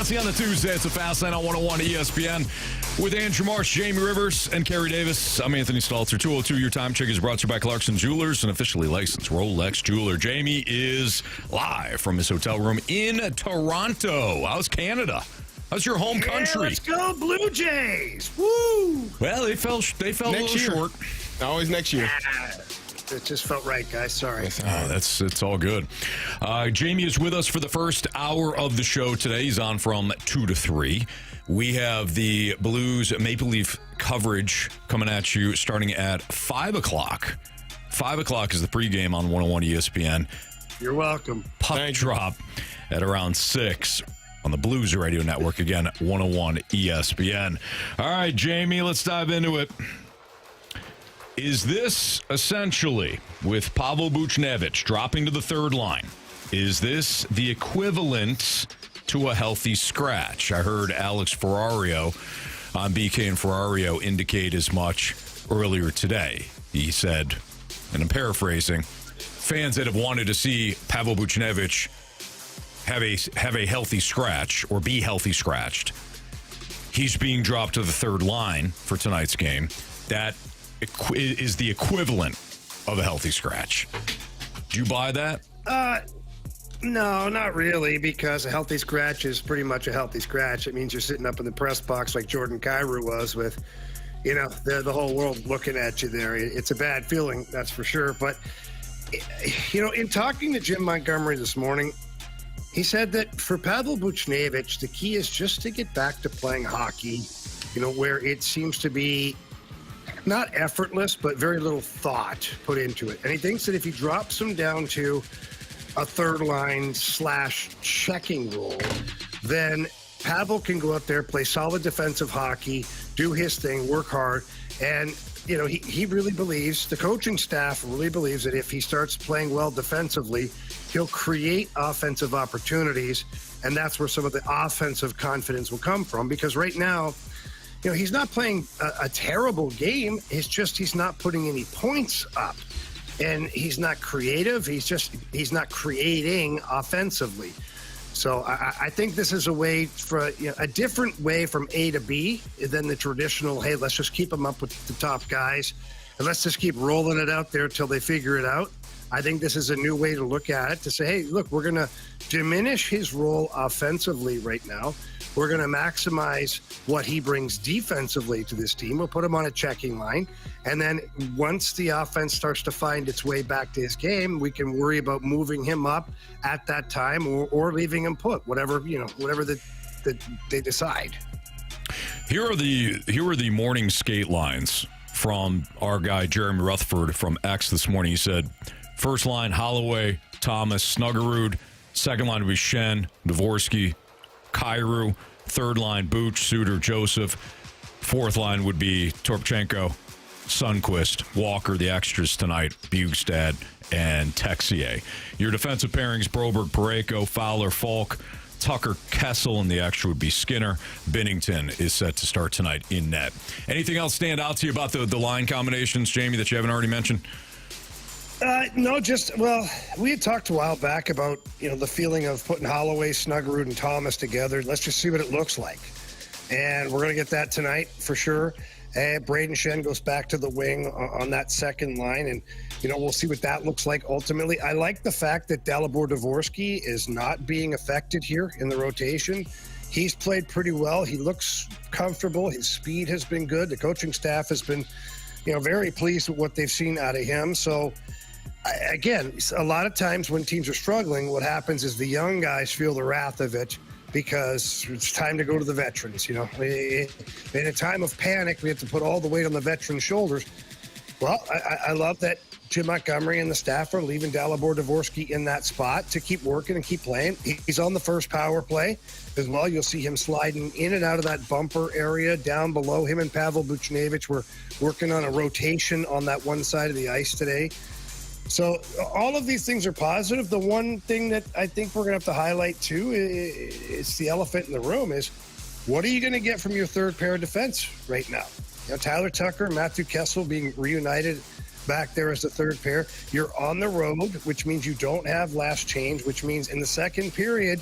Fancy on the Tuesday. It's a Fast Line on 101 ESPN with Andrew Marsh, Jamie Rivers, and Carey Davis. I'm Anthony Stalter. 202 Your Time Check is brought to you by Clarkson Jewelers, an officially licensed Rolex jeweler. Jamie is live from his hotel room in Toronto. How's Canada? How's your home country? Let's go Blue Jays! Woo! Well, they fell a little short. Always next year. It just felt right, guys. Sorry. It's all good. Jamie is with us for the first hour of the show today. He's on from 2 to 3. We have the Blues Maple Leaf coverage coming at you starting at 5 o'clock. 5 o'clock is the pregame on 101 ESPN. You're welcome. Puck drop at around 6 on the Blues Radio Network. Again, 101 ESPN. All right, Jamie, let's dive into it. Is this essentially, with Pavel Buchnevich dropping to the third line, is this the equivalent to a healthy scratch? I heard Alex Ferrario on BK and Ferrario indicate as much earlier today. He said, and I'm paraphrasing, fans that have wanted to see Pavel Buchnevich have a healthy scratch or be healthy scratched, he's being dropped to the third line for tonight's game. That is the equivalent of a healthy scratch. Do you buy that? No, not really, because a healthy scratch is pretty much a healthy scratch. It means you're sitting up in the press box like Jordan Kyrou was with, the whole world looking at you there. It's a bad feeling, that's for sure. But, in talking to Jim Montgomery this morning, he said that for Pavel Buchnevich, the key is just to get back to playing hockey, where it seems to be not effortless, but very little thought put into it. And he thinks that if he drops him down to a third line / checking role, then Pavel can go out there, play solid defensive hockey, do his thing, work hard. And, he really believes, the coaching staff really believes that if he starts playing well defensively, he'll create offensive opportunities. And that's where some of the offensive confidence will come from. Because right now, he's not playing a terrible game. It's just he's not putting any points up. And he's not creative. He's not creating offensively. So I think this is a way for a different way from A to B than the traditional, hey, let's just keep him up with the top guys and let's just keep rolling it out there till they figure it out. I think this is a new way to look at it, to say, hey, look, we're going to diminish his role offensively right now. We're going to maximize what he brings defensively to this team. We'll put him on a checking line. And then once the offense starts to find its way back to his game, we can worry about moving him up at that time or leaving him put, whatever they decide. Here are the morning skate lines from our guy Jeremy Rutherford from X this morning. He said, first line, Holloway, Thomas, Snuggerud. Second line would be Shen, Dvorsky, Kyrou. Third line, Buch, Suter, Joseph. Fourth line would be Torpchenko, Sundqvist, Walker. The extras tonight, Bugstad, and Texier. Your defensive pairings, Broberg, Parayko, Fowler, Falk, Tucker, Kessel, and the extra would be Skinner. Binnington is set to start tonight in net. Anything else stand out to you about the line combinations, Jamie, that you haven't already mentioned? No, we had talked a while back about, the feeling of putting Holloway, Snuggerud, and Thomas together. Let's just see what it looks like. And we're going to get that tonight for sure. Braden Shen goes back to the wing on that second line. And, we'll see what that looks like ultimately. I like the fact that Dalibor Dvorsky is not being affected here in the rotation. He's played pretty well. He looks comfortable. His speed has been good. The coaching staff has been, very pleased with what they've seen out of him. So, again, a lot of times when teams are struggling, what happens is the young guys feel the wrath of it because it's time to go to the veterans. In a time of panic, we have to put all the weight on the veterans' shoulders. Well, I love that Jim Montgomery and the staff are leaving Dalibor Dvorsky in that spot to keep working and keep playing. He's on the first power play as well. You'll see him sliding in and out of that bumper area down below. Him and Pavel Buchnevich were working on a rotation on that one side of the ice today. So all of these things are positive. The one thing that I think we're going to have to highlight, too, is the elephant in the room is what are you going to get from your third pair of defense right now? Tyler Tucker, Matthew Kessel being reunited back there as the third pair. You're on the road, which means you don't have last change, which means in the second period,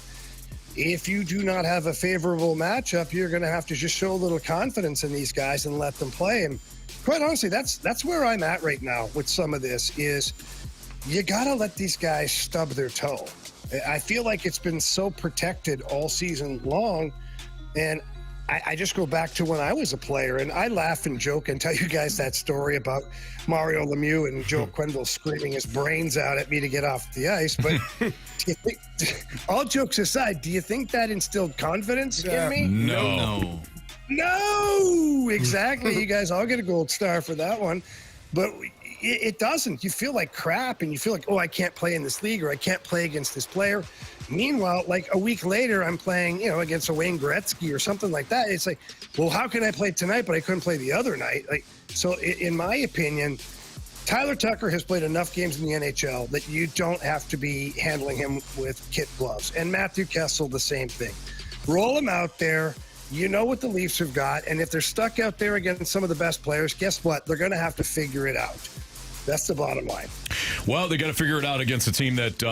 if you do not have a favorable matchup, you're going to have to just show a little confidence in these guys and let them play. And quite honestly, that's where I'm at right now with some of this is you got to let these guys stub their toe. I feel like it's been so protected all season long. And I just go back to when I was a player, and I laugh and joke and tell you guys that story about Mario Lemieux and Joe Quenneville screaming his brains out at me to get off the ice. But do you think, all jokes aside, do you think that instilled confidence in me? No, exactly. You guys all get a gold star for that one. But it doesn't. You feel like crap, and you feel like, oh, I can't play in this league, or I can't play against this player. Meanwhile, like a week later, I'm playing, against a Wayne Gretzky or something like that. It's like, well, how can I play tonight, but I couldn't play the other night? Like, so in my opinion, Tyler Tucker has played enough games in the NHL that you don't have to be handling him with kid gloves. And Matthew Kessel, the same thing. Roll him out there. You know what the Leafs have got. And if they're stuck out there against some of the best players, guess what? They're going to have to figure it out. That's the bottom line. Well, they got to figure it out against a team that,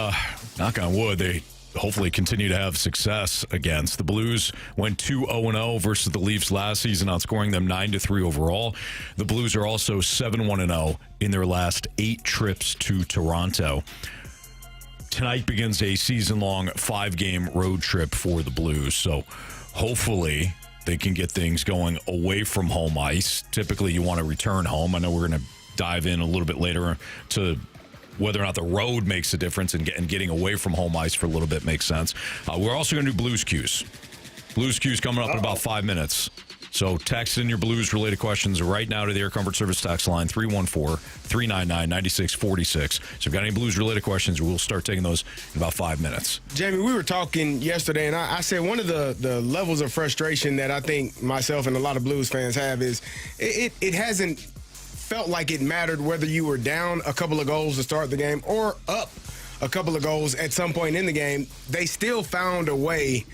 knock on wood, they hopefully continue to have success against. The Blues went 2-0-0 versus the Leafs last season, outscoring them 9-3 overall. The Blues are also 7-1-0 in their last 8 trips to Toronto. Tonight begins a season-long 5-game road trip for the Blues, so hopefully they can get things going away from home ice. Typically, you want to return home. I know we're going to dive in a little bit later to whether or not the road makes a difference and getting away from home ice for a little bit makes sense. We're also going to do Blues Cues. Blues Cues coming up in about 5 minutes. So text in your Blues-related questions right now to the Air Comfort Service text line, 314-399-9646. So if you've got any Blues-related questions, we'll start taking those in about 5 minutes. Jamie, we were talking yesterday, and I said one of the levels of frustration that I think myself and a lot of Blues fans have is it hasn't felt like it mattered whether you were down a couple of goals to start the game or up a couple of goals at some point in the game. They still found a way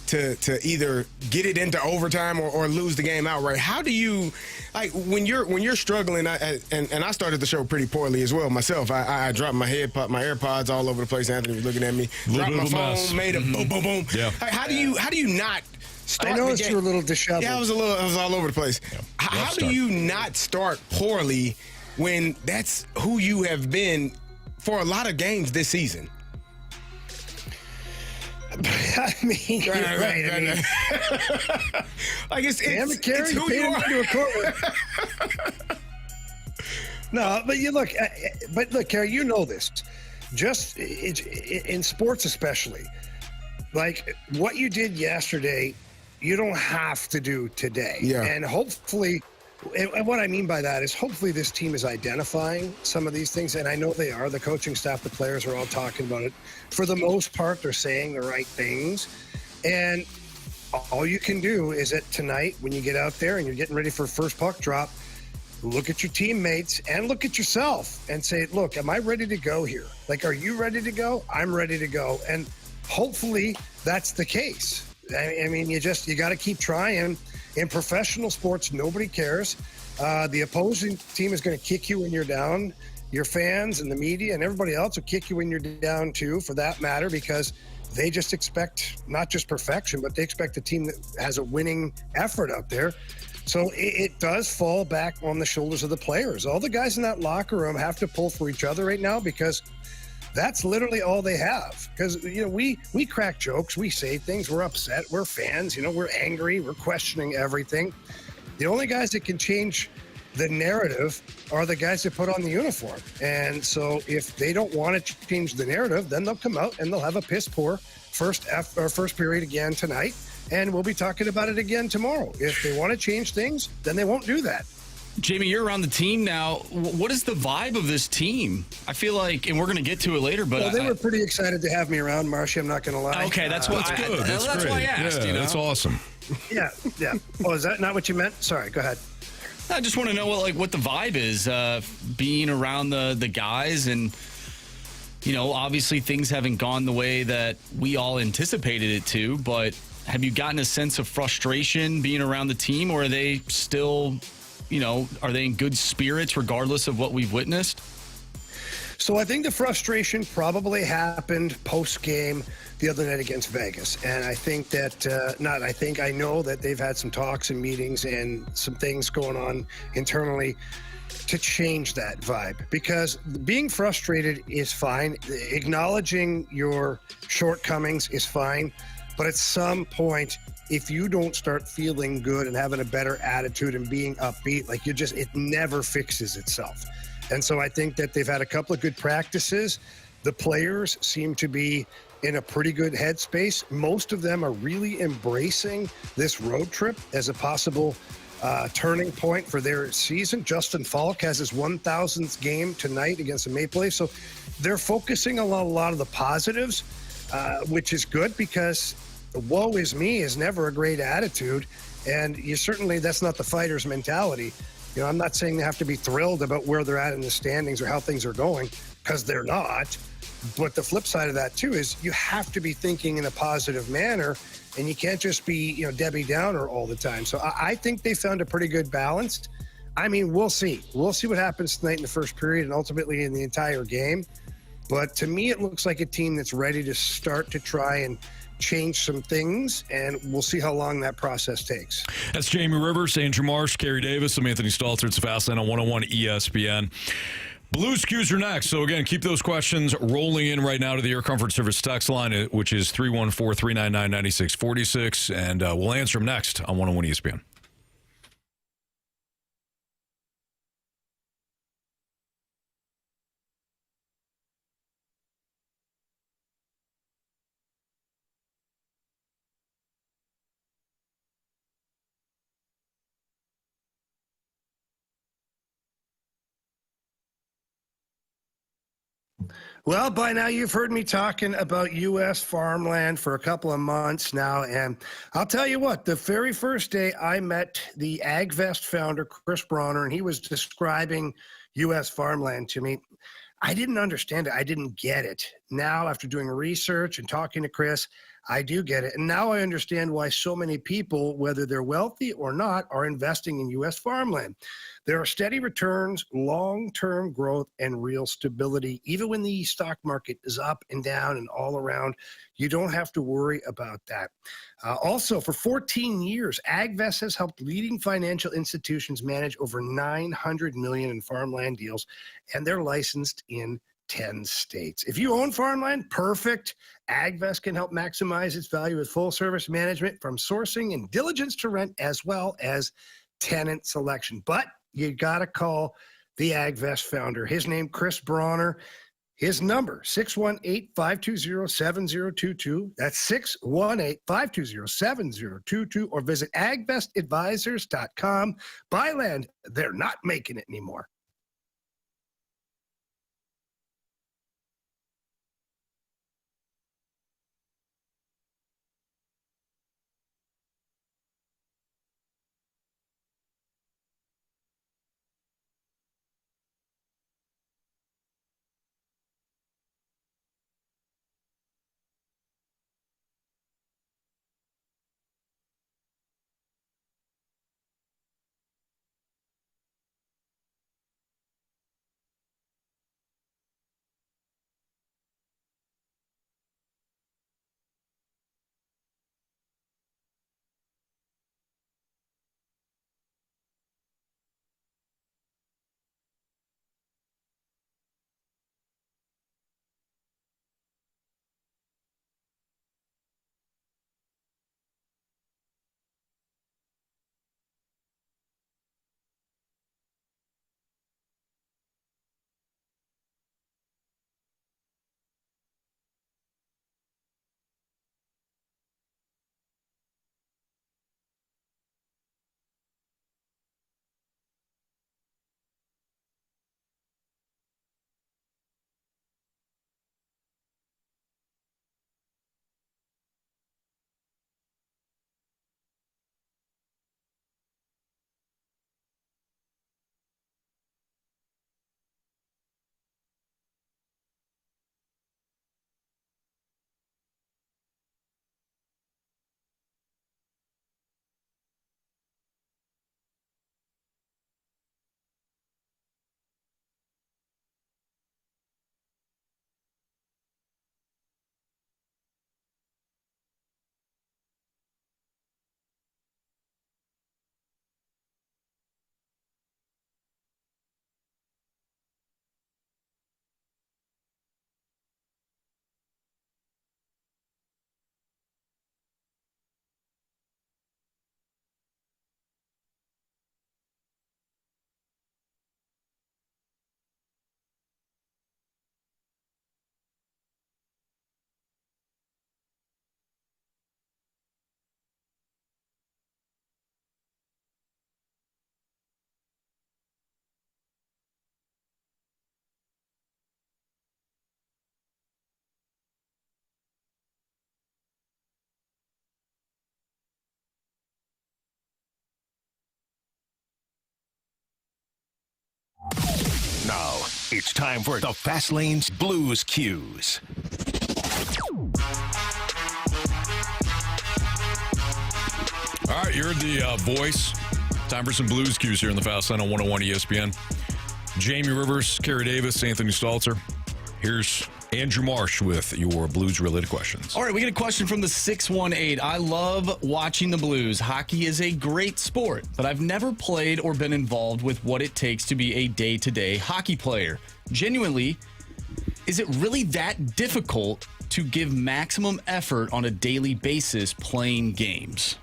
to either get it into overtime or lose the game outright. How do you, like, when you're struggling, and I started the show pretty poorly as well myself. I dropped my AirPods all over the place. Anthony was looking at me. Dropped my phone, made a boom, boom, boom. Yeah. How do you not start? I noticed you were a little disheveled. Yeah, I was all over the place. Yeah. How do you not start poorly when that's who you have been for a lot of games this season? I mean, you're right. I mean, like it's Carey, who you are. No, but look, Carey, you know this. Just in sports, especially, like what you did yesterday, you don't have to do today. Yeah. And hopefully, and what I mean by that is hopefully this team is identifying some of these things, and I know they are. The coaching staff, the players are all talking about it. For the most part, they're saying the right things. And all you can do is that tonight, when you get out there and you're getting ready for first puck drop, look at your teammates and look at yourself and say, look, am I ready to go here? Like, are you ready to go? I'm ready to go. And hopefully that's the case. I mean, you got to keep trying. In professional sports, nobody cares. The opposing team is going to kick you when you're down. Your fans and the media and everybody else will kick you when you're down too, for that matter, because they just expect not just perfection, but they expect a team that has a winning effort out there. So it does fall back on the shoulders of the players. All the guys in that locker room have to pull for each other right now, because that's literally all they have. Because, we crack jokes, we say things, we're upset, we're fans, we're angry, we're questioning everything. The only guys that can change the narrative are the guys that put on the uniform. And so if they don't want to change the narrative, then they'll come out and they'll have a piss poor first period again tonight. And we'll be talking about it again tomorrow. If they want to change things, then they won't do that. Jamie, you're around the team now. What is the vibe of this team? I feel like, and we're going to get to it later, but well, they were pretty excited to have me around, Marshy. I'm not going to lie. Okay, that's good. That's why I asked. Yeah, that's awesome. Yeah. Oh, is that not what you meant? Sorry, go ahead. I just want to know what the vibe is, being around the guys, and obviously things haven't gone the way that we all anticipated it to. But have you gotten a sense of frustration being around the team, or are they still? Are they in good spirits regardless of what we've witnessed? So I think the frustration probably happened post-game the other night against Vegas. And I think that, I know that they've had some talks and meetings and some things going on internally to change that vibe, because being frustrated is fine. Acknowledging your shortcomings is fine. But at some point, if you don't start feeling good and having a better attitude and being upbeat, like it never fixes itself. And so I think that they've had a couple of good practices. The players seem to be in a pretty good headspace. Most of them are really embracing this road trip as a possible turning point for their season. Justin Falk has his 1,000th game tonight against the Maple Leafs. So they're focusing on a lot of the positives, which is good, because woe is me is never a great attitude. And that's not the fighter's mentality. I'm not saying they have to be thrilled about where they're at in the standings or how things are going, because they're not. But the flip side of that, too, is you have to be thinking in a positive manner, and you can't just be, Debbie Downer all the time. So I think they found a pretty good balance. I mean, we'll see. We'll see what happens tonight in the first period and ultimately in the entire game. But to me, it looks like a team that's ready to start to try and change some things, and we'll see how long that process takes. That's Jamie Rivers, Andrew Marsh, Carey Davis. I'm Anthony Stalter. It's Fastlane on 101 ESPN. Blues Q's are next. So, again, keep those questions rolling in right now to the Air Comfort Service text line, which is 314-399-9646, and we'll answer them next on 101 ESPN. Well, by now you've heard me talking about U.S. farmland for a couple of months now, and I'll tell you what, the very first day I met the AgVest founder, Chris Bronner, and he was describing U.S. farmland to me, I didn't understand it. I didn't get it. Now, after doing research and talking to Chris, I do get it. And now I understand why so many people, whether they're wealthy or not, are investing in U.S. farmland. There are steady returns, long-term growth, and real stability. Even when the stock market is up and down and all around, you don't have to worry about that. Also, for 14 years, AgVest has helped leading financial institutions manage over $900 million in farmland deals, and they're licensed in 10 states. If you own farmland, perfect. AgVest can help maximize its value with full service management, from sourcing and diligence to rent, as well as tenant selection. But you got to call the AgVest founder. His name, Chris Bronner. His number, 618-520-7022. That's 618-520-7022. Or visit agvestadvisors.com. Buy land. They're not making it anymore. It's time for the Fast Lane's Blues Cues. All right, you're the voice. Time for some Blues Cues here in the Fast Lane on 101 ESPN. Jamie Rivers, Carey Davis, Anthony Stalter. Here's Andrew Marsh with your Blues-related questions. All right, we get a question from the 618. I love watching the Blues. Hockey is a great sport, but I've never played or been involved with what it takes to be a day-to-day hockey player. Genuinely, is it really that difficult to give maximum effort on a daily basis playing games?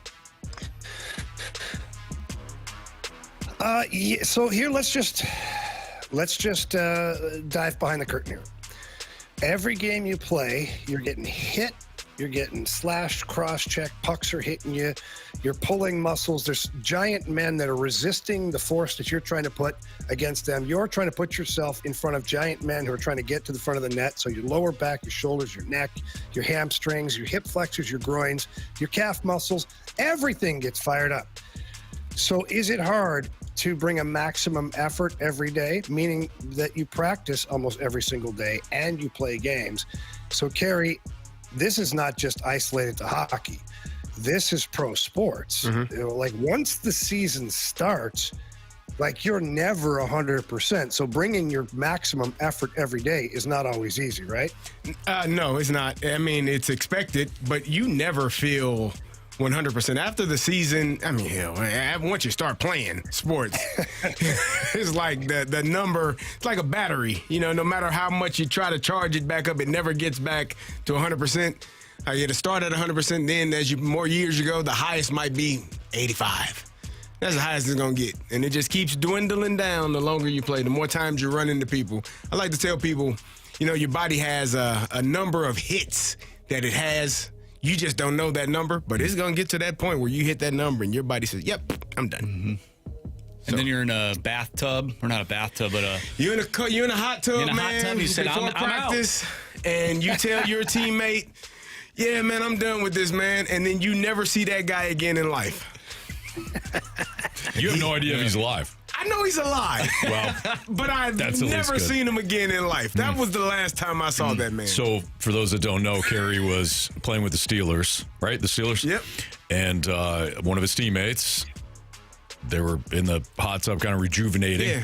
Yeah, so here, let's just dive behind the curtain here. Every game you play, you're getting hit, you're getting slashed, cross-checked, pucks are hitting you, you're pulling muscles. There's giant men that are resisting the force that you're trying to put against them. You're trying to put yourself in front of giant men who are trying to get to the front of the net. So your lower back, your shoulders, your neck, your hamstrings, your hip flexors, your groins, your calf muscles, everything gets fired up. So is it hard to bring a maximum effort every day, meaning that you practice almost every single day and you play games? So, Carey, this is not just isolated to hockey. This is pro sports. You know, like once the season starts, like you're never 100%. So bringing your maximum effort every day is not always easy, right? No, it's not. I mean, it's expected, but you never feel 100% after the season. I mean, hell, once you start playing sports, it's like the number. It's like a battery. You know, no matter how much you try to charge it back up, it never gets back to 100%. You get to start at 100%. Then, as more years you go, the highest might be 85. That's the highest it's gonna get, and it just keeps dwindling down the longer you play. The more times you run into people. I like to tell people, you know, your body has a number of hits that it has. You just don't know that number, but it's going to get to that point where you hit that number and your body says, yep, I'm done. Mm-hmm. And then you're in a bathtub, or not a bathtub, but you're in a hot tub, in a man, hot tub, you said, before practice, and you tell your teammate, yeah, man, I'm done with this, man, and then you never see that guy again in life. You have no idea if he's alive. I know he's alive, but I've never seen him again in life. That was the last time I saw that man. So, for those that don't know, Carey was playing with the Steelers, right? The Steelers? Yep. And one of his teammates, they were in the hot tub kind of rejuvenating. Yeah.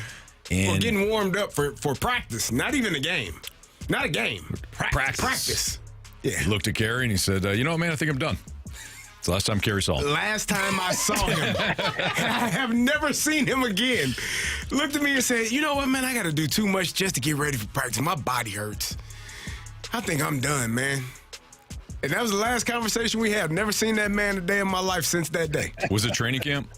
And we're getting warmed up for practice, not even a game. Not a game. Practice. Yeah. He looked at Carey and he said, you know what, man, I think I'm done. It's the last time Carey saw him. Last time I saw him. I have never seen him again. Looked at me and said, you know what, man, I got to do too much just to get ready for practice. My body hurts. I think I'm done, man. And that was the last conversation we had. Never seen that man a day in my life since that day. Was it training camp?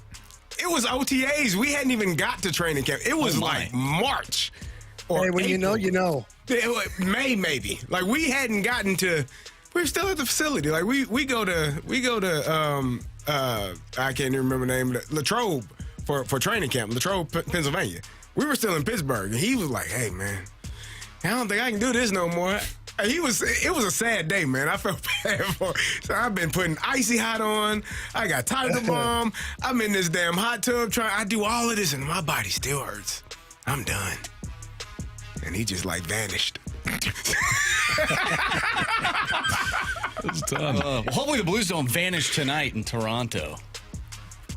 It was OTAs. We hadn't even got to training camp. It was like March or Hey, when April. you know, you know. May maybe. Like we hadn't gotten to. We're still at the facility. Like we go to I can't even remember the name, Latrobe for training camp, Latrobe, Pennsylvania. We were still in Pittsburgh, and he was like, "Hey, man, I don't think I can do this no more." It was a sad day, man. I felt bad for. So I've been putting icy hot on. I got Tiger Balm. I'm in this damn hot tub I do all of this, and my body still hurts. I'm done. And he just like vanished. It's done. well, hopefully the Blues don't vanish tonight in Toronto.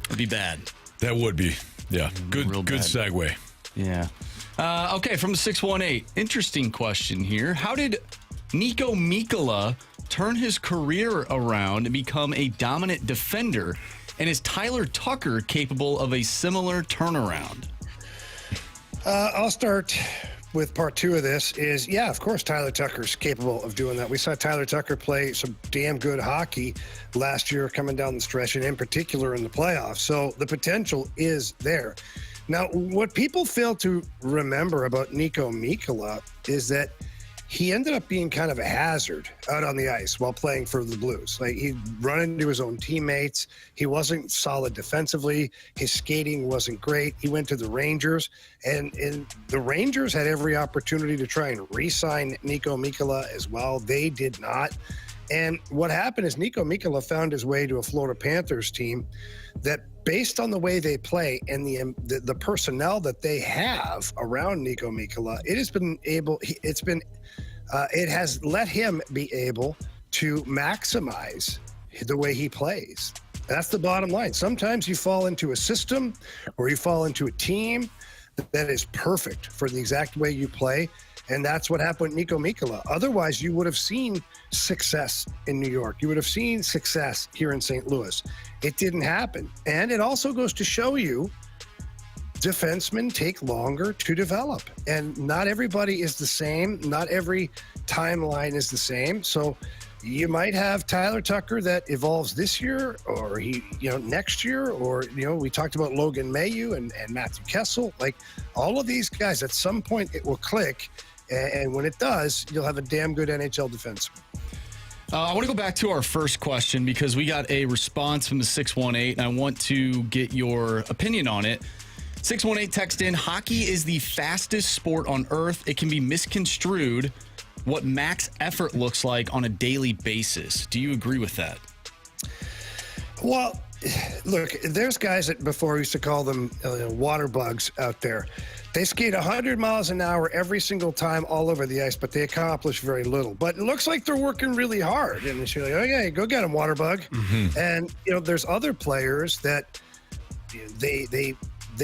It'd be bad. That would be. Yeah. Good Real bad. segue. Yeah. Okay, from the 618. Interesting question here. How did Niko Mikkola turn his career around and become a dominant defender? And is Tyler Tucker capable of a similar turnaround? I'll start with part two of this is, yeah, of course, Tyler Tucker's capable of doing that. We saw Tyler Tucker play some damn good hockey last year coming down the stretch, and in particular in the playoffs. So the potential is there. Now, what people fail to remember about Niko Mikkola is that he ended up being kind of a hazard out on the ice while playing for the Blues. Like, he'd run into his own teammates. He wasn't solid defensively. His skating wasn't great. He went to the Rangers, and the Rangers had every opportunity to try and re-sign Niko Mikkola as well. They did not. And what happened is Niko Mikkola found his way to a Florida Panthers team that, based on the way they play and the personnel that they have around Niko Mikkola, it has let him be able to maximize the way he plays. That's the bottom line. Sometimes you fall into a system or you fall into a team that is perfect for the exact way you play. And that's what happened with Niko Mikkola. Otherwise, you would have seen success in New York. You would have seen success here in St. Louis. It didn't happen. And it also goes to show you defensemen take longer to develop. And not everybody is the same. Not every timeline is the same. So you might have Tyler Tucker that evolves this year or next year, or, we talked about Logan Mailloux and Matthew Kessel. Like, all of these guys, at some point it will click. And when it does, you'll have a damn good NHL defenseman. I want to go back to our first question because we got a response from the 618, and I want to get your opinion on it. 618 text in, hockey is the fastest sport on earth. It can be misconstrued what max effort looks like on a daily basis. Do you agree with that? Well, look, there's guys that before we used to call them water bugs out there. They skate 100 miles an hour every single time all over the ice, but they accomplish very little. But it looks like they're working really hard. And you're like, oh, yeah, go get them, water bug. Mm-hmm. And, there's other players that they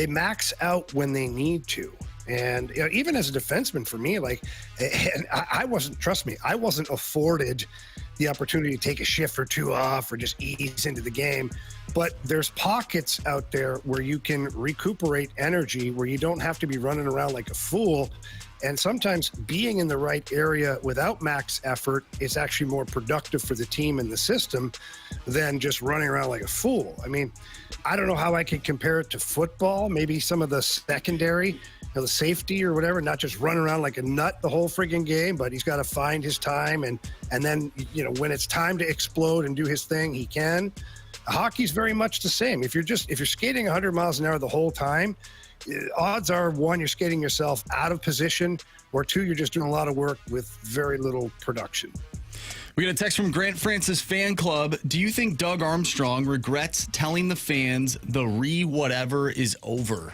max out when they need to. And even as a defenseman, for me, and I wasn't afforded the opportunity to take a shift or two off or just ease into the game. But there's pockets out there where you can recuperate energy, where you don't have to be running around like a fool. And sometimes being in the right area without max effort is actually more productive for the team and the system than just running around like a fool. I mean, I don't know how I could compare it to football. Maybe some of the secondary, the safety or whatever, not just run around like a nut the whole friggin' game, but he's got to find his time. And then, when it's time to explode and do his thing, he can. Hockey's very much the same. If you're skating 100 miles an hour the whole time, odds are, one, you're skating yourself out of position, or two, you're just doing a lot of work with very little production. We got a text from Grant Francis Fan Club. Do you think Doug Armstrong regrets telling the fans the whatever is over?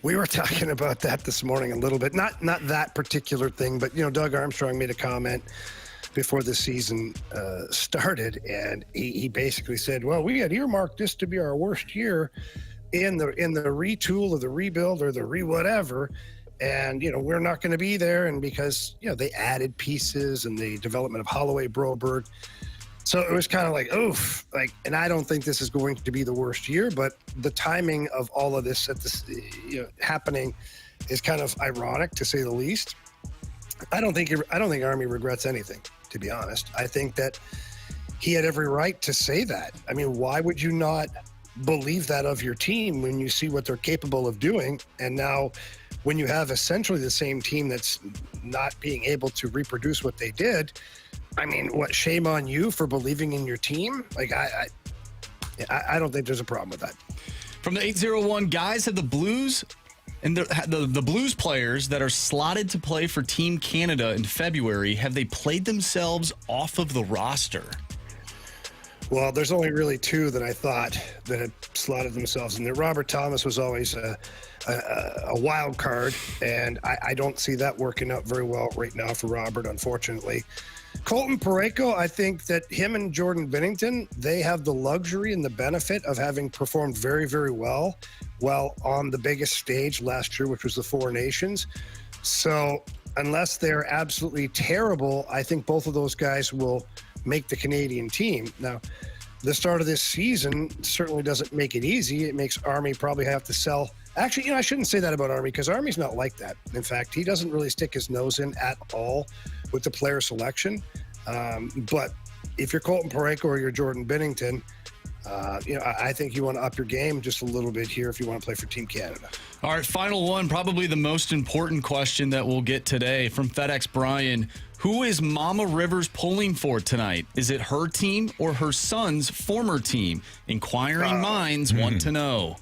We were talking about that this morning a little bit. Not that particular thing, but Doug Armstrong made a comment before the season started, and he basically said, well, we had earmarked this to be our worst year in the retool or the rebuild or the whatever, and we're not going to be there. And because they added pieces and the development of Holloway Broberg, so it was kind of like, oof, and I don't think this is going to be the worst year, but the timing of all of this happening is kind of ironic, to say the least. I don't think Army regrets anything, to be honest. I think that he had every right to say that. I mean, why would you not believe that of your team when you see what they're capable of doing? And now when you have essentially the same team that's not being able to reproduce what they did, I mean, what, shame on you for believing in your team? I don't think there's a problem with that. From the 801, guys, have the Blues and the Blues players that are slotted to play for Team Canada in February, have they played themselves off of the roster? Well, there's only really two that I thought that had slotted themselves in there. Robert Thomas was always a wild card, and I don't see that working out very well right now for Robert, unfortunately. Colton Parayko, I think that him and Jordan Binnington, they have the luxury and the benefit of having performed very, very well on the biggest stage last year, which was the Four Nations. So unless they're absolutely terrible, I think both of those guys will make the Canadian team. Now, the start of this season certainly doesn't make it easy. It makes Army probably have to sell. Actually, I shouldn't say that about Army, because Army's not like that. In fact, he doesn't really stick his nose in at all with the player selection. But if you're Colton Parayko or you're Jordan Binnington, I think you want to up your game just a little bit here if you want to play for Team Canada. All right, final one, probably the most important question that we'll get today from FedEx Brian. Who is Mama Rivers pulling for tonight? Is it her team or her son's former team? Inquiring minds want to know.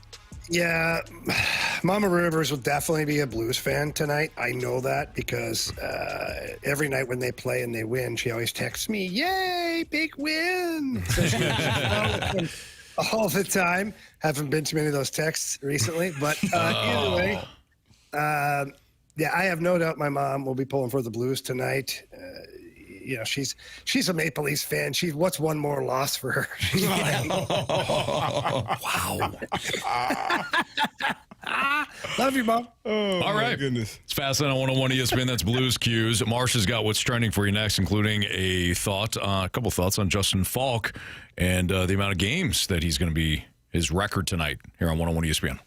Yeah, Mama Rivers will definitely be a Blues fan tonight. I know that because every night when they play and they win, she always texts me, "Yay, big win!" So she's all the time. Haven't been to many of those texts recently, but either way, yeah, I have no doubt my mom will be pulling for the Blues tonight. She's a Maple Leafs fan. What's one more loss for her? Wow. Love you, Mom. All right. Goodness. It's Fastlane on 101 ESPN. That's Blues Cues. Marsha's got what's trending for you next, including a couple thoughts on Justin Falk and the amount of games that he's going to be, his record tonight here on 101 ESPN.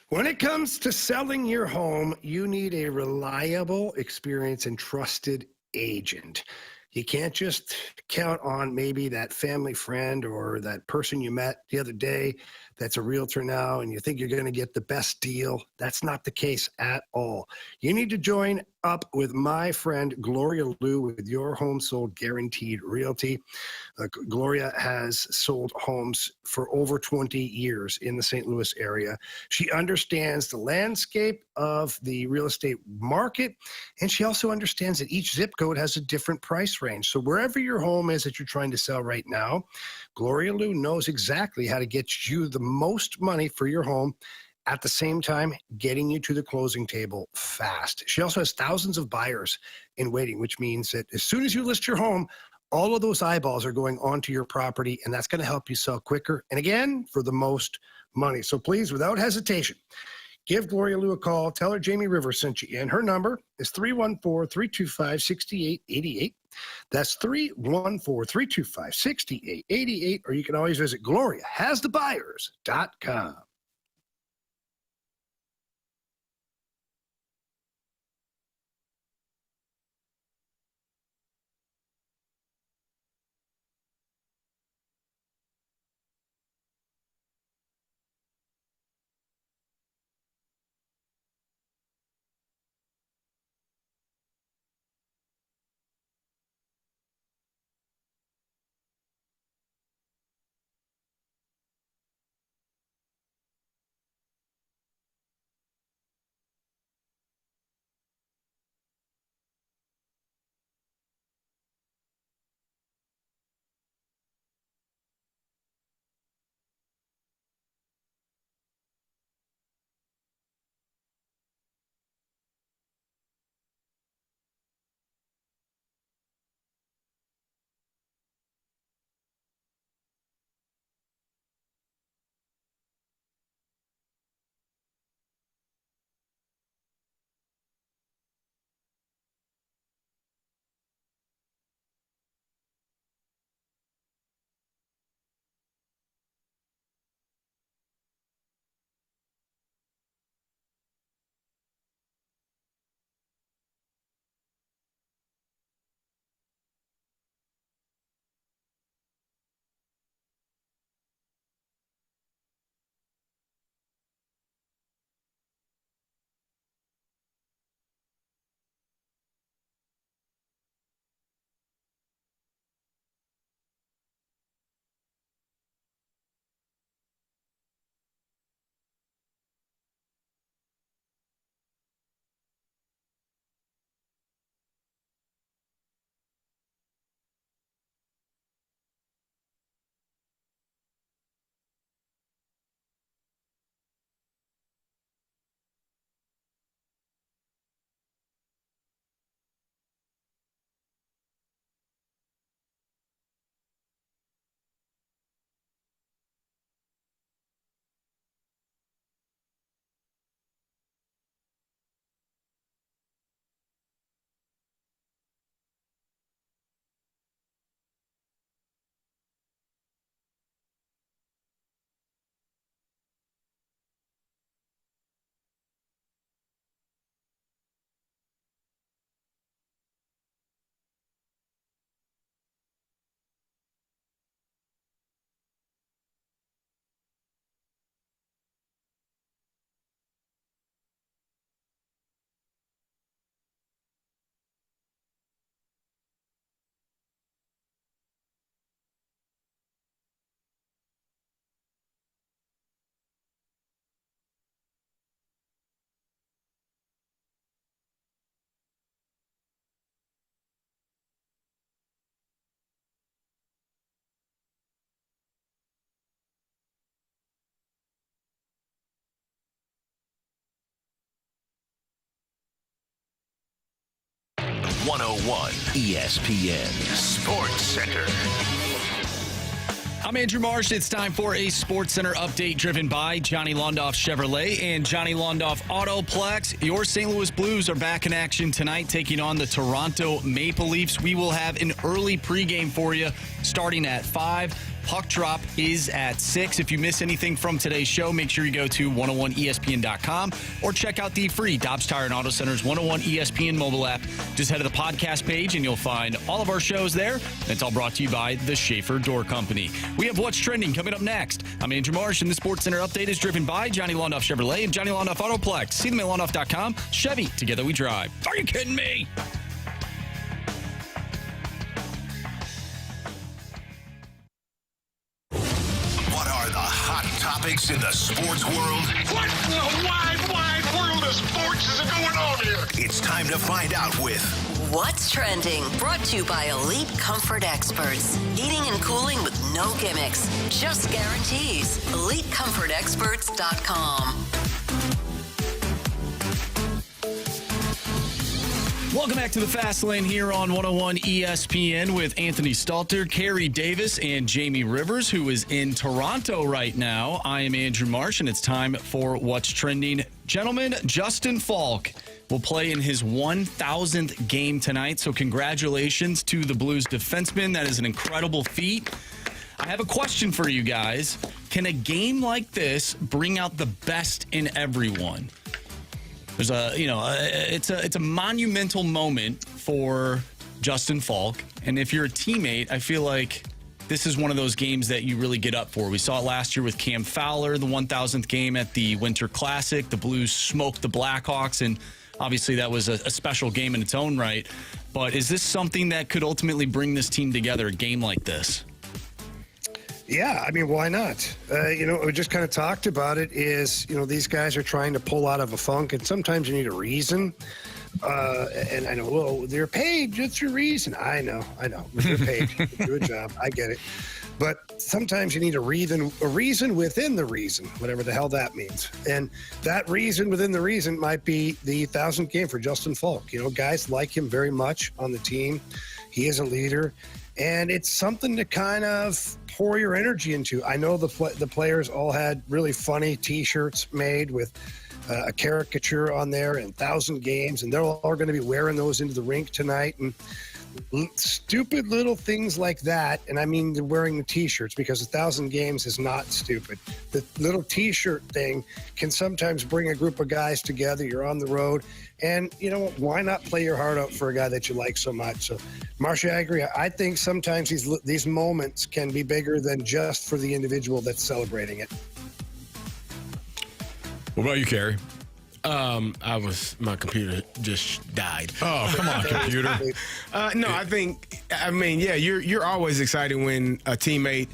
When it comes to selling your home, you need a reliable, experienced, and trusted agent. You can't just count on maybe that family friend or that person you met the other day that's a realtor now and you think you're going to get the best deal. That's not the case at all. You need to join up with my friend Gloria Liu with Your Home Sold Guaranteed Realty. Gloria has sold homes for over 20 years in the St. Louis area. She understands the landscape of the real estate market, and she also understands that each zip code has a different price range. So wherever your home is that you're trying to sell right now, Gloria Liu knows exactly how to get you the most money for your home, at the same time getting you to the closing table fast. She also has thousands of buyers in waiting, which means that as soon as you list your home, all of those eyeballs are going onto your property, and that's going to help you sell quicker and, again, for the most money. So please, without hesitation, give Gloria Liu a call. Tell her Jamie Rivers sent you in. Her number is 314-325-6888. That's 314-325-6888, or you can always visit GloriaHasTheBuyers.com. 101 ESPN Sports Center. I'm Andrew Marsh. It's time for a Sports Center update driven by Johnny Londoff Chevrolet and Johnny Londoff Autoplex. Your St. Louis Blues are back in action tonight, taking on the Toronto Maple Leafs. We will have an early pregame for you starting at 5. Puck drop is at 6. If you miss anything from today's show, make sure you go to 101ESPN.com or check out the free Dobbs Tire and Auto Center's 101 ESPN mobile app. Just head to the podcast page and you'll find all of our shows there. And it's all brought to you by the Schaefer Door Company. We have What's Trending coming up next. I'm Andrew Marsh, and the Sports Center update is driven by Johnny Londoff Chevrolet and Johnny Londoff Autoplex. See them at londoff.com. Chevy, together we drive. Are you kidding me? Topics in the sports world. What in the wide world of sports is going on here? It's time to find out with What's Trending, brought to you by Elite Comfort Experts. Heating and cooling with no gimmicks, just guarantees. EliteComfortExperts.com. Welcome back to the Fast Lane here on 101 ESPN with Anthony Stalter, Carey Davis, and Jamie Rivers, who is in Toronto right now. I am Andrew Marsh, and it's time for What's Trending. Gentlemen, Justin Falk will play in his 1,000th game tonight, so congratulations to the Blues defenseman. That is an incredible feat. I have a question for you guys. Can a game like this bring out the best in everyone? There's it's a monumental moment for Justin Falk. And if you're a teammate, I feel like this is one of those games that you really get up for. We saw it last year with Cam Fowler, the 1,000th game at the Winter Classic. The Blues smoked the Blackhawks, and obviously that was a special game in its own right. But is this something that could ultimately bring this team together, a game like this? Yeah, I mean, why not? We just kind of talked about it is, these guys are trying to pull out of a funk, and sometimes you need a reason. And I know, well, they're paid. That's your reason. I know. They're paid. Do a job. I get it. But sometimes you need a reason within the reason, whatever the hell that means. And that reason within the reason might be the 1,000th game for Justin Falk. Guys like him very much on the team. He is a leader. And it's something to kind of pour your energy into. I know the players all had really funny T-shirts made with a caricature on there and 1,000 games, and they're all going to be wearing those into the rink tonight. And stupid little things like that, and I mean they're wearing the T-shirts because 1,000 games is not stupid. The little T-shirt thing can sometimes bring a group of guys together. You're on the road, and why not play your heart out for a guy that you like so much? So, Marcia, I agree. I think sometimes these moments can be bigger than just for the individual that's celebrating it. What about you, Carey? My computer just died. Oh, come on, computer. You're always excited when a teammate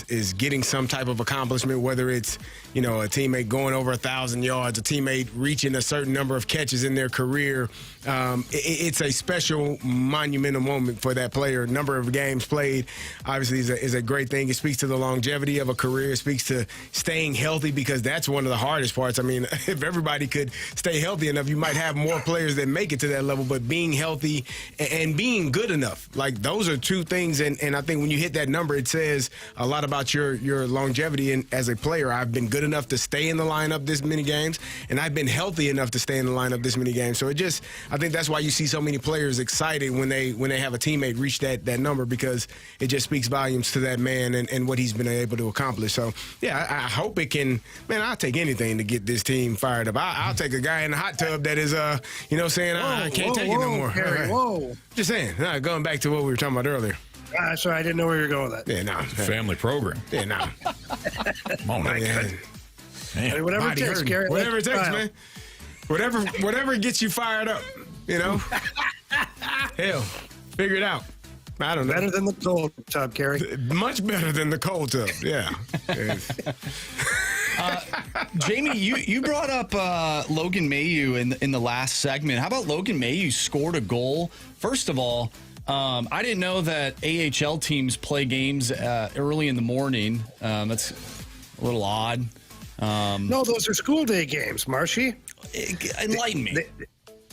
is getting some type of accomplishment, whether it's, a teammate going over 1,000 yards, a teammate reaching a certain number of catches in their career. It's a special, monumental moment for that player. Number of games played, obviously, is a great thing. It speaks to the longevity of a career. It speaks to staying healthy, because that's one of the hardest parts. I mean, if everybody could stay healthy enough, you might have more players that make it to that level. But being healthy and being good enough, like, those are two things. And I think when you hit that number, it says a lot about your longevity. And as a player, I've been good enough to stay in the lineup this many games, and I've been healthy enough to stay in the lineup this many games. So I think that's why you see so many players excited when they have a teammate reach that number, because it just speaks volumes to that man and what he's been able to accomplish. So, yeah, I hope it can. Man, I'll take anything to get this team fired up. I'll take a guy in the hot tub that is, saying, I can't take it no more. Harry, whoa. Just saying. Going back to what we were talking about earlier. Sorry, I didn't know where you were going with that. Yeah, no. Family program. Yeah, no. Come on, man. I mean, whatever it takes, Gary. Whatever it takes, man. Whatever gets you fired up, Hell, figure it out. I don't know. Better than the cold tub, Carey. Much better than the cold tub, yeah. Jamie, you brought up Logan Mailloux in the last segment. How about Logan Mailloux scored a goal? First of all, I didn't know that AHL teams play games early in the morning. That's a little odd. No, those are school day games, Marshy. Enlighten me.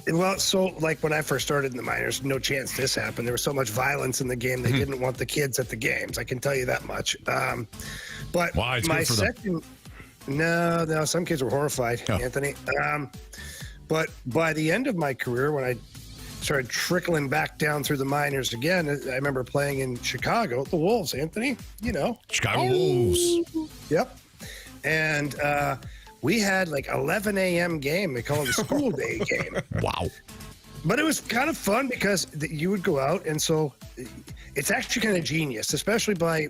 Well, so like when I first started in the minors, no chance this happened. There was so much violence in the game. They didn't want the kids at the games. I can tell you that much. But Why? It's my good for them. second, no, some kids were horrified, Anthony. But by the end of my career, when I started trickling back down through the minors again, I remember playing in Chicago, the Wolves, Anthony, Chicago Wolves. Yep. And we had like 11 a.m. game. They call it the school day game. Wow. But it was kind of fun because you would go out, and so it's actually kind of genius, especially by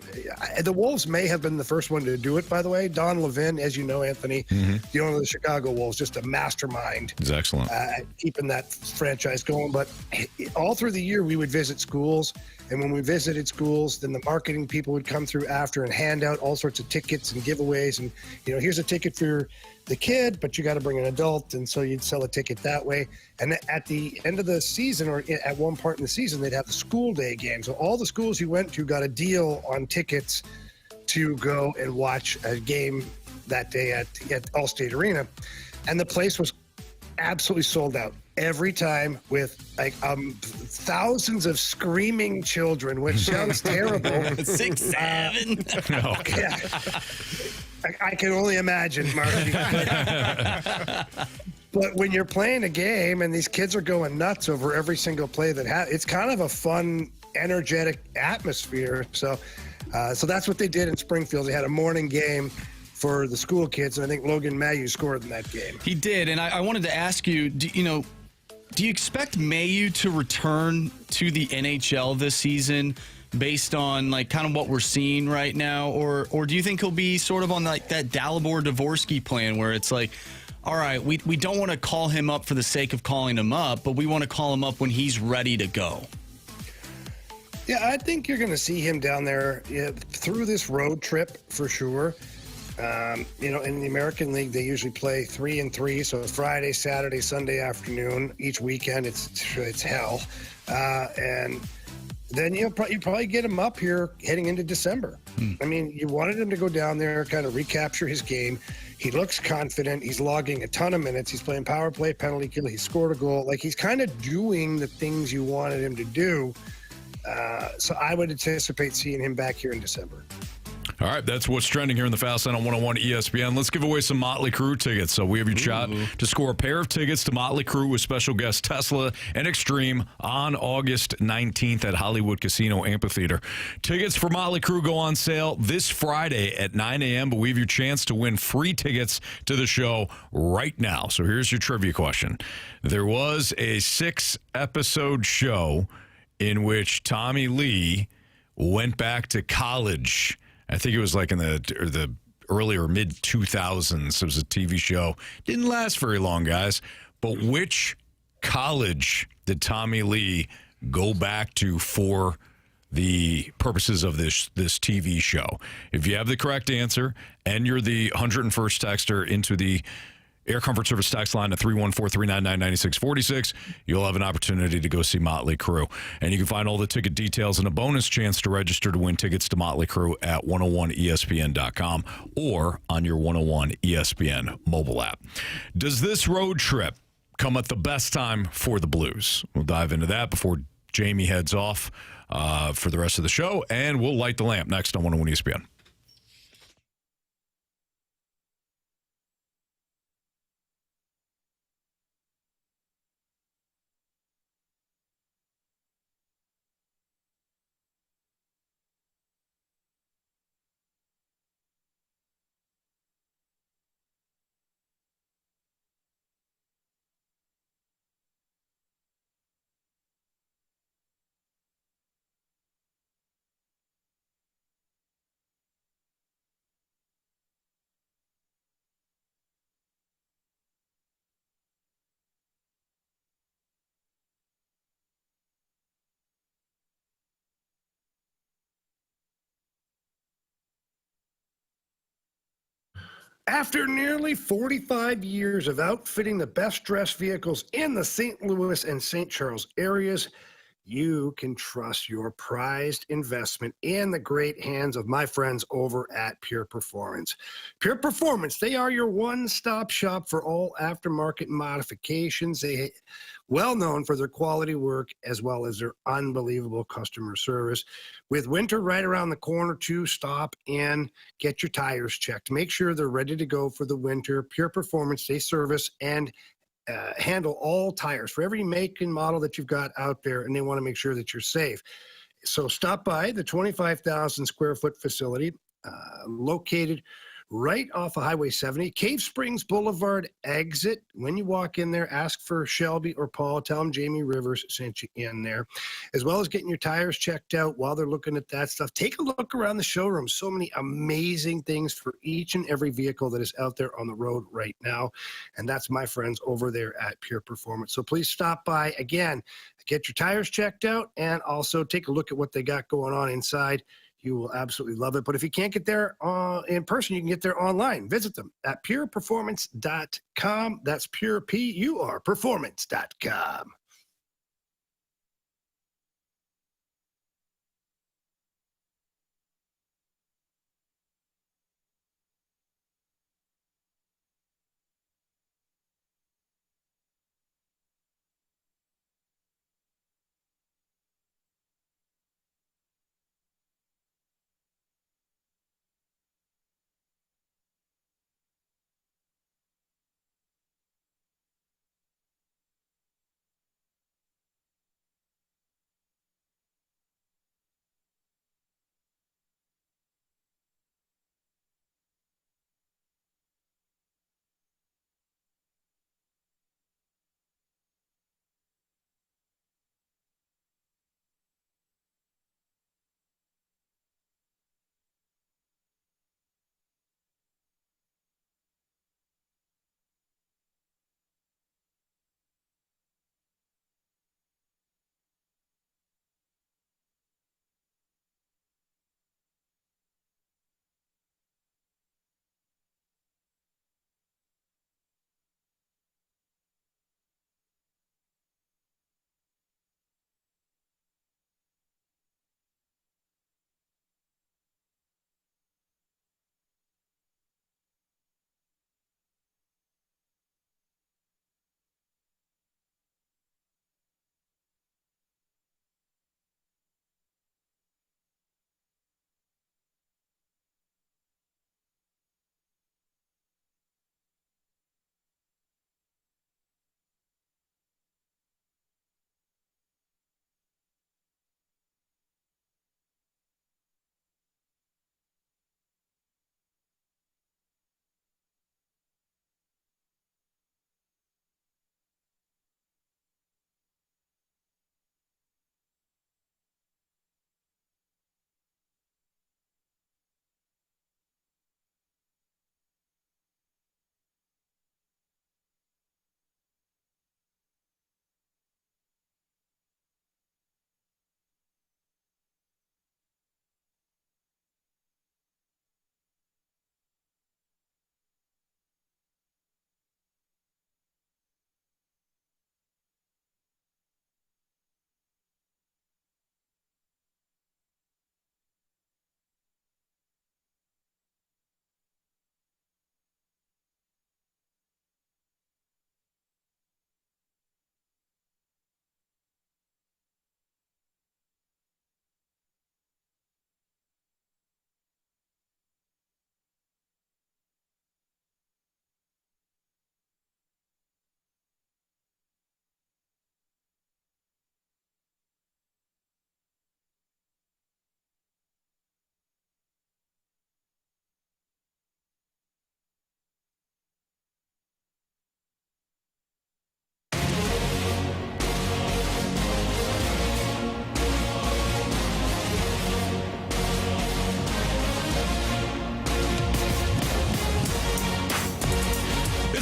the Wolves may have been the first one to do it, by the way. Don Levin, as you know, Anthony, the owner of the Chicago Wolves, just a mastermind. He's excellent. Keeping that franchise going. But all through the year, we would visit schools. And when we visited schools, then the marketing people would come through after and hand out all sorts of tickets and giveaways. And, here's a ticket for the kid, but you got to bring an adult. And so you'd sell a ticket that way. And at the end of the season, or at one part in the season, they'd have the school day game. So all the schools you went to got a deal on tickets to go and watch a game that day at Allstate Arena. And the place was absolutely sold out every time, with like thousands of screaming children, which sounds terrible. 6, 7. Okay. Yeah. I can only imagine, Marty. But when you're playing a game and these kids are going nuts over every single play it's kind of a fun, energetic atmosphere. So that's what they did in Springfield. They had a morning game for the school kids, and I think Logan Mayu scored in that game. He did, and I wanted to ask you, do you expect Mayu to return to the NHL this season based on like kind of what we're seeing right now, or do you think he'll be sort of on like that Dalibor Dvorsky plan where it's like, all right, we don't want to call him up for the sake of calling him up, but we want to call him up when he's ready to go? Yeah, I think you're going to see him down there through this road trip for sure. In the American League, they usually play 3 and 3, so Friday, Saturday, Sunday afternoon. Each weekend, it's hell, and then you probably get him up here heading into December. I mean, you wanted him to go down there, kind of recapture his game. He looks confident. He's logging a ton of minutes. He's playing power play, penalty kill. He scored a goal. Like, he's kind of doing the things you wanted him to do. So I would anticipate seeing him back here in December. All right, that's what's trending here in the Fast Lane on 101 ESPN. Let's give away some Motley Crue tickets. So we have your shot to score a pair of tickets to Motley Crue with special guests Tesla and Extreme on August 19th at Hollywood Casino Amphitheater. Tickets for Motley Crue go on sale this Friday at 9 a.m., but we have your chance to win free tickets to the show right now. So here's your trivia question. There was a 6-episode show in which Tommy Lee went back to college. I think it was like in the early or mid 2000s. It was a TV show. Didn't last very long, guys. But which college did Tommy Lee go back to for the purposes of this TV show? If you have the correct answer and you're the 101st texter into the Air Comfort Service text line at 314-399-9646. You'll have an opportunity to go see Motley Crue. And you can find all the ticket details and a bonus chance to register to win tickets to Motley Crue at 101ESPN.com or on your 101 ESPN mobile app. Does this road trip come at the best time for the Blues? We'll dive into that before Jamie heads off for the rest of the show, and we'll light the lamp next on 101 ESPN. After nearly 45 years of outfitting the best dressed vehicles in the St. Louis and St. Charles areas, you can trust your prized investment in the great hands of my friends over at Pure Performance. Pure Performance, they are your one-stop shop for all aftermarket modifications. They well known for their quality work as well as their unbelievable customer service. With winter right around the corner, to stop and get your tires checked. Make sure they're ready to go for the winter. Pure Performance, they service and handle all tires for every make and model that you've got out there, and they want to make sure that you're safe. So stop by the 25,000 square foot facility located right off of Highway 70, Cave Springs Boulevard exit. When you walk in there, ask for Shelby or Paul. Tell them Jamie Rivers sent you in there, as well as getting your tires checked out while they're looking at that stuff. Take a look around the showroom. So many amazing things for each and every vehicle that is out there on the road right now. And that's my friends over there at Pure Performance. So please stop by again, get your tires checked out, and also take a look at what they got going on inside. You will absolutely love it. But if you can't get there in person, you can get there online. Visit them at pureperformance.com. That's pure, P-U-R, performance.com.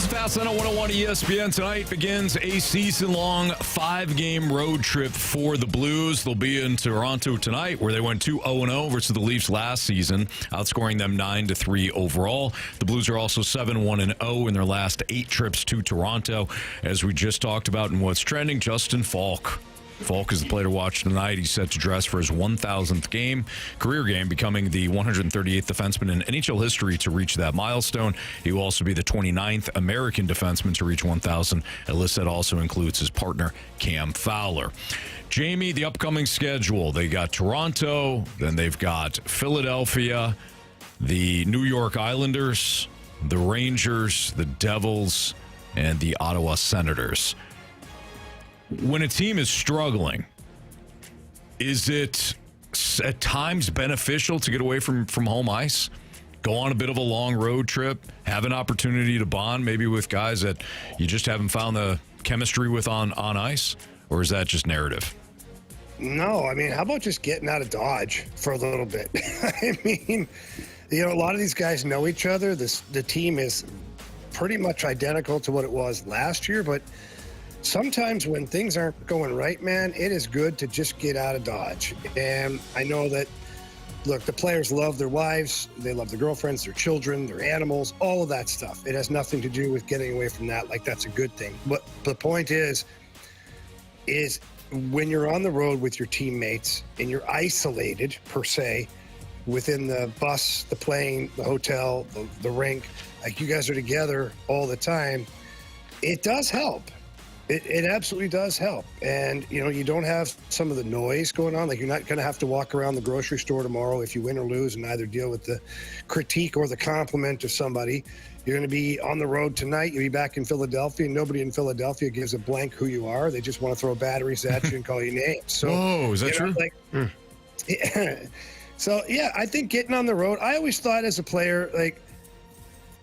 Fast on 101 ESPN. Tonight begins a season-long 5-game road trip for the Blues. They'll be in Toronto tonight, where they went 2-0 versus the Leafs last season, outscoring them 9-3 overall. The Blues are also 7-1-0 in their last 8 trips to Toronto. As we just talked about in What's Trending, Justin Falk Falk is the player to watch tonight. He's set to dress for his 1,000th career game, becoming the 138th defenseman in NHL history to reach that milestone. He will also be the 29th American defenseman to reach 1,000. A list that also includes his partner, Cam Fowler. Jamie, the upcoming schedule. They got Toronto, then they've got Philadelphia, the New York Islanders, the Rangers, the Devils, and the Ottawa Senators. When a team is struggling, is it at times beneficial to get away from home ice? Go on a bit of a long road trip, have an opportunity to bond maybe with guys that you just haven't found the chemistry with on ice? Or is that just narrative? No, I mean, how about just getting out of Dodge for a little bit? I mean, a lot of these guys know each other. The team is pretty much identical to what it was last year, but sometimes when things aren't going right, man, it is good to just get out of Dodge. And I know that, look, the players love their wives, they love their girlfriends, their children, their animals, all of that stuff. It has nothing to do with getting away from that. Like, that's a good thing. But the point is when you're on the road with your teammates and you're isolated, per se, within the bus, the plane, the hotel, the rink, like you guys are together all the time, it does help. It absolutely does help. And, you don't have some of the noise going on. Like, you're not going to have to walk around the grocery store tomorrow if you win or lose and either deal with the critique or the compliment of somebody. You're going to be on the road tonight. You'll be back in Philadelphia, and nobody in Philadelphia gives a blank who you are. They just want to throw batteries at you and call you names. So, whoa, is that true? So, yeah, I think getting on the road, I always thought as a player, like,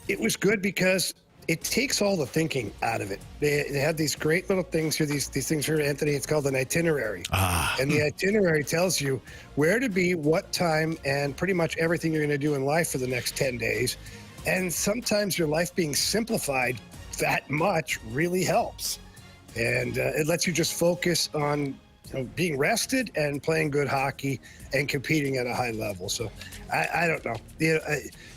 it was good because it takes all the thinking out of it. They have these great little things here, these things here, Anthony. It's called an itinerary. And the itinerary tells you where to be, what time, and pretty much everything you're going to do in life for the next 10 days. And sometimes your life being simplified that much really helps. And it lets you just focus on being rested and playing good hockey and competing at a high level. So I don't know.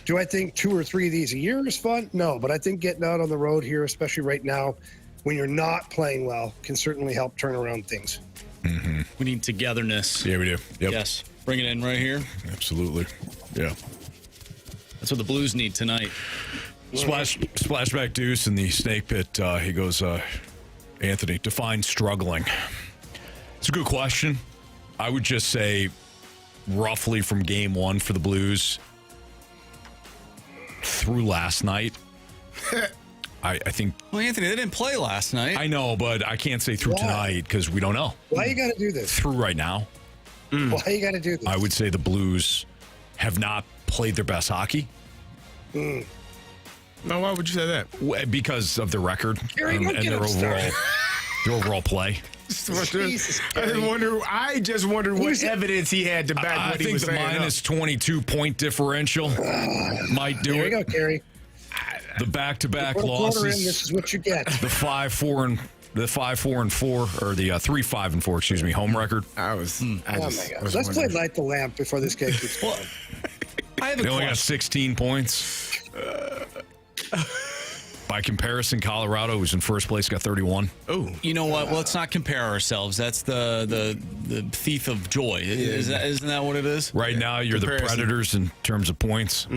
Do I think 2 or 3 of these a year is fun? No, but I think getting out on the road here, especially right now, when you're not playing well, can certainly help turn around things. Mm-hmm. We need togetherness. Yeah, we do. Yep. Yes. Bring it in right here. Absolutely. Yeah. That's what the Blues need tonight. Splashback Deuce in the snake pit. He goes, Anthony, define struggling. It's a good question. I would just say roughly from game 1 for the Blues through last night. I think. Well, Anthony, they didn't play last night. I know, but I can't say through tonight because we don't know. Why you got to do this? Through right now. Why you got to do this? I would say the Blues have not played their best hockey. No, why would you say that? Because of their record Carey, and their overall play. I just wondered what evidence he had to back what he was saying. I think the minus 22 point differential might do there it. You go, Carey. The back-to-back Put a quarter losses. in, this is what you get. The 5-4 and 4, or the 3-5 and 4. Excuse me, home record. Oh my God! Let's play Light the Lamp before this game keeps going. I have a They only got question. 16 points. By comparison, Colorado, who's in first place, got 31. Oh, You know what? Well, let's not compare ourselves. That's the thief of joy. Isn't that what it is? Right now, you're Comparison. the Predators in terms of points.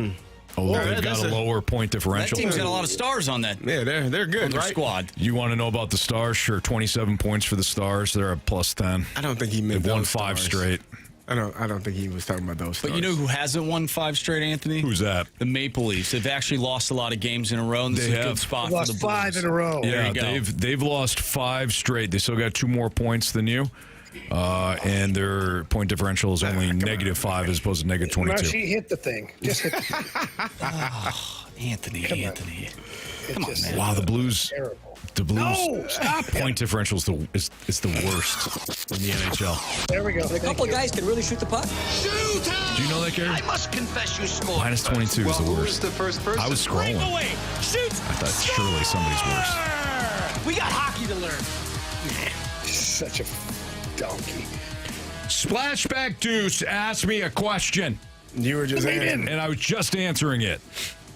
Although they've got a lower point That differential. team's got a lot of stars on that yeah, they're good, on their right? squad. You want to know about the Stars? Sure, 27 points for the Stars. They're at plus 10. I don't think he meant They've won those 5 stars. straight. I don't think he was talking about those. But you know who hasn't won 5 straight, Anthony? Who's that? The Maple Leafs. They've actually lost a lot of games in a row, and this They is a have. good spot Lost for the Blues. 5 in a row. Yeah, you go. they've lost 5 straight. They still got 2 more points than you. And their point differential is only -5 as opposed to -22. Rushy, hit the thing. Just hit the thing. Anthony. Come on, man. Wow, the Blues. Terrible. The Blues No, stop it. point differential is the worst in the NHL. There we go. A couple of guys can really shoot the puck. Do you know that, Gary? I must confess you scored. Minus 22 is the worst. the first person? I was scrolling. Shoot! I thought surely somebody's worse. We got hockey to learn. Such a donkey. Splashback Deuce asked me a question, You were just answering. and I was just answering it.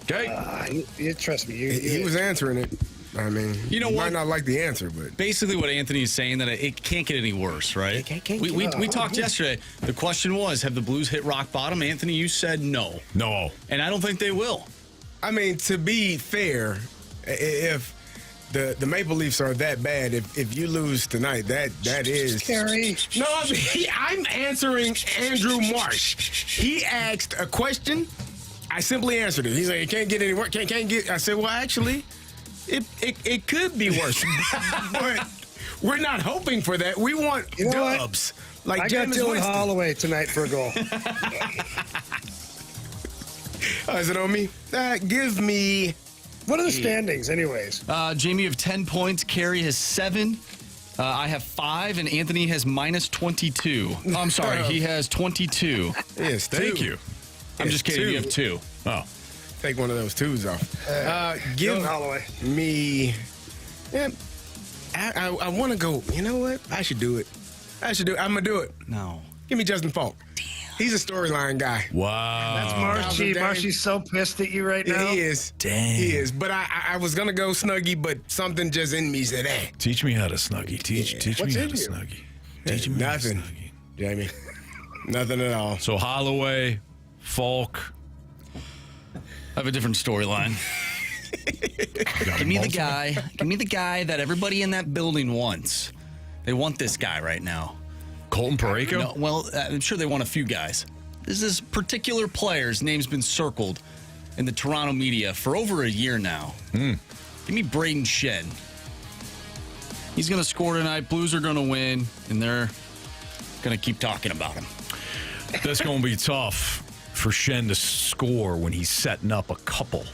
Okay? You trust me. He was answering it. I mean, You know you what? might not like the answer, but Basically, what Anthony is saying, that it can't get any worse, right? We talked yesterday. The question was, have the Blues hit rock bottom? Anthony, you said no. No. And I don't think they will. I mean, to be fair, if the Maple Leafs are that bad, if you lose tonight, that is Carey. No, I mean, I'm answering Andrew Marsh. He asked a question. I simply answered it. He's like, it can't get any worse. Can't get. I said, well, actually, it could be worse, but we're not hoping for that. We want dubs. Like I got Jameis Dylan Winston. Holloway tonight for a goal. Is it on me? Give me. What are the standings, anyways? Jamie, you have 10 points. Carey has 7. I have 5, and Anthony has minus 22. I'm sorry, he has 22. Yes, Thank you. I'm just kidding. You have 2. Oh. Take one of those twos off. Give Dylan Holloway. me. Yeah, I want to go. You know what? I should do it. I'm gonna do it. No. Give me Justin Falk. He's a storyline guy. Wow. That's Marshy. Dang. Marshy's so pissed at you right now. Yeah, he is. Dang. He is. But I was gonna go Snuggie, but something just in me said, "Hey, Teach me how to snuggie. Teach What's me how in to you? snuggie. Teach me how to nothing, snuggie. Jamie, nothing at all." So Holloway, Falk. I have a different storyline. Give me the guy that everybody in that building wants. They want this guy right now. Colton Parayko? No, well, I'm sure they want a few guys. This particular player's name's been circled in the Toronto media for over a year now. Give me Braden Shen. He's going to score tonight. Blues are going to win, and they're going to keep talking about him. That's going to be tough for Shen to score when he's setting up a couple.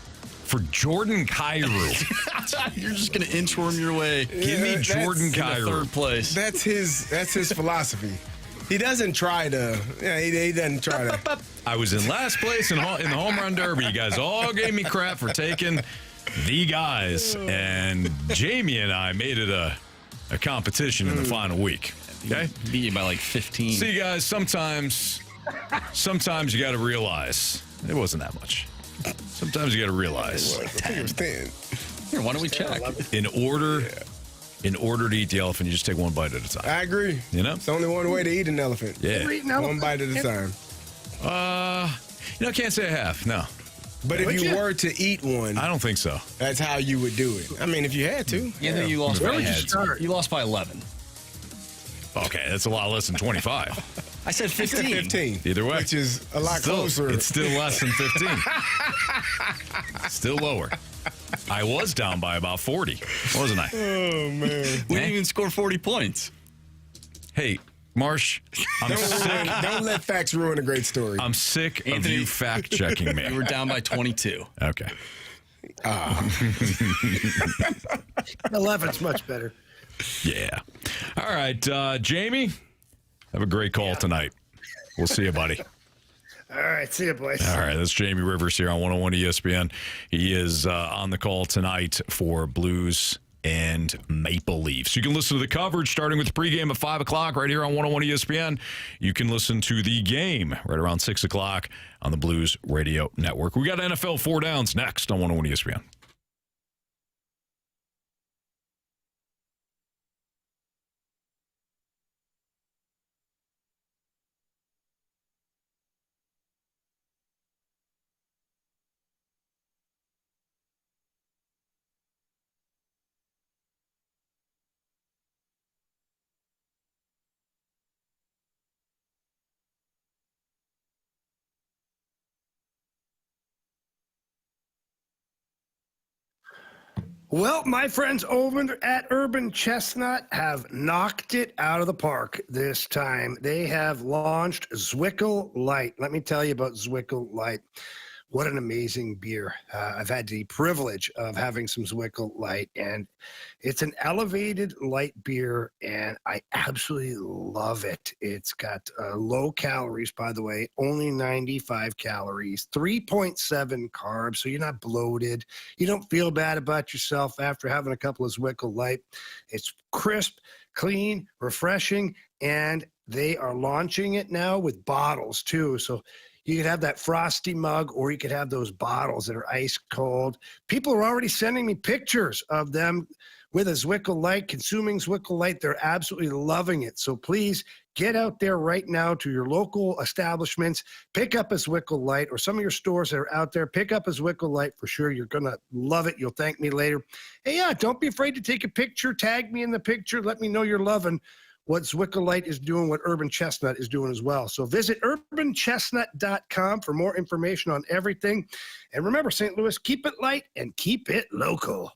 For Jordan Kyrou. You're just going to inchworm your way. Give me Jordan into Kyrou. third place. That's his philosophy. He doesn't try to. Yeah, he doesn't try to. I was in last place in the home run derby. You guys all gave me crap for taking the guys. And Jamie and I made it a competition in the final week. Okay? Beat you by like 15. See, guys, sometimes you got to realize it wasn't that much. Sometimes you got to realize I think it was 10. Here, why don't we check? in order to eat the elephant, you just take one bite at a time. I agree. You know? It's only one way to eat an elephant. Yeah. One bite at a time. I can't say I have. No, But if you were to eat one, I don't think so. that's how you would do it. I mean, if you had to. Anthony, you lost Where by would you start? You lost by 11. Okay, that's a lot less than 25. I said I said 15. 15. Either way. Which is a lot closer. It's still less than 15. Still lower. I was down by about 40, wasn't I? Oh, man. We didn't even score 40 points. Hey, Marsh, I'm sick. Don't let facts ruin a great story. I'm sick of Anthony. you fact checking me. We were down by 22. Okay. 11's much better. Yeah. All right, Jamie, have a great call tonight. We'll see you, buddy. All right, see you, boys. All right, that's Jamie Rivers here on 101 ESPN. He is on the call tonight for Blues and Maple Leafs. You can listen to the coverage starting with the pregame at 5 o'clock right here on 101 ESPN. You can listen to the game right around 6 o'clock on the Blues Radio Network. We got NFL 4 Downs next on 101 ESPN. Well, my friends over at Urban Chestnut have knocked it out of the park this time. They have launched Zwickle Light. Let me tell you about Zwickle Light. What an amazing beer. I've had the privilege of having some Zwickle Light, and it's an elevated light beer, and I absolutely love it. It's got low calories, by the way, only 95 calories, 3.7 carbs, so you're not bloated. You don't feel bad about yourself after having a couple of Zwickle Light. It's crisp, clean, refreshing, and they are launching it now with bottles, too, so You could have that frosty mug, or you could have those bottles that are ice cold. People are already sending me pictures of them with a Zwickle Light, consuming Zwickle Light. They're absolutely loving it. So please get out there right now to your local establishments, pick up a Zwickle Light, or some of your stores that are out there, pick up a Zwickle Light for sure. You're going to love it. You'll thank me later. Hey, yeah, don't be afraid to take a picture. Tag me in the picture. Let me know you're loving what Zwickle Light is doing, what Urban Chestnut is doing as well. So visit urbanchestnut.com for more information on everything. And remember, St. Louis, keep it light and keep it local.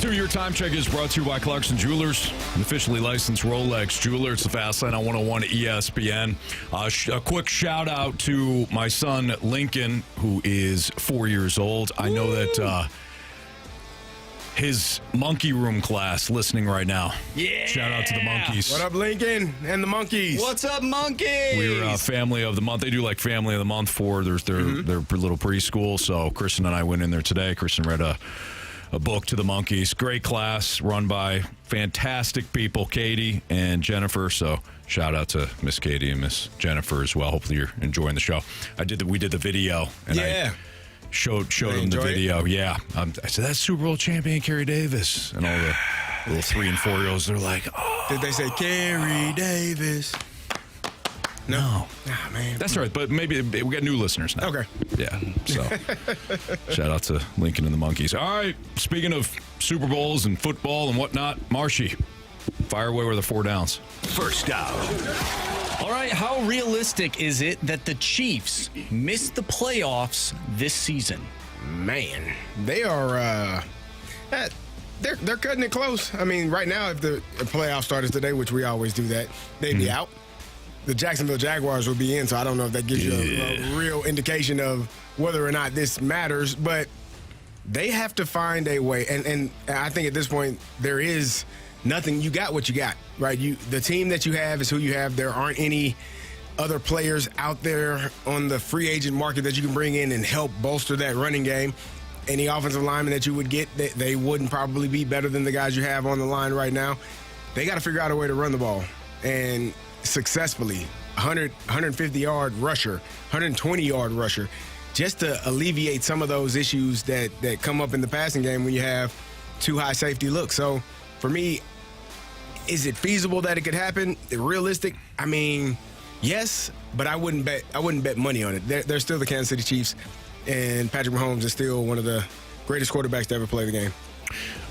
Your time check is brought to you by Clarkson Jewelers, an officially licensed Rolex jeweler. It's the Fast Lane on 101 ESPN. A quick shout out to my son Lincoln, who is 4 years old. I know that his monkey room class listening right now. Yeah. Shout out to the monkeys. What up, Lincoln and the monkeys? What's up, monkeys? We're family of the month. They do like family of the month for their little preschool. So Kristen and I went in there today. Kristen read a book to the monkeys. Great class run by fantastic people, Katie and Jennifer. So shout out to Miss Katie and Miss Jennifer as well. Hopefully you're enjoying the show. We did the video, and I showed them the video. Yeah, I said that's Super Bowl champion Carey Davis, and all the little 3 and 4 year olds. They're like, oh. Did they say Carey Davis? No. Nah, man. That's all right, but maybe we got new listeners now. Okay. Yeah, so shout out to Lincoln and the monkeys. All right, speaking of Super Bowls and football and whatnot, Marshy, fire away with the 4 downs. First down. All right, how realistic is it that the Chiefs missed the playoffs this season? Man, they are they're cutting it close. I mean, right now, if the playoff started today, which we always do that, they'd be out. The Jacksonville Jaguars will be in, so I don't know if that gives you a real indication of whether or not this matters, but they have to find a way. And I think at this point, there is nothing. You got what you got, right? The team that you have is who you have. There aren't any other players out there on the free agent market that you can bring in and help bolster that running game. Any offensive lineman that you would get, they wouldn't probably be better than the guys you have on the line right now. They got to figure out a way to run the ball and successfully. 150-yard rusher, 120-yard rusher, just to alleviate some of those issues that come up in the passing game when you have too high safety looks. So for me, is it feasible that it could happen? Realistic? I mean, yes, but I wouldn't bet money on it. They're still the Kansas City Chiefs, and Patrick Mahomes is still one of the greatest quarterbacks to ever play the game.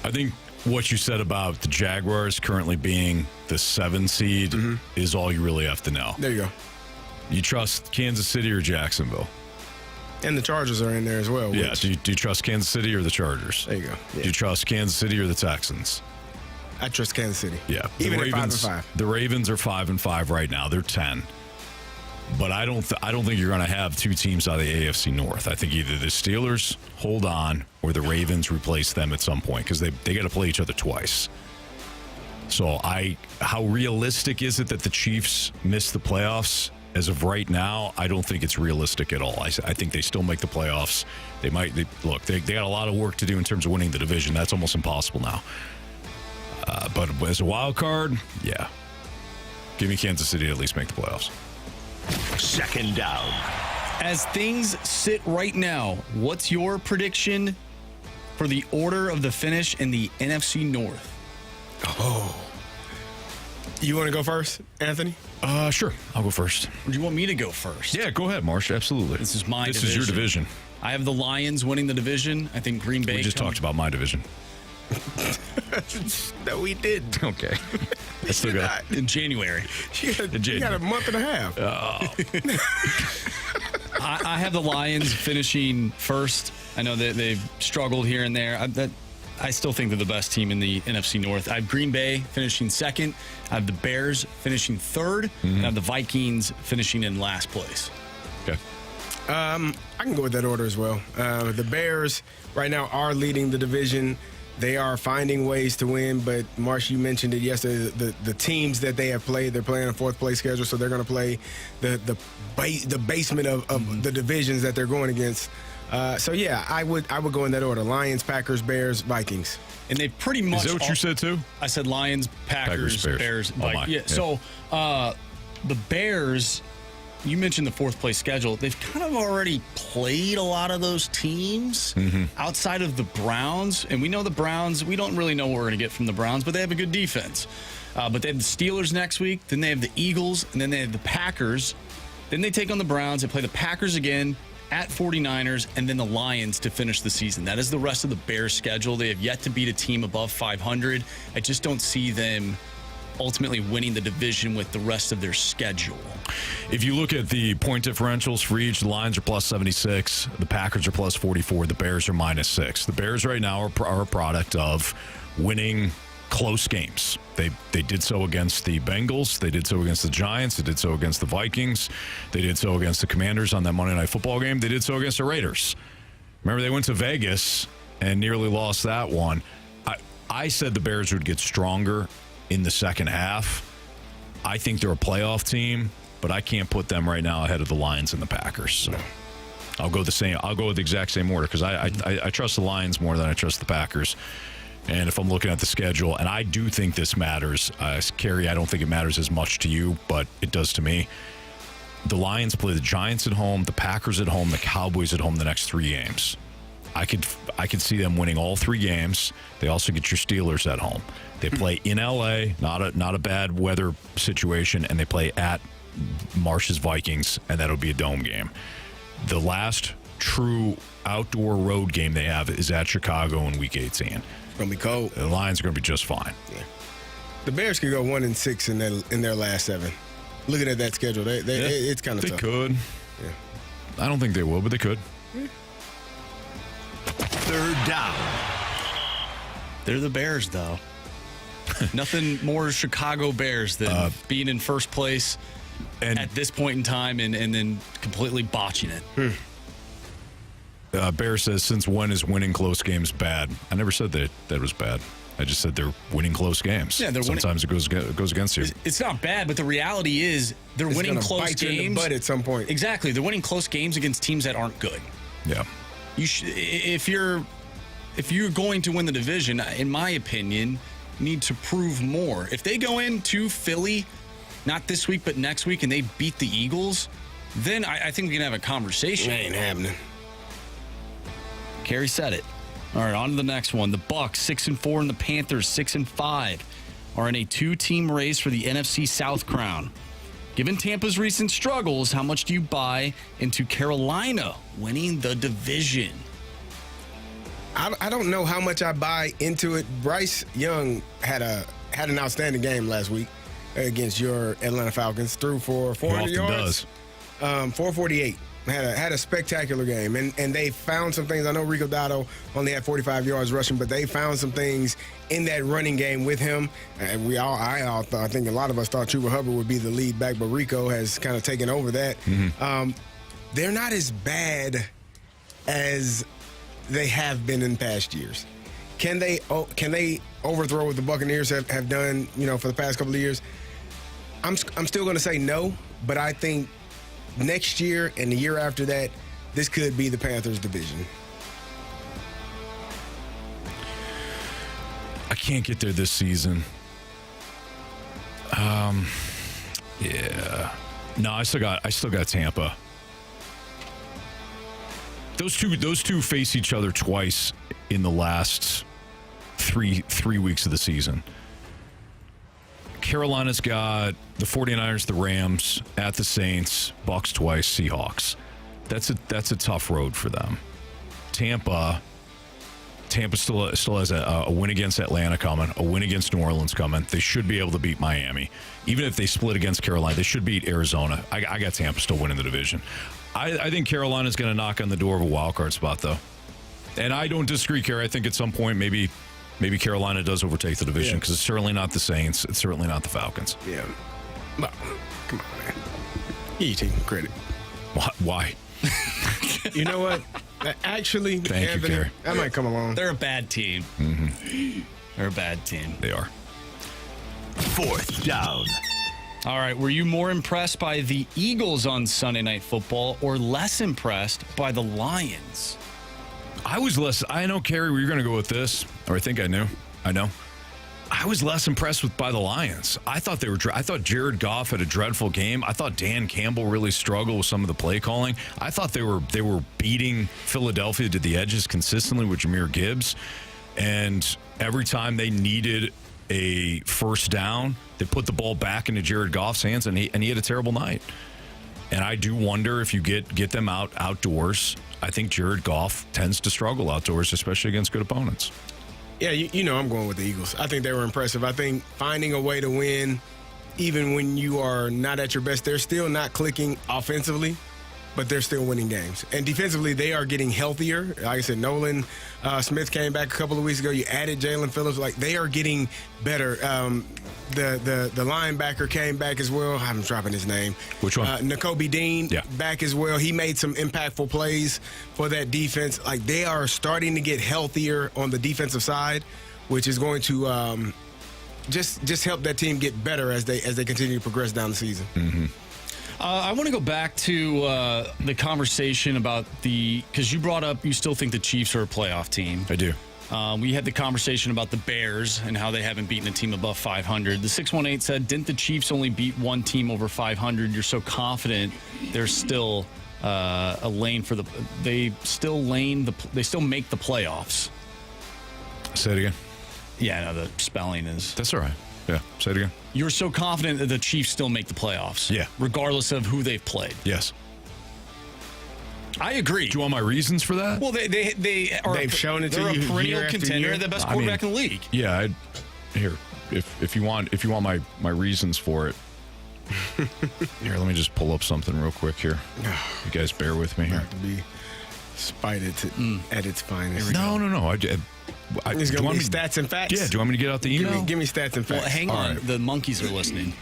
I think what you said about the Jaguars currently being the 7 seed is all you really have to know. There you go. You trust Kansas City or Jacksonville? And the Chargers are in there as well. Yeah. Do you trust Kansas City or the Chargers? There you go. Yeah. Do you trust Kansas City or the Texans? I trust Kansas City. Yeah. Even at 5-5. The Ravens are 5-5 right now. They're 10. But I don't think you're going to have 2 teams out of the AFC North. I think either the Steelers hold on or the Ravens replace them at some point because they got to play each other twice. So how realistic is it that the Chiefs miss the playoffs? As of right now, I don't think it's realistic at all. I think they still make the playoffs. They got a lot of work to do in terms of winning the division. That's almost impossible now. But as a wild card, yeah. Give me Kansas City to at least make the playoffs. Second down. As things sit right now, what's your prediction for the order of the finish in the NFC North? Oh. You want to go first, Anthony? Sure. I'll go first. Or do you want me to go first? Yeah, go ahead, Marsh. Absolutely. This is my division. division. This is your division. I have the Lions winning the division. I think Green Bay. We just talked about my division. No, we didn't. Okay. I still got in January. You got a month and a half. I have the Lions finishing first. I know that they've struggled here and there. I still think they're the best team in the NFC North. I have Green Bay finishing second. I have the Bears finishing third. And I have the Vikings finishing in last place. Okay. I can go with that order as well. The Bears right now are leading the division. They are finding ways to win, but Marsh, you mentioned it yesterday. The teams that they have played, they're playing a 4th place schedule, so they're going to play the basement of the divisions that they're going against. So yeah, I would go in that order: Lions, Packers, Bears, Vikings. And they pretty much. Is that what you said too? I said Lions, Packers, Bears, Vikings. Yeah. So the Bears. You mentioned the 4th place schedule. They've kind of already played a lot of those teams outside of the Browns. And we know the Browns, we don't really know what we're going to get from the Browns, but they have a good defense. But they have the Steelers next week. Then they have the Eagles. And then they have the Packers. Then they take on the Browns. They play the Packers again at 49ers. And then the Lions to finish the season. That is the rest of the Bears schedule. They have yet to beat a team above 500. I just don't see them ultimately winning the division with the rest of their schedule. If you look at the point differentials for each, the Lions are plus 76, the Packers are plus 44, the Bears are minus 6. The Bears right now are a product of winning close games. They did so against the Bengals, they did so against the Giants, they did so against the Vikings, they did so against the Commanders on that Monday Night Football game, they did so against the Raiders. Remember, they went to Vegas and nearly lost that one. I said the Bears would get stronger in the second half. I think they're a playoff team, but I can't put them right now ahead of the Lions and the Packers. So I'll go with the exact same order because I trust the Lions more than I trust the Packers. And if I'm looking at the schedule, and I do think this matters, Carey, I don't think it matters as much to you, but it does to me. The Lions play the Giants at home, the Packers at home, the Cowboys at home the next 3 games. I could see them winning all 3 games. They also get your Steelers at home. They play in LA, not a bad weather situation, and they play at Marsh's Vikings, and that'll be a dome game. The last true outdoor road game they have is at Chicago in Week 18. It's gonna be cold. The Lions are gonna be just fine. Yeah. The Bears could go 1-6 in their last 7. Looking at that schedule, it's kind of tough. They could. Yeah. I don't think they will, but they could. Yeah. Third down. They're the Bears, though. Nothing more Chicago Bears than being in first place and at this point in time and then completely botching it. Bear says, since when is winning close games bad? I never said that was bad. I just said they're winning close games. Yeah, they're Sometimes it goes against you. It's not bad, but the reality is they're It's winning gonna close bite you in the games. butt at some point. Exactly. They're winning close games against teams that aren't good. Yeah. If you're going to win the division, in my opinion, you need to prove more. If they go into Philly, not this week, but next week, and they beat the Eagles, then I think we can have a conversation. It ain't happening. Carey said it. All right, on to the next one. The Bucs 6-4 and the Panthers 6-5 are in a 2-team race for the NFC South crown. Given Tampa's recent struggles, how much do you buy into Carolina winning the division? I don't know how much I buy into it. Bryce Young had an outstanding game last week against your Atlanta Falcons. Threw for 400 yards. 448. Had a spectacular game, and they found some things. I know Rico Dotto only had 45 yards rushing, but they found some things in that running game with him. And I think a lot of us thought Chuba Hubbard would be the lead back, but Rico has kind of taken over that. They're not as bad as they have been in past years. Can they overthrow what the Buccaneers have done, for the past couple of years? I'm still going to say no, but I think next year and the year after that, this could be the Panthers' division. I can't get there this season. Yeah. No, I still got Tampa. Those two face each other twice in the last three weeks of the season. Carolina's got the 49ers, the Rams, at the Saints, Bucs twice, Seahawks. That's a tough road for them. Tampa still has a win against Atlanta coming, a win against New Orleans coming. They should be able to beat Miami. Even if they split against Carolina, they should beat Arizona. I got Tampa still winning the division. I think Carolina's going to knock on the door of a wild card spot, though. And I don't disagree, Carey. I think at some point maybe Carolina does overtake the division because it's certainly not the Saints. It's certainly not the Falcons. Yeah. Well, come on, man. You taking credit. Why? You know what? Actually, Thank Anthony, you, Carey. I might come along. They're a bad team. Mm-hmm. They're a bad team. They are. 4th down. All right, were you more impressed by the Eagles on Sunday Night Football or less impressed by the Lions? I was less. I know, Carey, were you going to go with this? Or I think I knew. I know. I was less impressed by the Lions. I thought Jared Goff had a dreadful game. I thought Dan Campbell really struggled with some of the play calling. I thought they were beating Philadelphia to the edges consistently with Jahmyr Gibbs, and every time they needed a first down, they put the ball back into Jared Goff's hands, and he had a terrible night. And I do wonder if you get them outdoors. I think Jared Goff tends to struggle outdoors, especially against good opponents. Yeah, I'm going with the Eagles. I think they were impressive. I think finding a way to win, even when you are not at your best, they're still not clicking offensively, but they're still winning games. And defensively, they are getting healthier. Like I said, Nolan Smith came back a couple of weeks ago. You added Jalen Phillips. Like, they are getting better. The linebacker came back as well. I'm dropping his name. Which one? Nakobe Dean back as well. He made some impactful plays for that defense. Like, they are starting to get healthier on the defensive side, which is going to just help that team get better as they continue to progress down the season. Mm-hmm. I want to go back to the conversation about because you brought up you still think the Chiefs are a playoff team. I do. We had the conversation about the Bears and how they haven't beaten a team above 500. The 618 said, didn't the Chiefs only beat one team over 500? You're so confident there's still a lane for they still make the playoffs. Say it again. Yeah, no, the spelling is. That's all right. Yeah, say it again. You're so confident that the Chiefs still make the playoffs. Yeah. Regardless of who they've played. Yes. I agree. Do you want my reasons for that? Well, they've shown it to they're you. a perennial year after contender. year. They're the best quarterback in the league. Yeah. Here, if you want my reasons for it. Here, let me just pull up something real quick here. You guys bear with me here. Have to be spited at its finest. No. It's going to be stats and facts. Yeah, do you want me to get out the email? Give me stats and facts. Well, hang on. right. The monkeys are listening.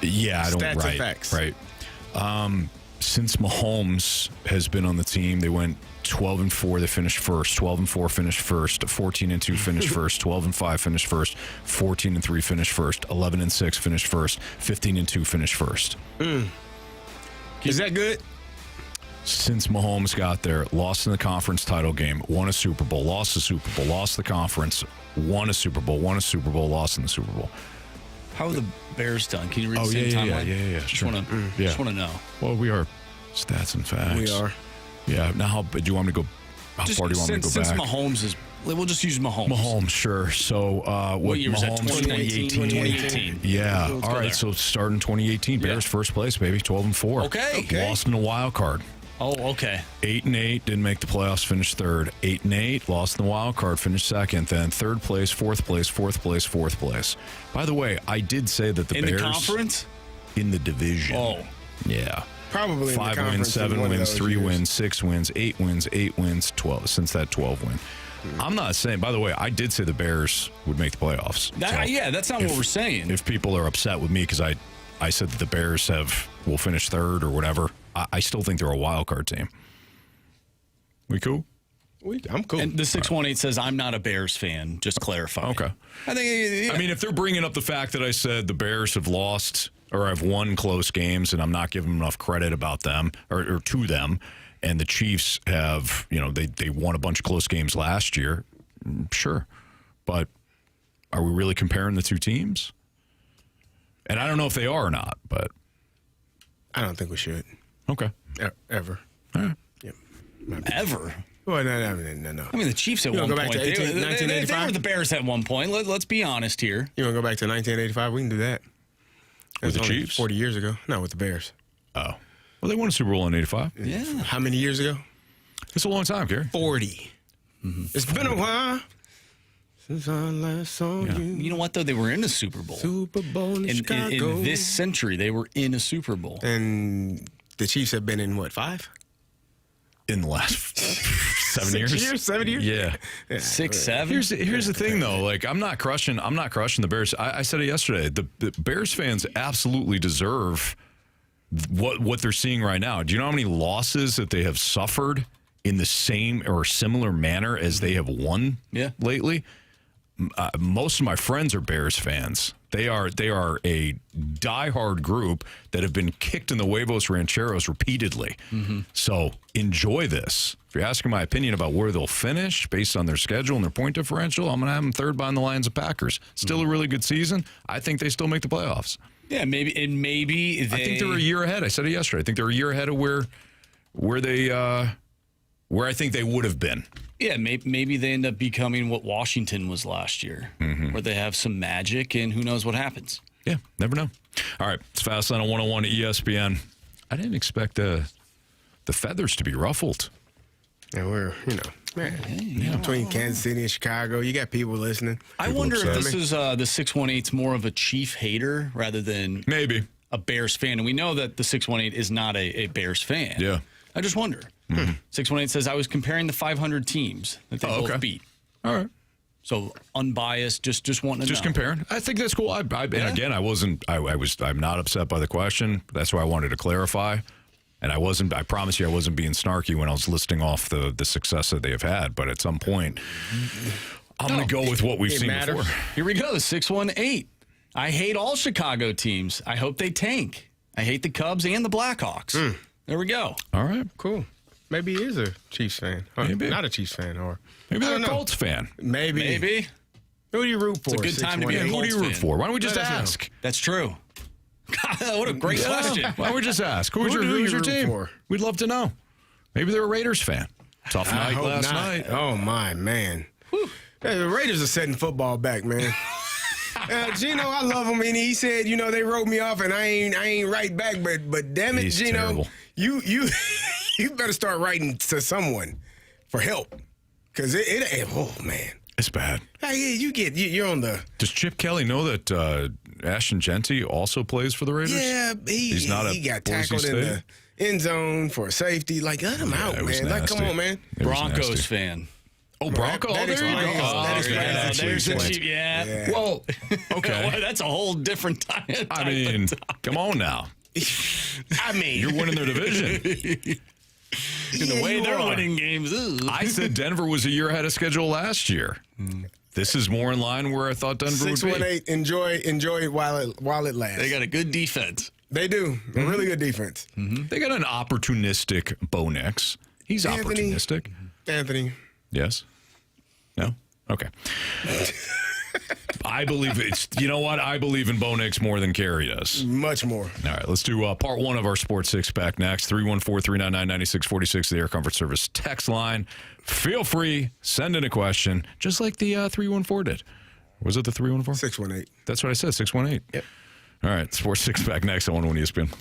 Yeah, I don't. Stats right, and facts. Right. since Mahomes has been on the team, they went 12-4. They finished first. 12-4 finished first. 14-2 finished first. 12-5 finished first. 14-3 finished first. 11-6 finished first. 15-2 finished first. Is that good? Since Mahomes got there, lost in the conference title game, won a Super Bowl, lost the Super Bowl, lost the conference, won a Super Bowl, lost in the Super Bowl. How are the Bears done? Can you read the same timeline? Yeah. Just Sure. want to know. Well, we are stats and facts. We are. Yeah. Now, do you want me to go? How far do you want me to go Since back? Mahomes is, we'll just use Mahomes. Mahomes, sure. So, What year was that? Mahomes, 2018. Yeah. Let's All go right. there. So, starting 2018, Bears first place, baby, 12-4. Okay. Lost in the wild card. Oh, okay. 8-8, didn't make the playoffs, finished third. 8-8, lost in the wild card, finished second. Then third place, fourth place, fourth place, fourth place. By the way, I did say that the In Bears the conference? in the division. Oh. Yeah. Probably in 5 the wins, conference 7 in one of wins, those 3 years. wins, 6 wins, 8 wins, 8 wins, 12. Since that 12 win. I'm not saying, by the way, I did say the Bears would make the playoffs. That's not what we're saying. If people are upset with me because I said that the Bears will finish third or whatever, I still think they're a wild card team. We cool? I'm cool. And the 618 says, I'm not a Bears fan. Just clarify. Okay. I think, yeah. I mean, if they're bringing up the fact that I said the Bears have lost or have won close games and I'm not giving them enough credit about them or to them, and the Chiefs have, they won a bunch of close games last year, sure. But are we really comparing the two teams? And I don't know if they are or not, but. I don't think we should. Okay. Ever. All right. Yep. Ever. Well, no. I mean, the Chiefs at You one wanna go point. back to 1985? They were the Bears at one point. Let's be honest here. You want to go back to 1985? We can do that. With the That's only Chiefs? 40 years ago. No, with the Bears. Oh. Well, they won a Super Bowl in 85. Yeah. How many years ago? It's a long time, Carey. 40. It's been a while since I last saw you. You know what, though? They were in a Super Bowl. Super Bowl in Chicago. In this century, they were in a Super Bowl. And the Chiefs have been in, what, 5? In the last 7 years? 7 years? Yeah. 6, 7. Here's the thing, though. Like, I'm not crushing the Bears. I said it yesterday. The Bears fans absolutely deserve what they're seeing right now. Do you know how many losses that they have suffered in the same or similar manner as they have won lately? Most of my friends are Bears fans. They are a diehard group that have been kicked in the huevos rancheros repeatedly. So enjoy this. If you're asking my opinion about where they'll finish based on their schedule and their point differential, I'm going to have them third behind the Lions and Packers. Still a really good season. I think they still make the playoffs. Yeah, maybe they. I think they're a year ahead. I said it yesterday. I think they're a year ahead of where I think they would have been. Yeah, maybe they end up becoming what Washington was last year, where they have some magic, and who knows what happens. Yeah, never know. All right, it's Fastlane on 101 ESPN. I didn't expect the feathers to be ruffled. And we're, between Kansas City and Chicago, you got people listening. I wonder if this is the 618's more of a Chief hater rather than maybe a Bears fan. And we know that the 618 is not a Bears fan. Yeah. I just wonder. 618 says, I was comparing the 500 teams that they both beat. All right. So unbiased, just wanting to know. Just comparing. I think that's cool. And again, I'm not upset by the question. That's why I wanted to clarify. And I promise you I wasn't being snarky when I was listing off the success that they have had. But at some point, I'm going to go with what we've seen before. Here we go, the 618. I hate all Chicago teams. I hope they tank. I hate the Cubs and the Blackhawks. There we go. All right. Cool. Maybe he is a Chiefs fan. Or Maybe. Not a Chiefs fan. Or maybe they're a Colts fan. Maybe. Who do you root for? It's a good time to be a Who Colts do you root fan. for? Why don't we just Let us know. ask? That's true. God, what a great question. Why don't we just ask? Who's Who do you your root team? for? We'd love to know. Maybe they're a Raiders fan. Tough I night hope last not. night. Oh, my man. Hey, the Raiders are setting football back, man. Gino, I love him, and he said, they wrote me off, and I ain't right back. But damn it, He's Gino, terrible. you better start writing to someone for help, because oh man, It's bad. Hey, you're on the. Does Chip Kelly know that Ashton Genty also plays for the Raiders? Yeah, he got tackled in the end zone for a safety. Like, let him out, man. Like, come on, man. Broncos fan. Oh, Bronco. That there you go. explains- that explains the There's the Chiefs. Chief. Yeah. Well, okay. That's a whole different time. I mean, come on now. I mean, You're winning their division. In the way they're winning games. I said Denver was a year ahead of schedule last year. This is more in line where I thought Denver would be. 6-1-8. Enjoy it while it lasts. They got a good defense. They do. A really good defense. They got an opportunistic Bo Nix. He's opportunistic. Anthony. Yes? No? Okay. I believe it's, you know what? I believe in Bo Nix more than Carey does. Much more. All right, let's do part one of our Sports Six Pack next. 314-399-9646, the Air Comfort Service text line. Feel free, send in a question, just like the 314 did. Was it the 314? 618. That's what I said, 618. Yep. All right, Sports Six Pack next on 101 ESPN.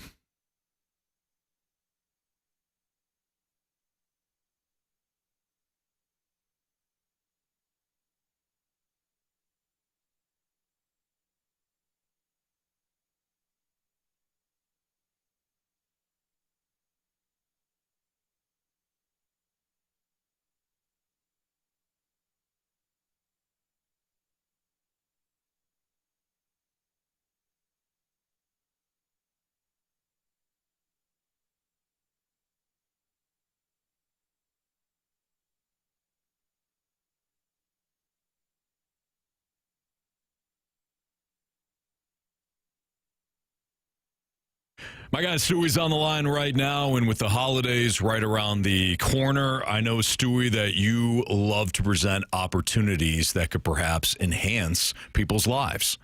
My guy Stewie's on the line right now, and with the holidays right around the corner, I know, Stewie, that you love to present opportunities that could perhaps enhance people's lives.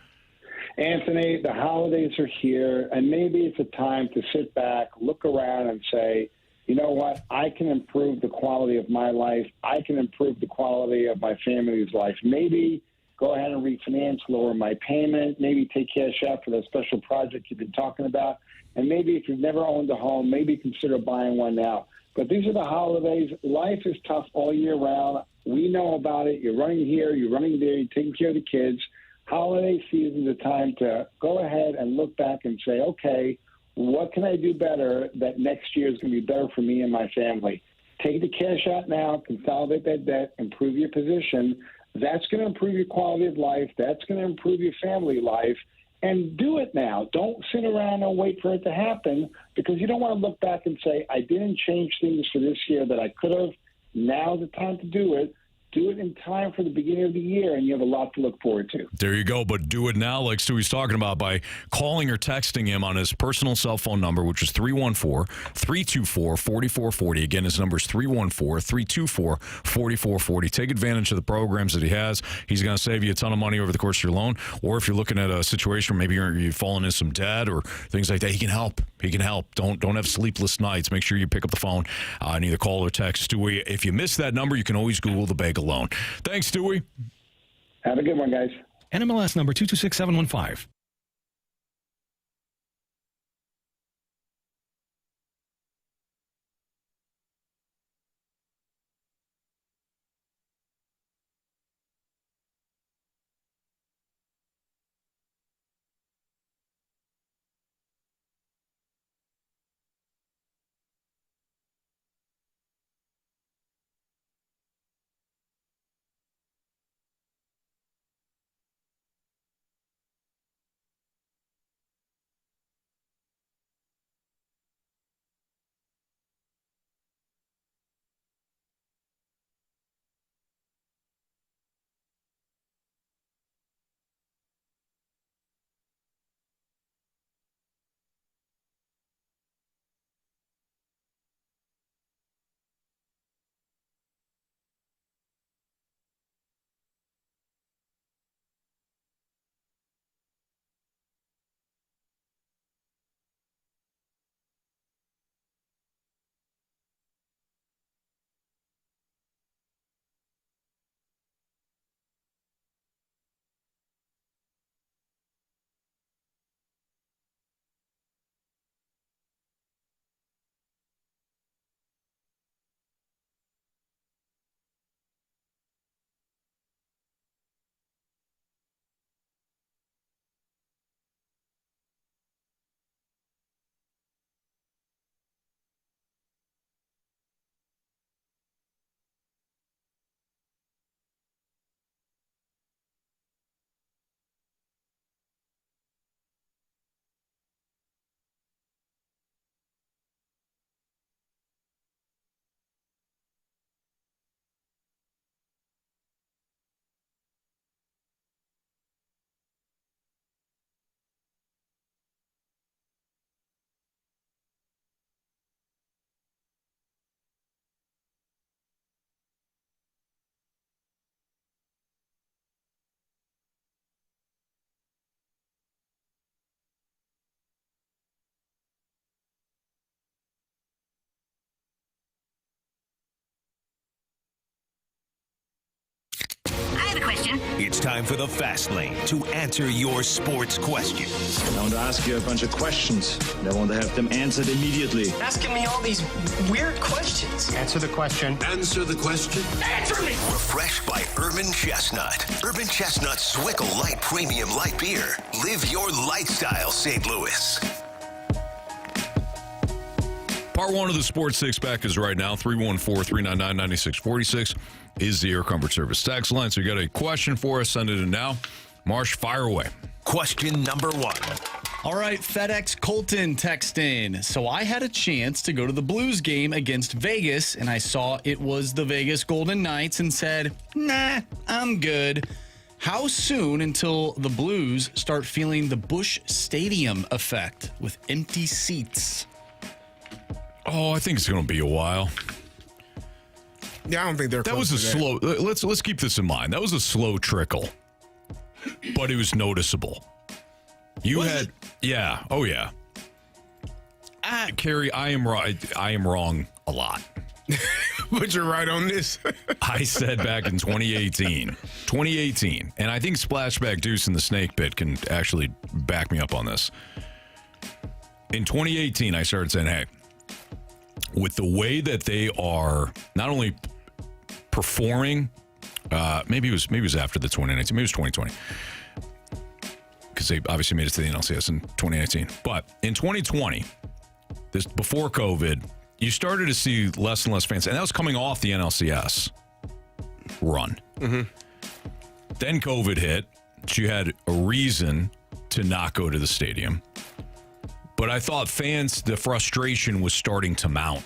Anthony, the holidays are here, and maybe it's a time to sit back, look around, and say, you know what, I can improve the quality of my life. I can improve the quality of my family's life. Maybe go ahead and refinance, lower my payment, maybe take cash out for that special project you've been talking about. And maybe if you've never owned a home, maybe consider buying one now. But these are the holidays. Life is tough all year round. We know about it. You're running here, you're running there, you're taking care of the kids. Holiday season is a time to go ahead and look back and say, okay, what can I do better that next year is going to be better for me and my family? Take the cash out now, consolidate that debt, improve your position. That's going to improve your quality of life. That's going to improve your family life. And do it now. Don't sit around and wait for it to happen, because you don't want to look back and say, I didn't change things for this year that I could have. Now's the time to do it. Do it in time for the beginning of the year, and you have a lot to look forward to. There you go. But do it now, like Stewie's talking about, by calling or texting him on his personal cell phone number, which is 314-324-4440. Again, his number is 314-324-4440. Take advantage of the programs that he has. He's going to save you a ton of money over the course of your loan. Or if you're looking at a situation where maybe you've fallen into some debt or things like that, he can help. He can help. Don't have sleepless nights. Make sure you pick up the phone and either call or text Stewie. If you miss that number, you can always Google the bagel loan. Thanks, Stewie. Have a good one, guys. NMLS number 226715. have a question. It's time for the Fast Lane to answer your sports questions. I want to ask you a bunch of questions. And I want to have them answered immediately. Asking me all these weird questions. Answer the question. Answer the question. Answer me! Refreshed by Urban Chestnut. Urban Chestnut Swickle Light Premium Light Beer. Live your lifestyle, St. Louis. Part one of the Sports Six Pack is right now. 314-399-9646 is the Air Comfort Service text line. So you got a question for us, send it in now. Marsh, fire away. Question number 1. All right, FedEx Colton text in. So I had a chance to go to the Blues game against Vegas, and I saw it was the Vegas Golden Knights and said, nah, I'm good. How soon until the Blues start feeling the Busch Stadium effect with empty seats? Oh, I think it's going to be a while. Yeah, I don't think they're. That was a slow. Let's keep this in mind. That was a slow trickle, but it was noticeable. Yeah. Oh yeah. Carey, I am right. I am wrong a lot. But you're right on this. I said back in 2018, and I think Splashback Deuce and the Snake Pit can actually back me up on this. In 2018, I started saying, hey, with the way that they are not only performing, maybe it was after the 2019, maybe it was 2020, because they obviously made it to the NLCS in 2019. But in 2020, this before COVID, you started to see less and less fans, and that was coming off the NLCS run. Mm-hmm. Then COVID hit. So you had a reason to not go to the stadium. But I thought fans, the frustration was starting to mount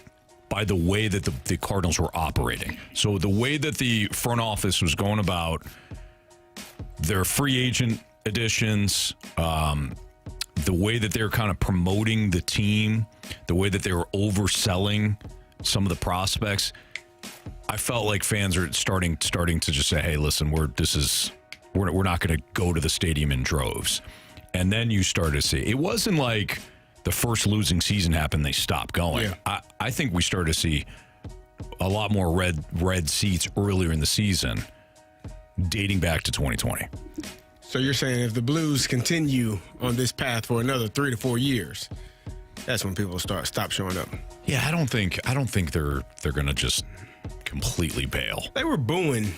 by the way that the Cardinals were operating. So the way that the front office was going about their free agent additions, the way that they were kind of promoting the team, the way that they were overselling some of the prospects, I felt like fans are starting to just say, hey, listen, we're not going to go to the stadium in droves. And then you start to see, it wasn't like the first losing season happened, they stopped going. Yeah. I think we started to see a lot more red seats earlier in the season, dating back to 2020. So you're saying if the Blues continue on this path for another 3 to 4 years, that's when people stop showing up. Yeah, I don't think they're going to just completely bail. They were booing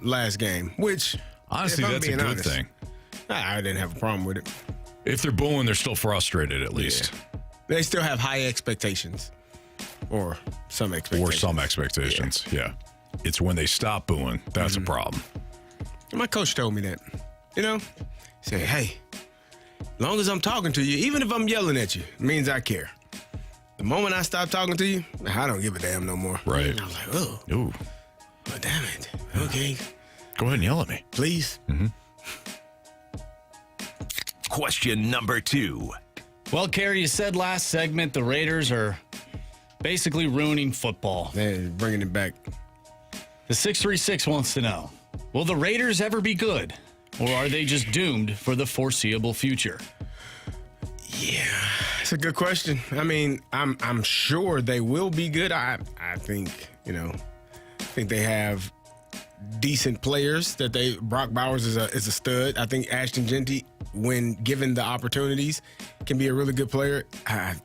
last game, which honestly, that's a good thing. I didn't have a problem with it. If they're booing, they're still frustrated, at least. Yeah. They still have high expectations. Or some expectations. Yeah. It's when they stop booing, that's a problem. My coach told me that. You know? He said, hey, as long as I'm talking to you, even if I'm yelling at you, it means I care. The moment I stop talking to you, I don't give a damn no more. Right. And I was like, oh. Ooh. Oh, damn it. Okay. Go ahead and yell at me. Please. Mm-hmm. Question number 2. Well, Carey, you said last segment the Raiders are basically ruining football. They're bringing it back. The 636 wants to know, will the Raiders ever be good? Or are they just doomed for the foreseeable future? Yeah, it's a good question. I mean, I'm sure they will be good. I think, I think they have decent players Brock Bowers is a stud. I think Ashton Genty, when given the opportunities, can be a really good player. I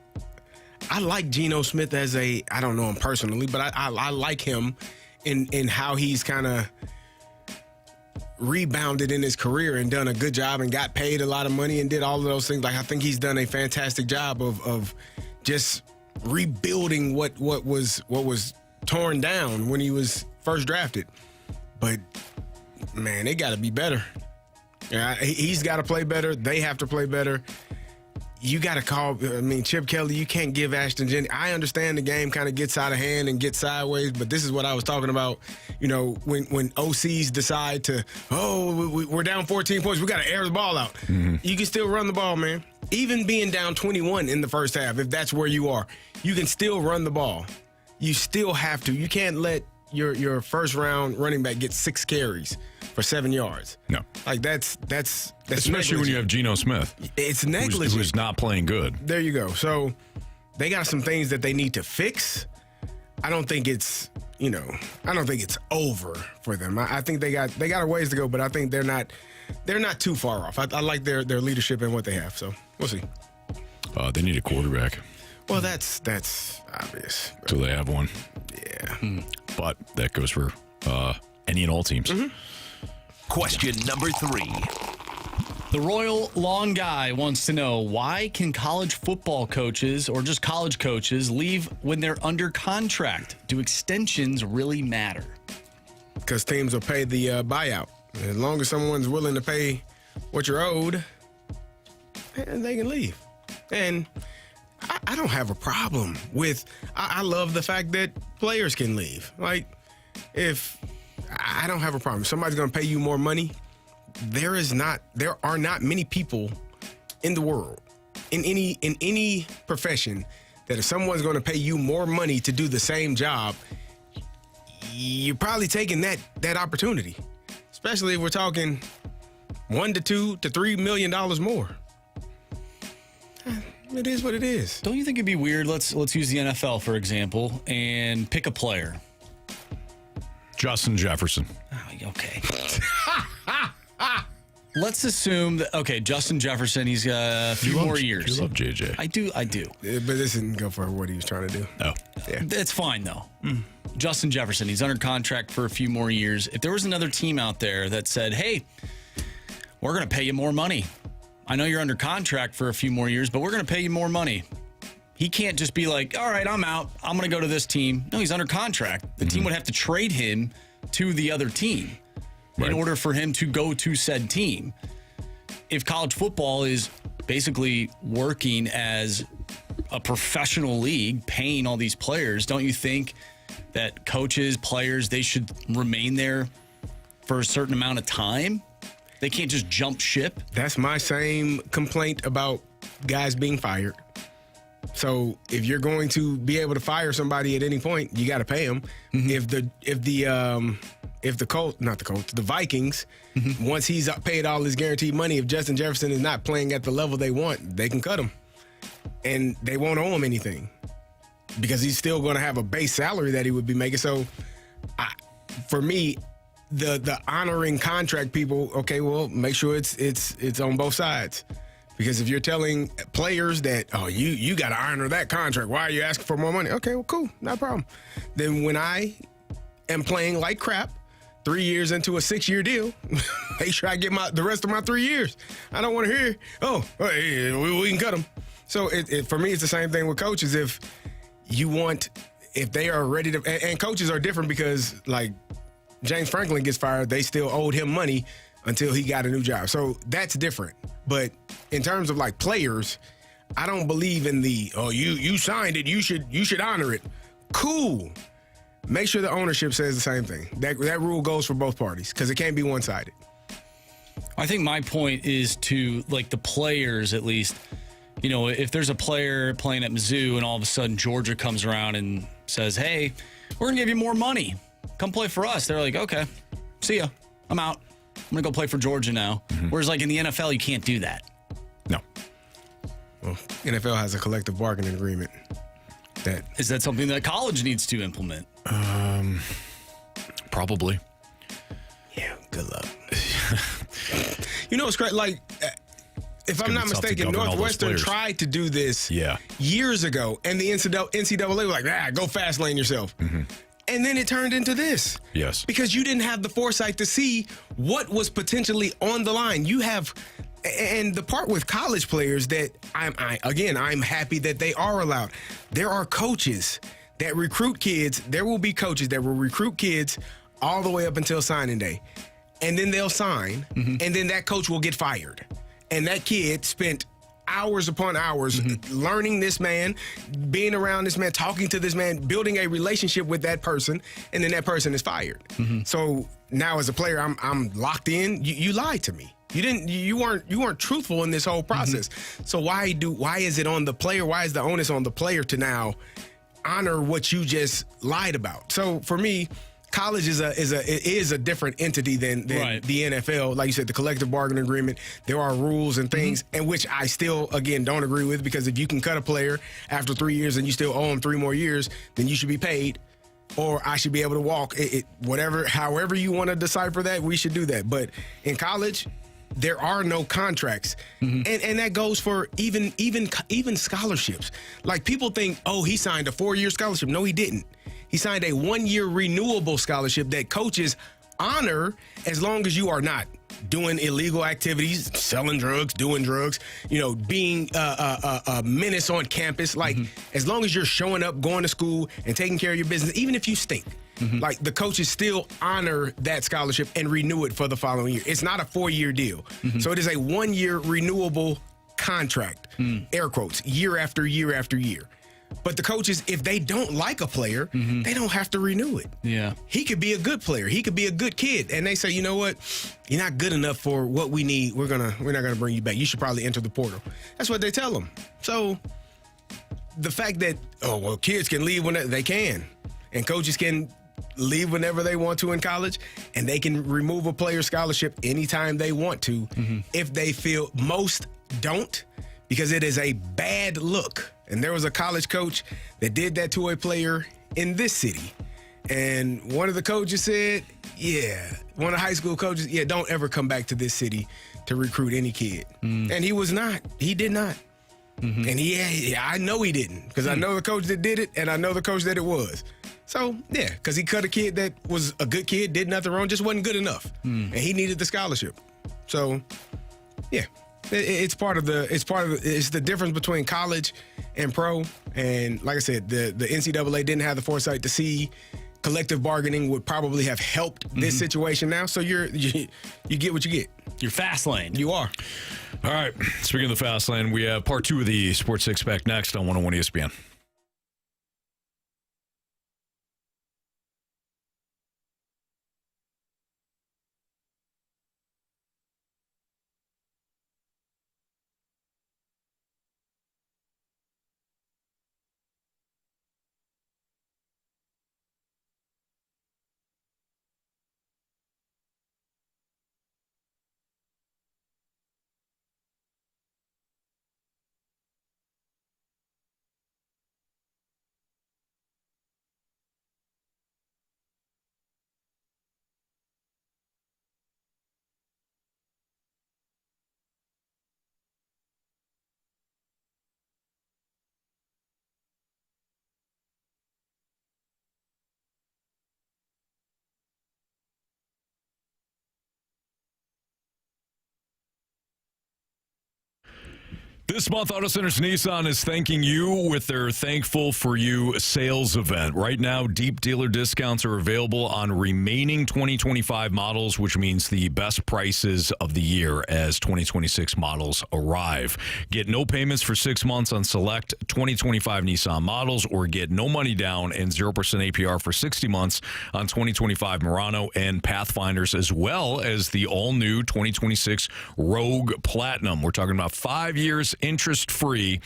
like Geno Smith I don't know him personally, but I like him in how he's kind of rebounded in his career and done a good job and got paid a lot of money and did all of those things. Like, I think he's done a fantastic job of just rebuilding what was torn down when he was first drafted. But man, they got to be better. Yeah, he's got to play better. They have to play better. You got to call. I mean, Chip Kelly, you can't give Ashton Genty. I understand the game kind of gets out of hand and gets sideways, but this is what I was talking about. When OCs decide to, we're down 14 points, we got to air the ball out. Mm-hmm. You can still run the ball, man. Even being down 21 in the first half, if that's where you are, you can still run the ball. You still have to. You can't let your first round running back get 6 carries for 7 yards. No. Like that's especially when you have Geno Smith. It's negligent. Who's not playing good. There you go. So they got some things that they need to fix. I don't think it's I don't think it's over for them. I think they got a ways to go, but I think they're not too far off. I like their leadership and what they have. So we'll see. They need a quarterback. Well, that's obvious. So they have one. Yeah. But that goes for any and all teams. Question number 3. The Royal Lawn Guy wants to know, why can college football coaches or just college coaches leave when they're under contract? Do extensions really matter? Because teams will pay the buyout. As long as someone's willing to pay what you're owed, they can leave. And I don't have a problem with, I love the fact that players can leave. Like, I don't have a problem. If somebody's going to pay you more money, there are not many people in the world, in any profession, that if someone's going to pay you more money to do the same job, you're probably taking that opportunity, especially if we're talking $1 to $2 to $3 million more. It is what it is. Don't you think it'd be weird? Let's use the NFL, for example, and pick a player. Justin Jefferson. Oh, okay. Let's assume that, Justin Jefferson, he's got a few more years. You love JJ. I do. But this didn't go for what he was trying to do. No. Yeah. It's fine, though. Justin Jefferson, he's under contract for a few more years. If there was another team out there that said, hey, we're going to pay you more money. I know you're under contract for a few more years, but we're going to pay you more money. He can't just be like, all right, I'm out. I'm going to go to this team. No, he's under contract. The team would have to trade him to the other team in order for him to go to said team. If college football is basically working as a professional league, paying all these players, don't you think that coaches, players, they should remain there for a certain amount of time? They can't just jump ship. That's my same complaint about guys being fired. So if you're going to be able to fire somebody at any point, you got to pay them. If the Vikings, once he's paid all his guaranteed money, if Justin Jefferson is not playing at the level they want, they can cut him, and they won't owe him anything because he's still going to have a base salary that he would be making. So, for me, the honoring contract people, okay, well, make sure it's on both sides. Because if you're telling players that, you got to honor that contract, why are you asking for more money? Okay, well, cool, no problem. Then when I am playing like crap, 3 years into a 6-year deal, make sure I get the rest of my 3 years. I don't want to hear, we can cut them. So for me, it's the same thing with coaches. If they are ready to, and coaches are different because, like, James Franklin gets fired, they still owed him money until he got a new job. So that's different. But in terms of like players, I don't believe in you signed it, you should honor it. Cool. Make sure the ownership says the same thing. That rule goes for both parties because it can't be one-sided. I think my point is to, like, the players at least. You know, if there's a player playing at Mizzou and all of a sudden Georgia comes around and says, hey, we're going to give you more money. Come play for us. They're like, okay, see ya. I'm out. I'm going to go play for Georgia now. Whereas, like, in the NFL, you can't do that. No. Well, NFL has a collective bargaining agreement. Is that something that college needs to implement? Probably. Yeah, good luck. You know what's great? Like, if I'm not mistaken, Northwestern tried to do this years ago, and the NCAA was like, go fast lane yourself. And then it turned into this. Yes. Because you didn't have the foresight to see what was potentially on the line. And the part with college players that I'm happy that they are allowed. There are coaches that recruit kids. There will be coaches that will recruit kids all the way up until signing day. And then they'll sign, and then that coach will get fired. And that kid spent hours upon hours learning this man, being around this man, talking to this man, building a relationship with that person, and then that person is fired. So now as a player, I'm locked in. You lied to me. You weren't truthful in this whole process. So why is it on the player? Why is the onus on the player to now honor what you just lied about? So for me, college is a different entity than the NFL. Like you said, the collective bargaining agreement, there are rules and things, and which I still, again, don't agree with, because if you can cut a player after 3 years and you still owe him 3 more years, then you should be paid. or I should be able to walk. However you want to decipher that, we should do that. But in college, there are no contracts, and that goes for even scholarships. Like, people think, oh, he signed a 4-year scholarship. No, he didn't. He signed a 1-year renewable scholarship that coaches honor as long as you are not doing illegal activities, selling drugs, doing drugs, being a menace on campus. Like, as long as you're showing up, going to school, and taking care of your business, even if you stink. Like, the coaches still honor that scholarship and renew it for the following year. It's not a 4-year deal. So it is a 1-year renewable contract, air quotes, year after year after year. But the coaches, if they don't like a player, they don't have to renew it. Yeah. He could be a good player. He could be a good kid. And they say, you know what? You're not good enough for what we need. We're not gonna bring you back. You should probably enter the portal. That's what they tell them. So the fact that, kids can leave when they can, and coaches can leave whenever they want to in college, and they can remove a player's scholarship anytime they want to, if they feel. Most don't, because it is a bad look. And there was a college coach that did that to a player in this city. And one of the coaches said, one of the high school coaches, don't ever come back to this city to recruit any kid. And he did not. And I know he didn't, because I know the coach that did it, and I know the coach that it was. So, because he cut a kid that was a good kid, did nothing wrong, just wasn't good enough. And he needed the scholarship. So, it's the difference between college and pro. And like I said, the NCAA didn't have the foresight to see collective bargaining would probably have helped this situation now. So you get what you get. You're fast lane. You are. All right. Speaking of the fast lane, we have part 2 of the Sports Six Pack next on 101 ESPN. This month, Auto Centers Nissan is thanking you with their Thankful for You sales event. Right now, deep dealer discounts are available on remaining 2025 models, which means the best prices of the year as 2026 models arrive. Get no payments for 6 months on select 2025 Nissan models, or get no money down and 0% APR for 60 months on 2025 Murano and Pathfinders, as well as the all-new 2026 Rogue Platinum. We're talking about 5 years interest-free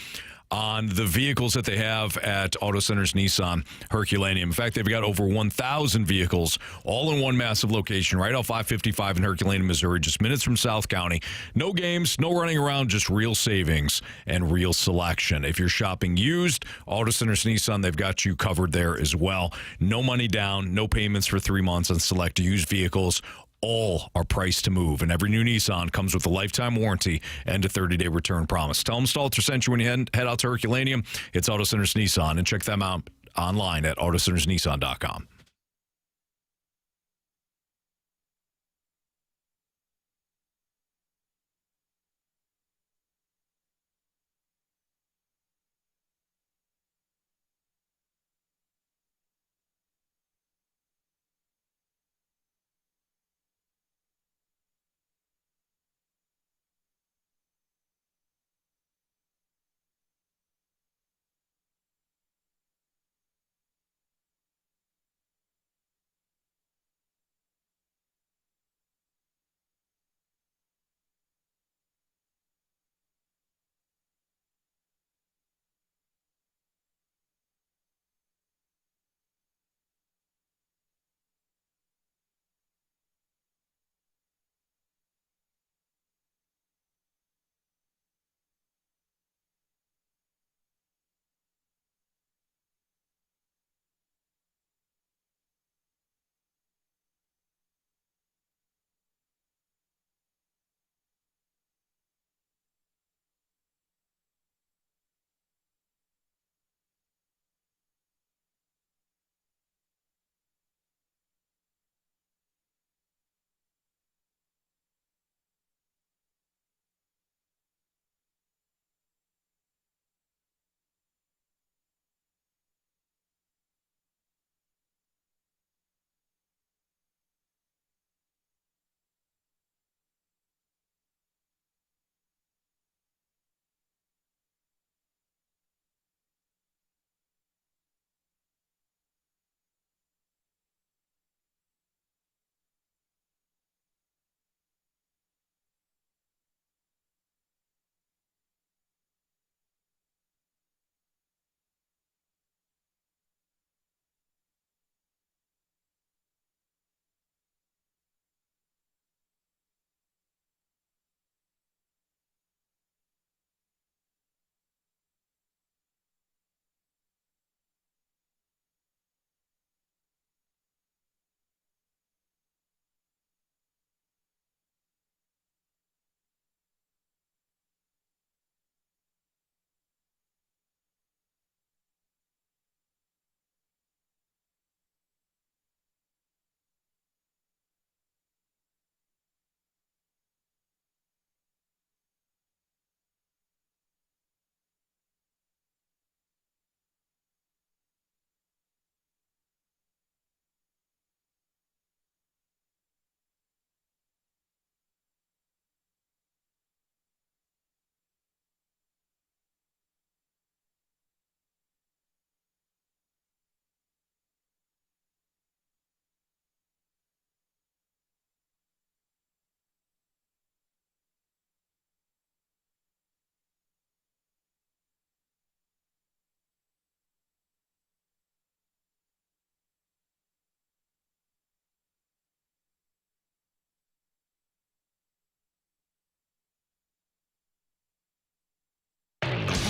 on the vehicles that they have at Auto Centers Nissan Herculaneum. In fact, they've got over 1,000 vehicles all in one massive location right off I-55 in Herculaneum, Missouri, just minutes from South County. No games, no running around, just real savings and real selection. If you're shopping used, Auto Centers Nissan, they've got you covered there as well. No money down, no payments for 3 months on select used vehicles. All are priced to move, and every new Nissan comes with a lifetime warranty and a 30-day return promise. Tell them Stalter sent you when you head out to Herculaneum. It's Auto Centers Nissan, and check them out online at autocentersnissan.com.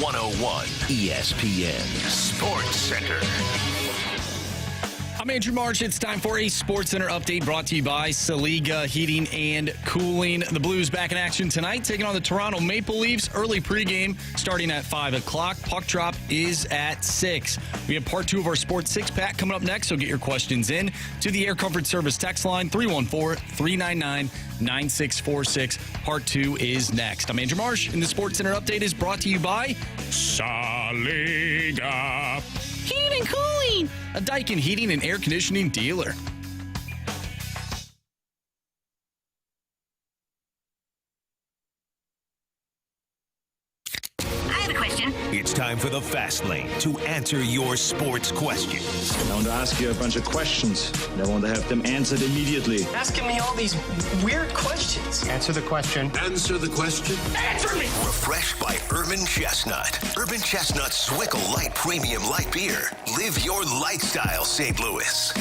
101 ESPN Sports Center. I'm Andrew Marsh. It's time for a Sports Center update brought to you by Saliga Heating and Cooling. The Blues back in action tonight, taking on the Toronto Maple Leafs. Early pregame starting at 5 o'clock. Puck drop is at 6. We have part 2 of our Sports Six-Pack coming up next, so get your questions in to the Air Comfort Service text line, 314-399-9646. Part 2 is next. I'm Andrew Marsh, and the Sports Center update is brought to you by Saliga Heating and Cooling, a Daikin heating and air conditioning dealer. I have a question. It's time for the Fast Lane to answer your sports questions. I want to ask you a bunch of questions, and I want to have them answered immediately. Asking me all these weird questions. Answer the question. Answer the question. Answer me! Refreshed by Urban Chestnut. Urban Chestnut Swickle Light Premium Light Beer. Live your lifestyle, St. Louis.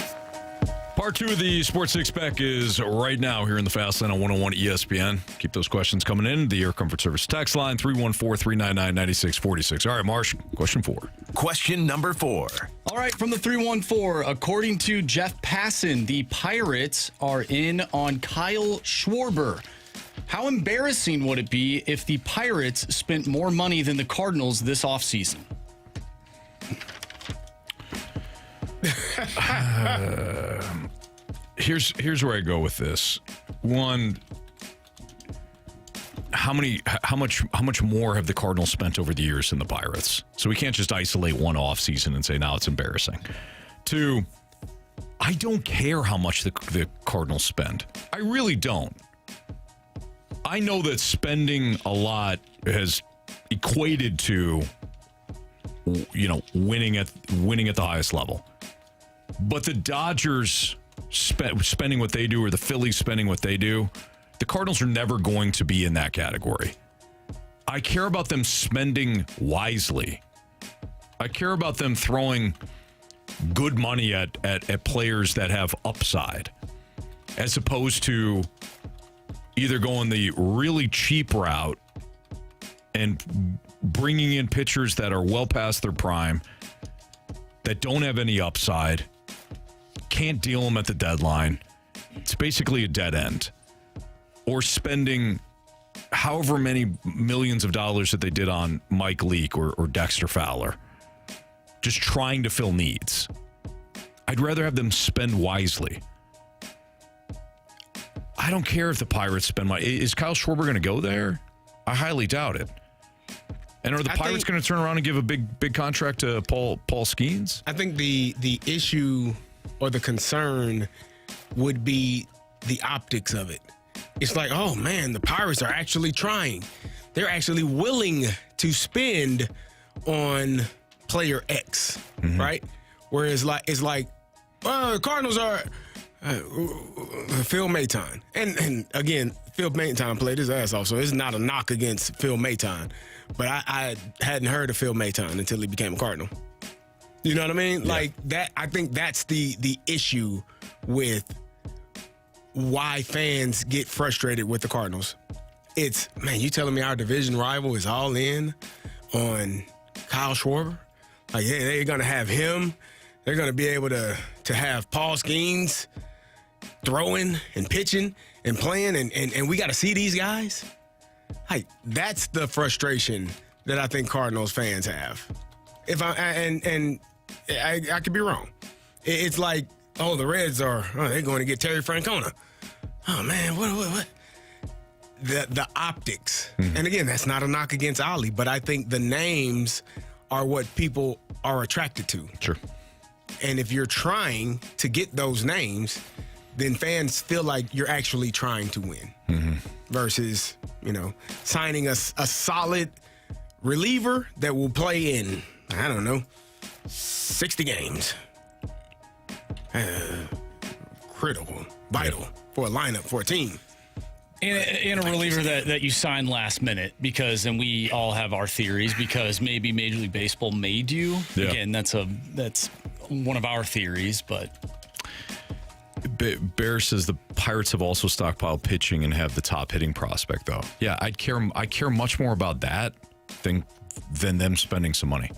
Part 2 of the Sports Six-Pack is right now here in the Fast Lane on 101 ESPN. Keep those questions coming in. The Air Comfort Service text line, 314-399-9646. All right, Marsh, question 4. Question number 4. All right, from the 314, according to Jeff Passan, the Pirates are in on Kyle Schwarber. How embarrassing would it be if the Pirates spent more money than the Cardinals this offseason? Here's where I go with this. One, how much more have the Cardinals spent over the years than the Pirates? So we can't just isolate one off season and say now it's embarrassing. 2, I don't care how much the Cardinals spend. I really don't. I know that spending a lot has equated to, winning at the highest level. But the Dodgers spending what they do, or the Phillies spending what they do, the Cardinals are never going to be in that category. I care about them spending wisely. I care about them throwing good money at players that have upside, as opposed to either going the really cheap route and bringing in pitchers that are well past their prime, that don't have any upside, can't deal them at the deadline. It's basically a dead end. Or spending however many millions of dollars that they did on Mike Leake or Dexter Fowler, just trying to fill needs. I'd rather have them spend wisely. I don't care if the Pirates spend money. Is Kyle Schwarber going to go there? I highly doubt it. And are the Pirates going to turn around and give a big contract to Paul Skeens? I think the issue or the concern would be the optics of it. It's like, oh man, the Pirates are actually trying. They're actually willing to spend on player X, right? Whereas it's like, the Cardinals are Phil Maton. And again, Phil Maton played his ass off, so it's not a knock against Phil Maton. But I hadn't heard of Phil Maton until he became a Cardinal. You know what I mean? Yeah. Like that. I think that's the issue with why fans get frustrated with the Cardinals. It's, man, you telling me our division rival is all in on Kyle Schwarber? Like, yeah, they're going to have him. They're going to be able to have Paul Skeens throwing and pitching and playing, and we got to see these guys? Like, that's the frustration that I think Cardinals fans have. I could be wrong. It's like, oh, the Reds they're going to get Terry Francona. Oh man, what? The optics. And again, that's not a knock against Ollie, but I think the names are what people are attracted to. Sure. And if you're trying to get those names, then fans feel like you're actually trying to win. Versus, signing a solid reliever that will play in, I don't know, 60 games. Critical, vital for a lineup, for a team. And a reliever that you signed last minute, because, and we all have our theories, because maybe Major League Baseball made you. Yeah. Again, that's one of our theories, but. Bear says the Pirates have also stockpiled pitching and have the top hitting prospect, though. Yeah, I care much more about that than than them spending some money.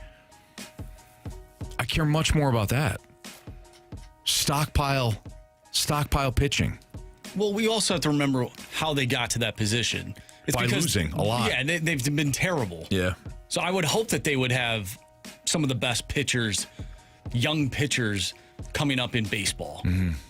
I care much more about that. Stockpile pitching. Well, we also have to remember how they got to that position. It's By losing a lot. Yeah, they've been terrible. Yeah. So I would hope that they would have some of the best pitchers, young pitchers, coming up in baseball.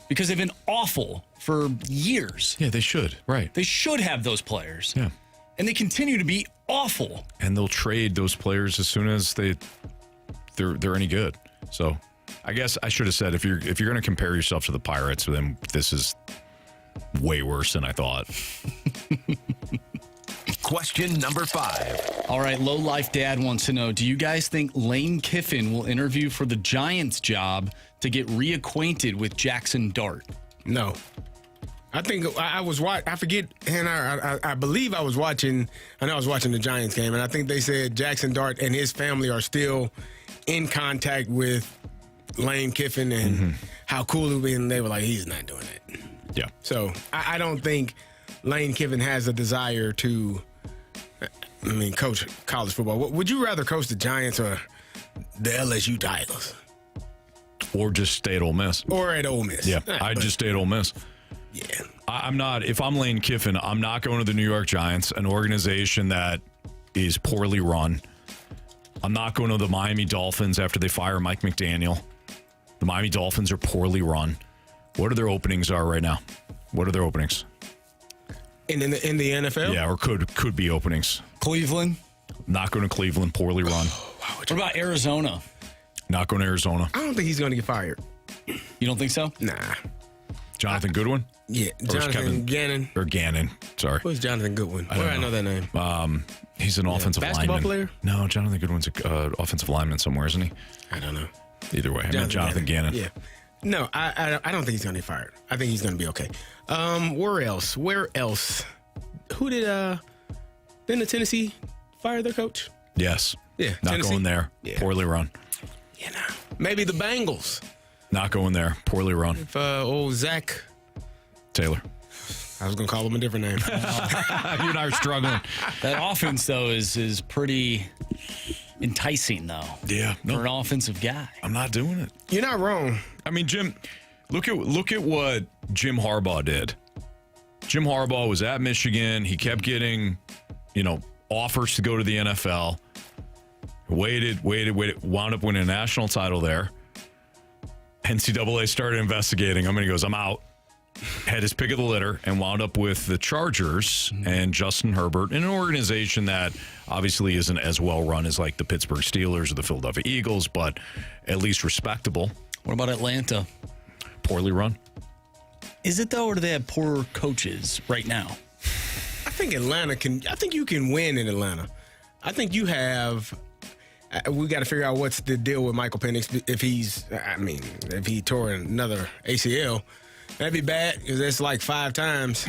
Because they've been awful for years. Yeah, they should. Right. They should have those players. Yeah. And they continue to be awful. And they'll trade those players as soon as they're any good. So I guess I should have said if you're going to compare yourself to the Pirates, then this is way worse than I thought. Question number 5. All right, Low Life Dad wants to know, do you guys think Lane Kiffin will interview for the Giants job to get reacquainted with Jackson Dart? No. I think I was watching, I forget, and I believe I was watching the Giants game, and I think they said Jackson Dart and his family are still in contact with Lane Kiffin and how cool it would be, and they were like, he's not doing it. Yeah. So I don't think Lane Kiffin has a desire to, coach college football. Would you rather coach the Giants or the LSU Tigers? Or just stay at Ole Miss. Or at Ole Miss. Yeah, I'd just stay at Ole Miss. Yeah. I'm not, if I'm Lane Kiffin, I'm not going to the New York Giants, an organization that is poorly run. I'm not going to the Miami Dolphins after they fire Mike McDaniel. The Miami Dolphins are poorly run. What are their openings are right now? What are their openings? In the NFL? Yeah, or could be openings. Cleveland? Not going to Cleveland, poorly run. What about Arizona? Not going to Arizona. I don't think he's going to get fired. You don't think so? Nah. Jonathan Goodwin? Yeah, Jonathan Gannon. Or Gannon, sorry. Who's Jonathan Goodwin? Where I know that name? He's an offensive basketball lineman. player? No, Jonathan Goodwin's an offensive lineman somewhere, isn't he? I don't know. Either way, I mean Jonathan Gannon. Yeah. No, I don't think he's going to get fired. I think he's going to be okay. Where else? Who didn't the Tennessee fire their coach? Yes. Yeah. Not Tennessee? going there. Yeah. Poorly run. You know, maybe the Bengals. Not going there. Poorly run. If old Zach Taylor. I was going to call him a different name. You and I are struggling. That offense, though, is pretty enticing, though. Yeah. For an offensive guy. I'm not doing it. You're not wrong. I mean, Jim, look at what Jim Harbaugh did. Jim Harbaugh was at Michigan. He kept getting, offers to go to the NFL. Waited, wound up winning a national title there. NCAA started investigating him, and he goes, I'm out. Had his pick of the litter and wound up with the Chargers and Justin Herbert in an organization that obviously isn't as well run as like the Pittsburgh Steelers or the Philadelphia Eagles, but at least respectable. What about Atlanta? Poorly run. Is it, though, or do they have poor coaches right now? I think you can win in Atlanta. I think you have. We got to figure out what's the deal with Michael Penix if he tore another ACL. That'd be bad because that's like 5 times.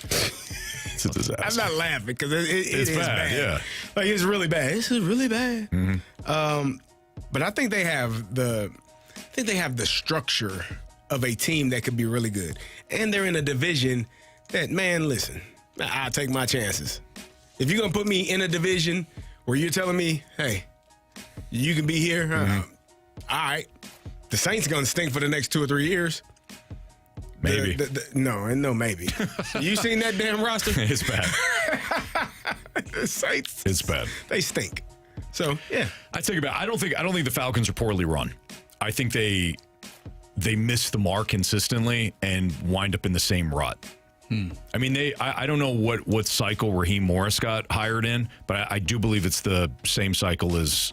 It's a disaster. I'm not laughing because it is bad. Yeah. Like it's really bad. This is really bad. Mm-hmm. But I think they have the structure of a team that could be really good, and they're in a division that, man, listen, I'll take my chances. If you're gonna put me in a division where you're telling me, hey, you can be here, all right. The Saints gonna stink for the next 2 or 3 years. Maybe. No, maybe. You seen that damn roster? It's bad. The Saints. It's bad. They stink. So, yeah. I take it back. I don't think the Falcons are poorly run. I think they miss the mark consistently and wind up in the same rut. I mean, I don't know what cycle Raheem Morris got hired in, but I do believe it's the same cycle as,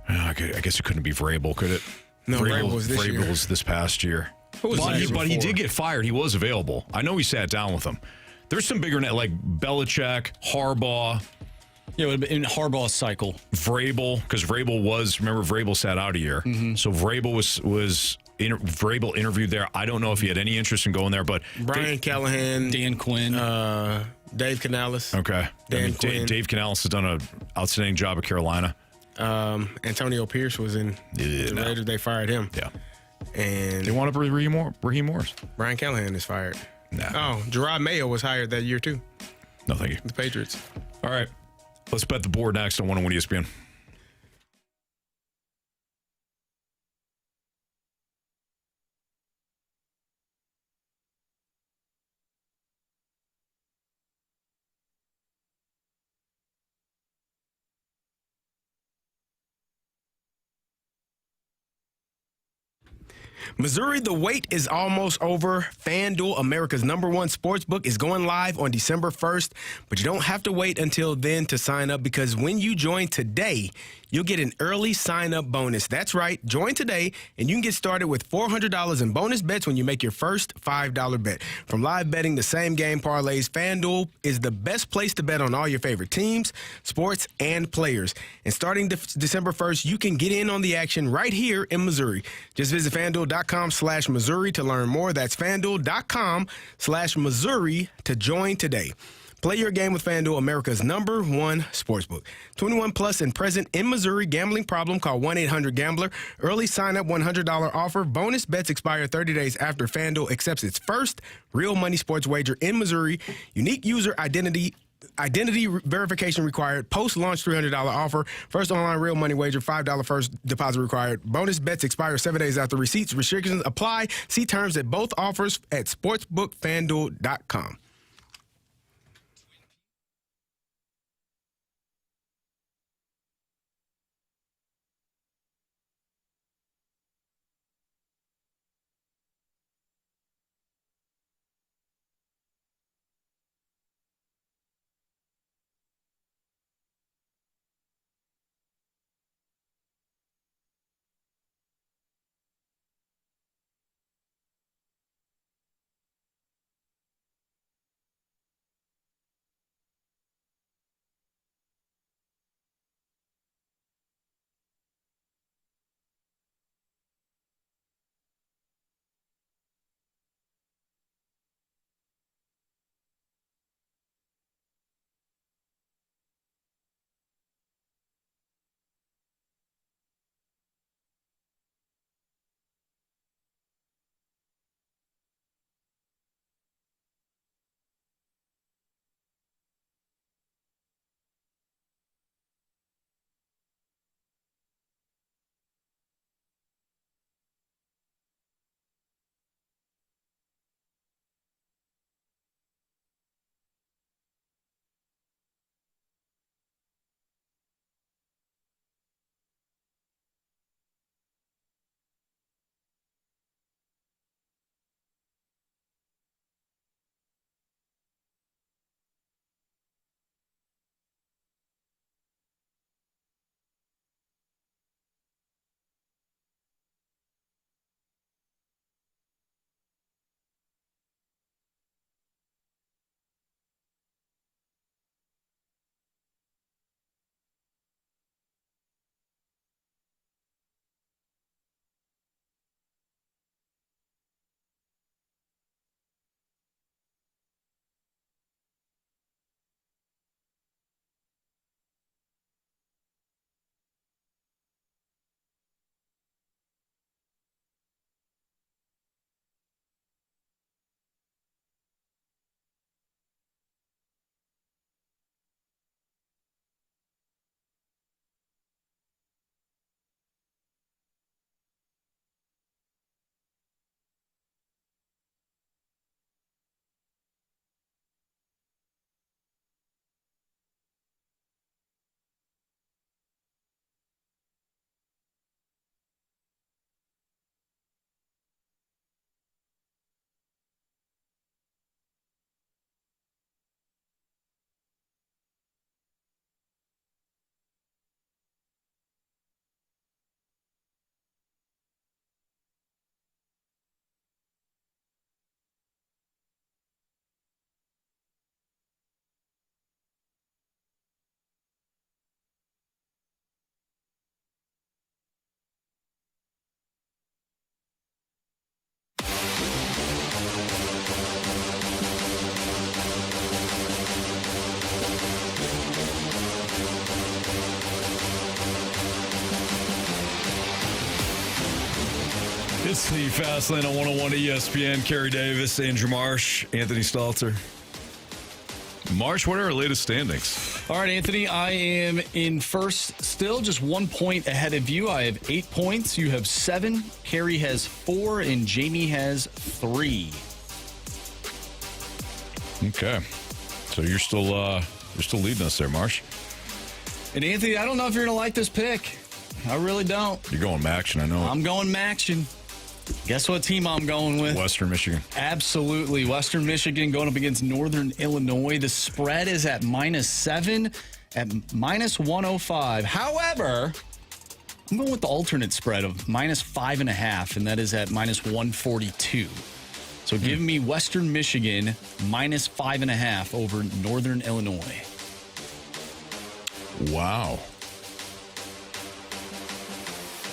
I guess it couldn't be Vrabel, could it? No, Vrabel was this year. Vrabel was this past year. But he did get fired. He was available. I know he sat down with him. There's some bigger like Belichick, Harbaugh. Yeah, it would have been in Harbaugh's cycle. Vrabel, because Vrabel sat out a year. Mm-hmm. So Vrabel Vrabel interviewed there. I don't know if he had any interest in going there, but Brian Callahan, Dan Quinn, Dave Canales. Okay. Quinn. Dave Canales has done an outstanding job at Carolina. Antonio Pierce was in the Raiders. They fired him. Yeah. And they want up Raheem Morris. Brian Callahan is fired. Nah. Oh, Gerard Mayo was hired that year too. No, thank you. The Patriots. All right. Let's bet the board next on 101 ESPN. Missouri, the wait is almost over. FanDuel, America's #1 sportsbook, is going live on December 1st, but you don't have to wait until then to sign up, because when you join today, you'll get an early sign-up bonus. That's right. Join today, and you can get started with $400 in bonus bets when you make your first $5 bet. From live betting to same-game parlays, FanDuel is the best place to bet on all your favorite teams, sports, and players. And starting December 1st, you can get in on the action right here in Missouri. Just visit FanDuel.com/Missouri to learn more. That's FanDuel.com/Missouri to join today. Play your game with FanDuel, America's #1 sportsbook. 21 plus and present in Missouri. Gambling problem? Call 1-800-GAMBLER. Early sign-up $100 offer. Bonus bets expire 30 days after FanDuel accepts its first real money sports wager in Missouri. Unique user identity verification required. Post-launch $300 offer. First online real money wager, $5 first deposit required. Bonus bets expire 7 days after receipts. Restrictions apply. See terms at both offers at sportsbookfanduel.com. It's the Fast Lane on 101 ESPN. Carey Davis, Andrew Marsh, Anthony Stalter. Marsh, what are our latest standings? All right, Anthony, I am in first still, just 1 point ahead of you. I have 8 points. You have 7. Carey has 4, and Jamie has 3. Okay. So you're still leading us there, Marsh. And Anthony, I don't know if you're going to like this pick. I really don't. You're going Maction, I know. I'm going Maction. Guess what team I'm going with? Western Michigan. Absolutely. Western Michigan going up against Northern Illinois. The spread is at -7 at -105. However, I'm going with the alternate spread of -5.5, and that is at -142. So give me Western Michigan -5.5 over Northern Illinois. Wow.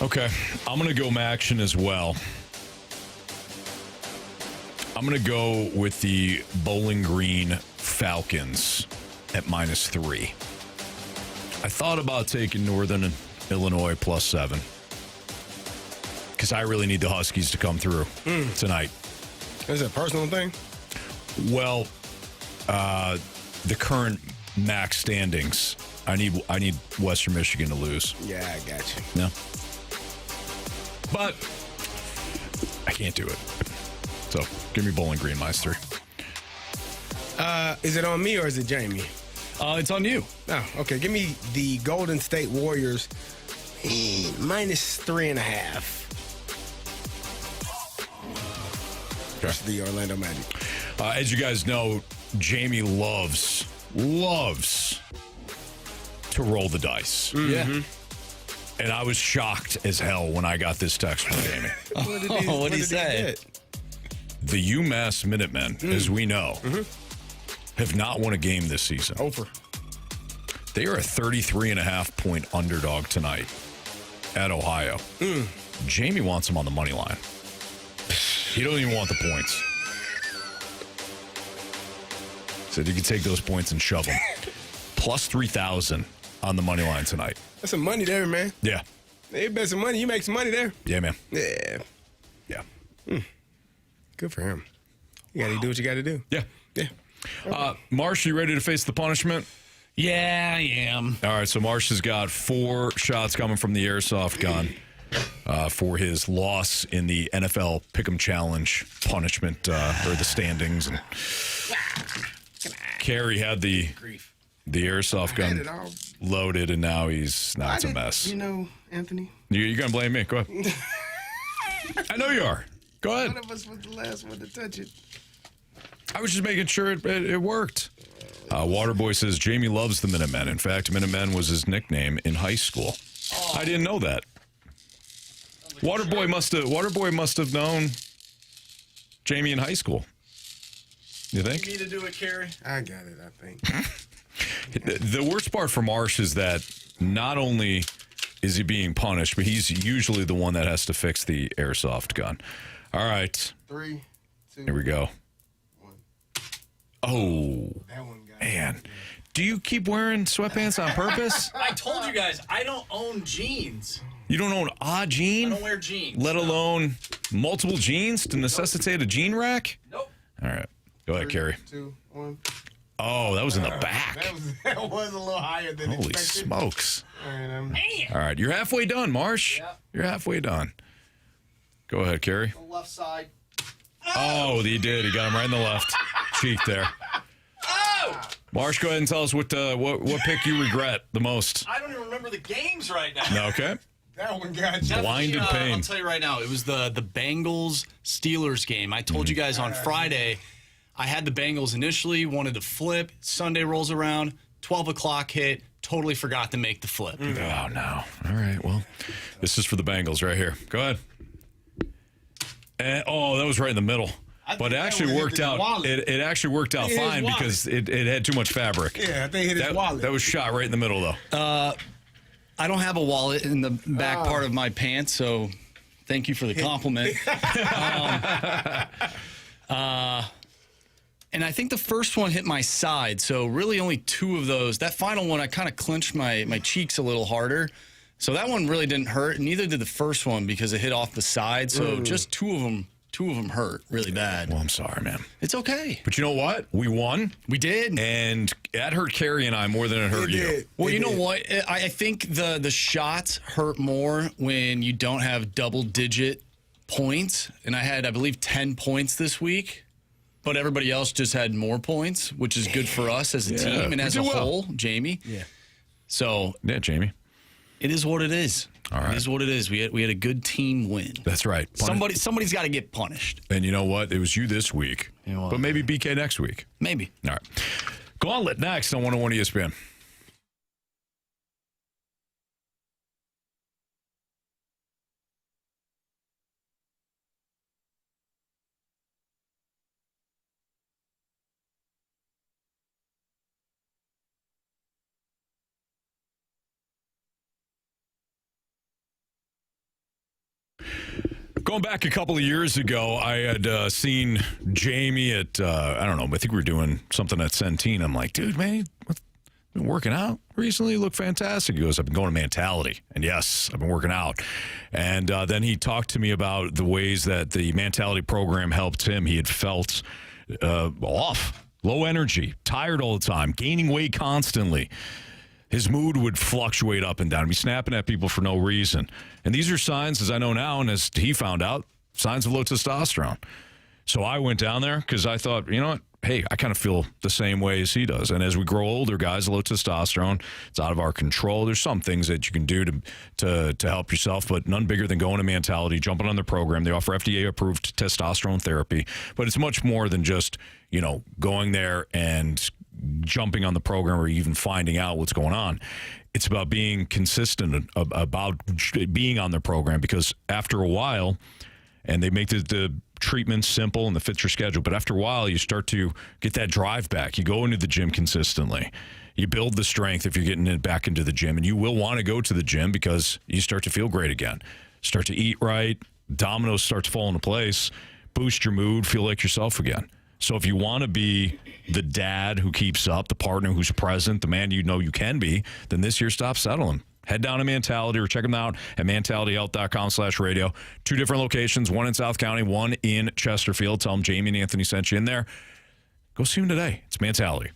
Okay. I'm going to go Maction as well. I'm going to go with the Bowling Green Falcons at -3. I thought about taking Northern Illinois +7 because I really need the Huskies to come through tonight. Is it a personal thing? Well, the current max standings, I need Western Michigan to lose. Yeah, I got you. No. But I can't do it. So give me Bowling Green -3. Is it on me or is it Jamie? It's on you. Oh, okay. Give me the Golden State Warriors -3.5. Versus the Orlando Magic. As you guys know, Jamie loves to roll the dice. Yeah. And I was shocked as hell when I got this text from Jamie. What did he say? The UMass Minutemen, as we know, have not won a game this season. Over. They are a 33.5-point underdog tonight at Ohio. Jamie wants them on the money line. He don't even want the points. Said you can take those points and shove them. Plus 3,000 on the money line tonight. That's some money there, man. Yeah. They bet some money. You make some money there. Yeah, man. Yeah. Yeah. Good for him. You got to do what you got to do. Yeah. Yeah. Marsh, you ready to face the punishment? Yeah, I am. All right, so Marsh has got 4 shots coming from the airsoft gun for his loss in the NFL Pick'em Challenge punishment or the standings. And Carey had the airsoft gun loaded, and now it's a mess. You know, Anthony. You're going to blame me? Go ahead. I know you are. Go ahead. One of us was the last one to touch it. I was just making sure it worked. Waterboy says Jamie loves the Minutemen. In fact, Minutemen was his nickname in high school. I didn't know that. Waterboy must have known Jamie in high school. You think? You need to do it, Carey. I got it, I think. The worst part for Marsh is that not only is he being punished, but he's usually the one that has to fix the airsoft gun. All right. 3, 2. Here we go. 1. Oh, That one got man. Do you keep wearing sweatpants on purpose? I told you guys, I don't own jeans. You don't own a jean? I don't wear jeans. Let alone multiple jeans to necessitate a jean rack? Nope. All right. Go ahead, 3, Carey. 2, 1. Oh, that was in the back. That was a little higher than Holy expected. smokes. All right, All right. You're halfway done, Marsh. Yep. You're halfway done. Go ahead, Carey. The left side. Oh, he did. He got him right in the left cheek there. Oh! Marsh, go ahead and tell us what pick you regret the most. I don't even remember the games right now. Okay. that one got you. Blinded pain. I'll tell you right now, it was the Bengals-Steelers game. I told you guys on Friday, I had the Bengals initially, wanted to flip. Sunday rolls around, 12 o'clock hit, totally forgot to make the flip. Oh, no. All right. Well, this is for the Bengals right here. Go ahead. And, that was right in the middle. But it actually worked out. It actually worked out fine because it had too much fabric. Yeah, I think it hit his wallet. That was shot right in the middle, though. I don't have a wallet in the back part of my pants, so thank you for the compliment. And I think the first one hit my side, so really only 2 of those. That final one, I kind of clenched my cheeks a little harder. So that one really didn't hurt. Neither did the first one because it hit off the side. So just 2 of them 2 of them hurt really bad. Well, I'm sorry, man. It's okay. But you know what? We won. We did. And that hurt Carey and I more than it hurt you. Well, you know what? I think the shots hurt more when you don't have double-digit points. And I had, I believe, 10 points this week. But everybody else just had more points, which is good for us as a team and as a whole, Jamie. Yeah. So, yeah, Jamie. It is what it is. All right. It is what it is. We had a good team win. That's right. Somebody's got to get punished. And you know what? It was you this week. But maybe BK next week. Maybe. All right. Gauntlet next on 101 ESPN. Going back a couple of years ago, I had seen Jamie at, I don't know, I think we were doing something at Centene. I'm like, dude, man, been working out recently? You look fantastic. He goes, I've been going to Mentality. And yes, I've been working out. And then he talked to me about the ways that the Mentality program helped him. He had felt off, low energy, tired all the time, gaining weight constantly. His mood would fluctuate up and down. He'd be snapping at people for no reason. And these are signs, as I know now, and as he found out, signs of low testosterone. So I went down there because I thought, you know what? Hey, I kind of feel the same way as he does. And as we grow older, guys, low testosterone, it's out of our control. There's some things that you can do to help yourself, but none bigger than going to Mentality, jumping on their program. They offer FDA-approved testosterone therapy, but it's much more than just, going there and jumping on the program or even finding out what's going on. It's about being consistent about being on the program, because after a while, and they make the treatment simple and the fits your schedule, but after a while you start to get that drive back. You go into the gym consistently. You build the strength if you're getting it back into the gym, and you will want to go to the gym because you start to feel great again. Start to eat right, dominoes start to fall into place, boost your mood, feel like yourself again. So if you want to be the dad who keeps up, the partner who's present, the man you know you can be, then this year stop settling. Head down to Mentality or check them out at mentalityhealth.com/radio. 2 different locations, one in South County, one in Chesterfield. Tell them Jamie and Anthony sent you in there. Go see them today. It's Mentality.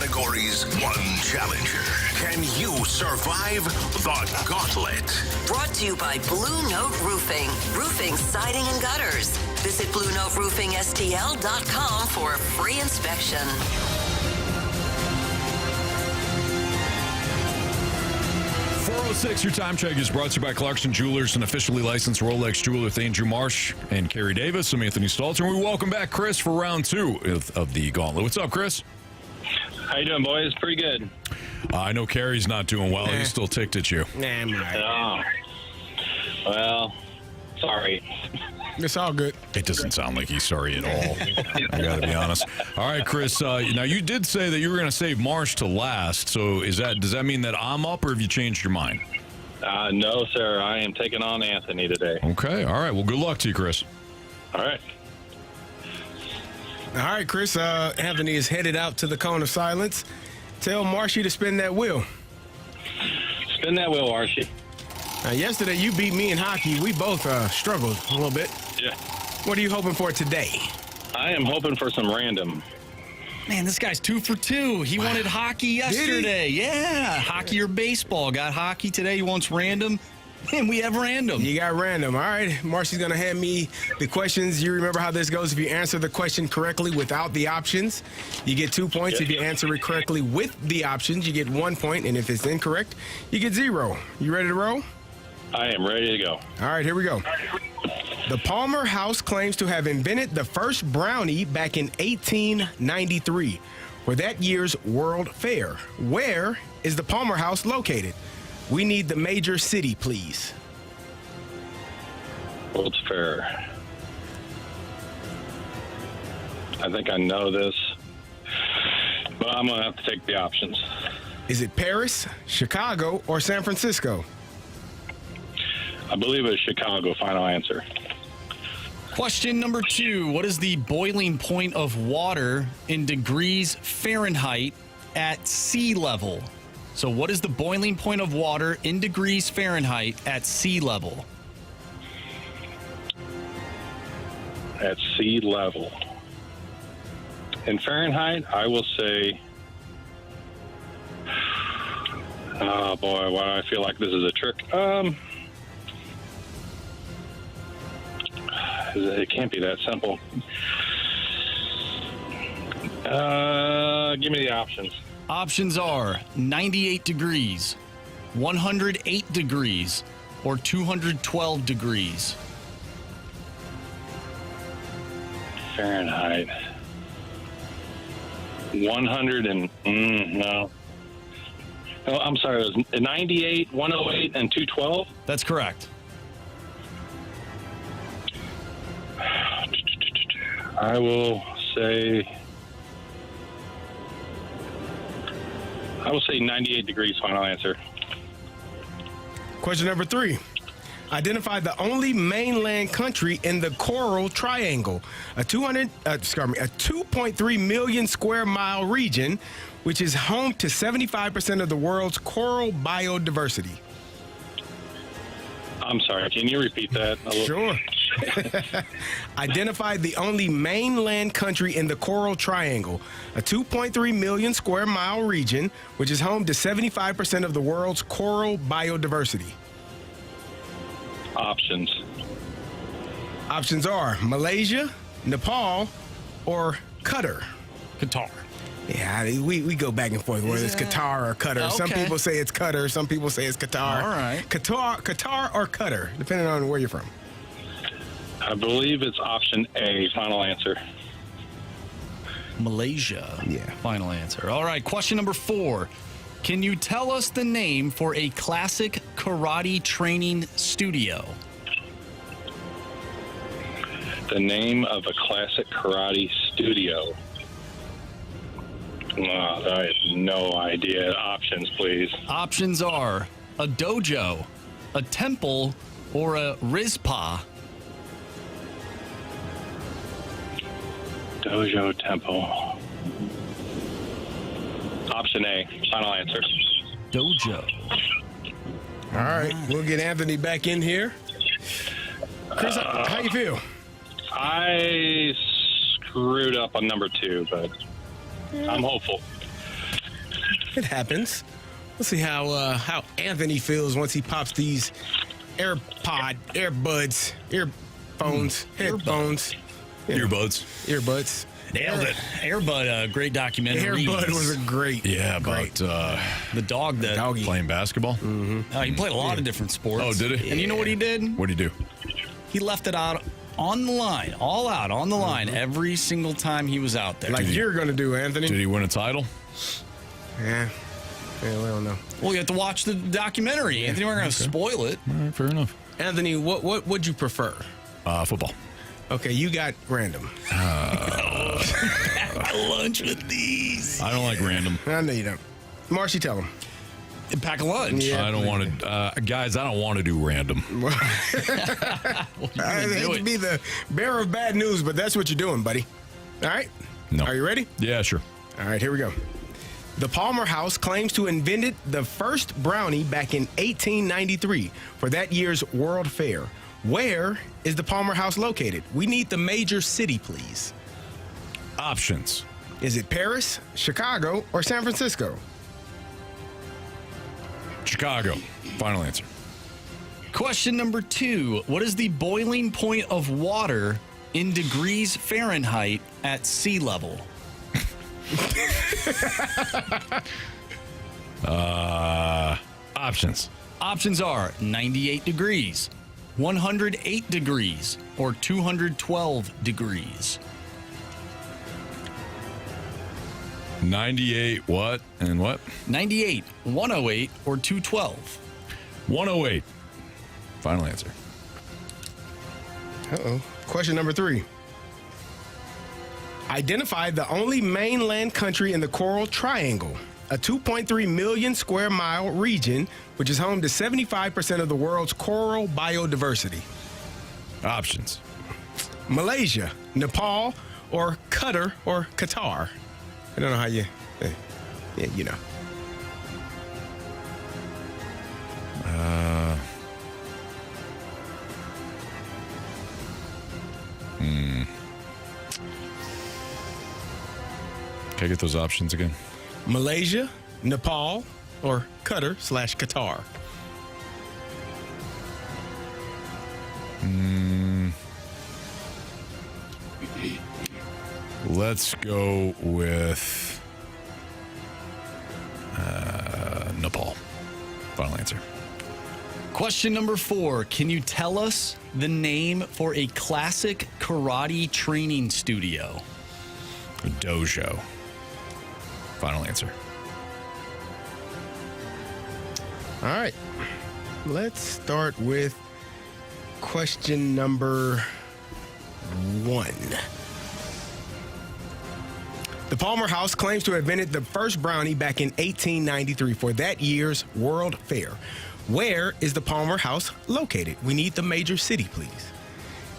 categories, one challenger. Can you survive the gauntlet? Brought to you by Blue Note Roofing. Roofing, siding, and gutters. Visit BlueNoteRoofingSTL.com for a free inspection. 406, your time check is brought to you by Clarkson Jewelers, an officially licensed Rolex jeweler with Andrew Marsh and Carey Davis. I'm Anthony Stalter, and we welcome back Chris for round 2 of the Gauntlet. What's up, Chris? How you doing, boys? Pretty good. I know Carey's not doing well. He's still ticked at you. Nah, I'm all right. Oh. Well, sorry. It's all good. It doesn't sound like he's sorry at all. I got to be honest. All right, Chris. Now, you did say that you were going to save Marsh to last. So does that mean that I'm up, or have you changed your mind? No, sir. I am taking on Anthony today. Okay. All right. Well, good luck to you, Chris. All right. All right, Chris. Anthony is headed out to the cone of silence. Tell Marshy to spin that wheel. Spin that wheel, Archie. Now, yesterday, you beat me in hockey. We both struggled a little bit. Yeah. What are you hoping for today? I am hoping for some random. Man, this guy's 2 for 2. He wanted hockey yesterday. Yeah, hockey or baseball. Got hockey today. He wants random, and we have random. You got random. All right, Marcy's going to hand me the questions. You remember how this goes. If you answer the question correctly without the options, you get 2 points. If you answer it correctly with the options, you get 1 point. And if it's incorrect, you get 0. You ready to roll? I am ready to go. All right, here we go. The Palmer House claims to have invented the first brownie back in 1893 for that year's World Fair. Where is the Palmer House located? We need the major city, please. World's Fair. I think I know this, but I'm going to have to take the options. Is it Paris, Chicago, or San Francisco? I believe it's Chicago. Final answer. Question number 2. What is the boiling point of water in degrees Fahrenheit at sea level? So what is the boiling point of water in degrees Fahrenheit at sea level? At sea level. In Fahrenheit, I will say... Oh, boy, why do I feel like this is a trick? It can't be that simple. Give me the options. Options are 98 degrees, 108 degrees, or 212 degrees. Fahrenheit. 100 and... no. Oh, I'm sorry. It was 98, 108, and 212? That's correct. I will say 98 degrees. Final answer. Question number 3. Identify the only mainland country in the Coral Triangle, a 2.3 million square mile region, which is home to 75% of the world's coral biodiversity. I'm sorry. Can you repeat that? Sure. Identify the only mainland country in the Coral Triangle, a 2.3 million square mile region, which is home to 75% of the world's coral biodiversity. Options. Options are Malaysia, Nepal, or Qatar. Qatar. Yeah, we go back and forth whether it's Qatar or Qatar. Okay. Some people say it's Qatar. Some people say it's Qatar. All right. Qatar or Qatar, depending on where you're from. I believe it's option A. Final answer. Malaysia. Yeah. Final answer. All right. Question number 4. Can you tell us the name for a classic karate training studio? The name of a classic karate studio. I have no idea. Options, please. Options are a dojo, a temple, or a rizpa. Dojo, temple. Option A. Final answer. Dojo. All right, we'll get Anthony back in here. Chris, how you feel? I screwed up on number 2, but I'm hopeful. It happens. We'll see how Anthony feels once he pops these earbuds, headphones. Earbuds. Nailed it. Airbud, great documentary. Airbud was a great. Yeah, about the dog that playing basketball. Mm-hmm. He played a lot of different sports. Oh, did he? And you know what he did? What did he do? He left it out on the line, all out on the line every single time he was out there. Like you're going to do, Anthony. Did he win a title? Yeah, we don't know. Well, you have to watch the documentary. Anthony, we're going to spoil it. All right, fair enough. Anthony, what would you prefer? Football. Okay, you got random. Lunch with these. I don't like random. I know you don't. Marcy, tell him. Pack a lunch. Yeah, I don't want to, guys. I don't want to do random. I hate to be the bearer of bad news, but that's what you're doing, buddy. All right. No. Are you ready? Yeah, sure. All right, here we go. The Palmer House claims to have invented the first brownie back in 1893 for that year's World Fair. Where is the Palmer House located? We need the major city, please. Options. Is it Paris, Chicago, or San Francisco? Chicago. Final answer. Question number 2. What is the boiling point of water in degrees Fahrenheit at sea level? Options. Options are 98 degrees, 108 degrees, or 212 degrees. 98 what and what? 98, 108, or 212. 108. Final answer. Uh-oh. Question number 3. Identify the only mainland country in the Coral Triangle, a 2.3 million square mile region, which is home to 75% of the world's coral biodiversity. Options. Malaysia, Nepal, or Qatar, or Qatar. I don't know how you, you know. Can I get those options again? Malaysia, Nepal, or Qatar/Qatar. Let's go with Nepal. Final answer. Question number 4. Can you tell us the name for a classic karate training studio? A dojo. Final answer. All right. Let's start with question number 1. The Palmer House claims to have invented the first brownie back in 1893 for that year's World Fair. Where is the Palmer House located? We need the major city, please.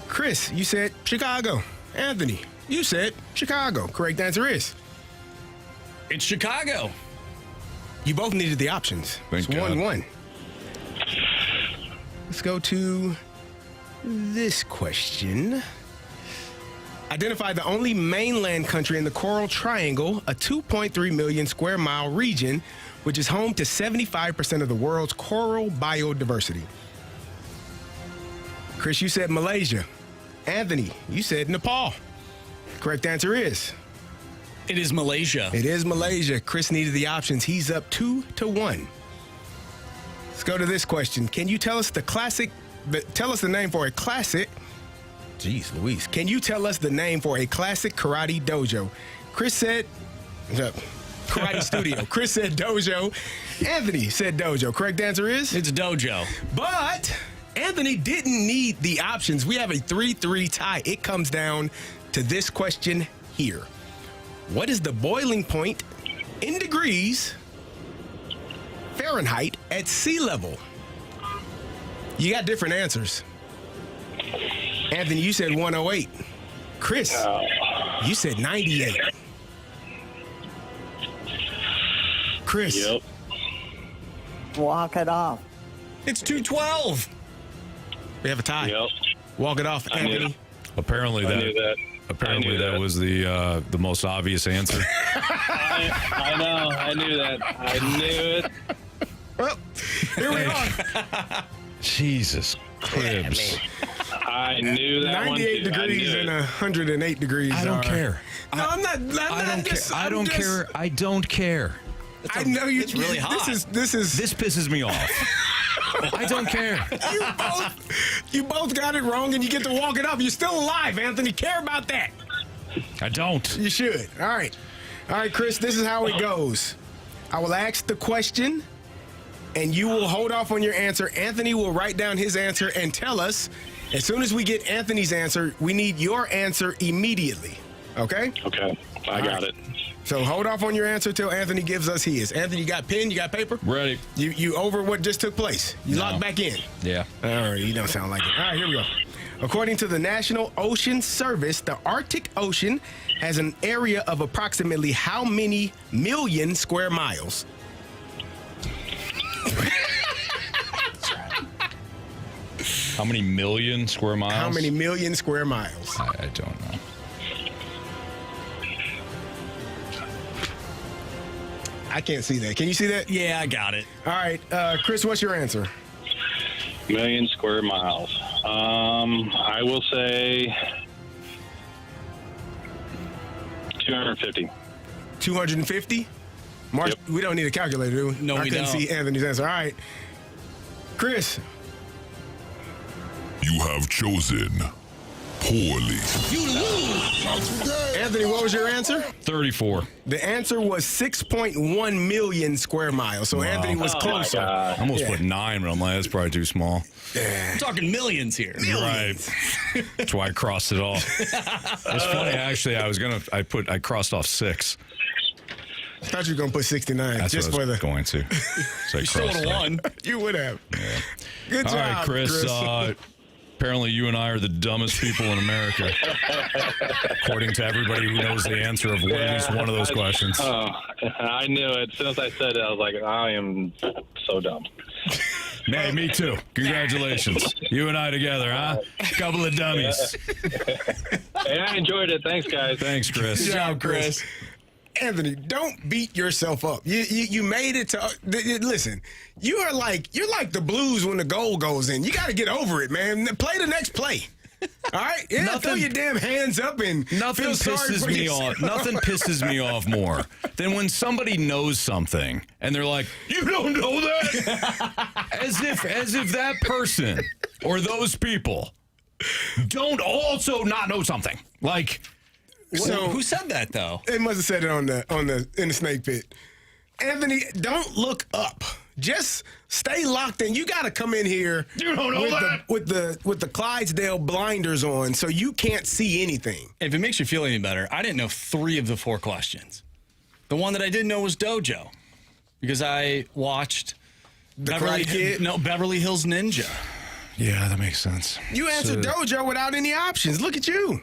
Chris, you said Chicago. Anthony, you said Chicago. Correct answer is? It's Chicago. You both needed the options. Thank it's God. 1-1. Let's go to this question. Identify the only mainland country in the Coral Triangle, a 2.3 million square mile region, which is home to 75% of the world's coral biodiversity. Chris, you said Malaysia. Anthony, you said Nepal. Correct answer is? It is Malaysia. It is Malaysia. Chris needed the options. He's up 2-1. Let's go to this question. Can you tell us tell us the name for a classic? Jeez Louise. Can you tell us the name for a classic karate dojo? Chris said karate studio. Chris said dojo. Anthony said dojo. Correct answer is? It's dojo. But Anthony didn't need the options. We have a 3-3 tie. It comes down to this question here. What is the boiling point in degrees Fahrenheit at sea level? You got different answers. Anthony, you said 108. Chris, you said 98. Chris. Yep. Walk it off. It's 212. We have a tie. Yep. Walk it off, I knew Anthony. it. Apparently I knew that. Apparently, that was the most obvious answer. I know. I knew that. I knew it. Well, here we are. Jesus Cribs. I knew that 98 degrees and 108 degrees. I don't care. No, I'm not. I don't care. I don't care. I don't care. I know you. It's really hot. This pisses me off. I don't care. You both got it wrong, and you get to walk it up. You're still alive, Anthony. Care about that. I don't. You should. All right, Chris. This is how it goes. I will ask the question, and you will hold off on your answer. Anthony will write down his answer and tell us. As soon as we get Anthony's answer, we need your answer immediately. Okay? Okay. I got it. So hold off on your answer till Anthony gives us his. Anthony, you got pen? You got paper? Ready. You over what just took place? You locked back in? Yeah. All right, you don't sound like it. All right, here we go. According to the National Ocean Service, the Arctic Ocean has an area of approximately how many million square miles? How many million square miles? How many million square miles? I don't know. I can't see that. Can you see that? Yeah, I got it. All right, Chris, what's your answer? Million square miles. I will say 250. 250? Mark, Yep. we don't need a calculator, do we? No, I we couldn't don't. see Anthony's answer. All right. Chris. You have chosen poorly. Anthony, what was your answer? 34. The answer was 6.1 million square miles. So Anthony was closer. I almost put 9, but I'm like, that's probably too small. I'm talking millions here. Right. That's why I crossed it off. It's funny, actually. I crossed off 6. I thought you were going to put 69 That's just what I for was the. going to. So I You still would crossed have it. won. You would have. Yeah. Good All job, right, Chris. Apparently, you and I are the dumbest people in America, according to everybody who knows the answer of at least one of those questions. Oh, I knew it. As soon as I said it, I was like, I am so dumb. Hey, me too. Congratulations. You and I together, huh? Couple of dummies. Hey, I enjoyed it. Thanks, guys. Thanks, Chris. Good job, Chris. Anthony, don't beat yourself up. You made it to. Listen, you're like the Blues when the goal goes in. You got to get over it, man. Play the next play. All right, yeah. Throw your damn hands up and Nothing feel sorry pisses for me yourself. off. Nothing pisses me off more than when somebody knows something and they're like, "You don't know that," as if that person or those people don't also not know something. Like, So Who said that, though? they must have said it in the snake pit. Anthony, don't look up. Just stay locked in. You got to come in here. You don't know with that. with the Clydesdale blinders on, so you can't see anything. If it makes you feel any better, I didn't know 3 of the 4 questions. The one that I didn't know was Dojo, because I watched Karate Kid? Beverly Hills Ninja. yeah, that makes sense. You answered Dojo without any options. Look at you.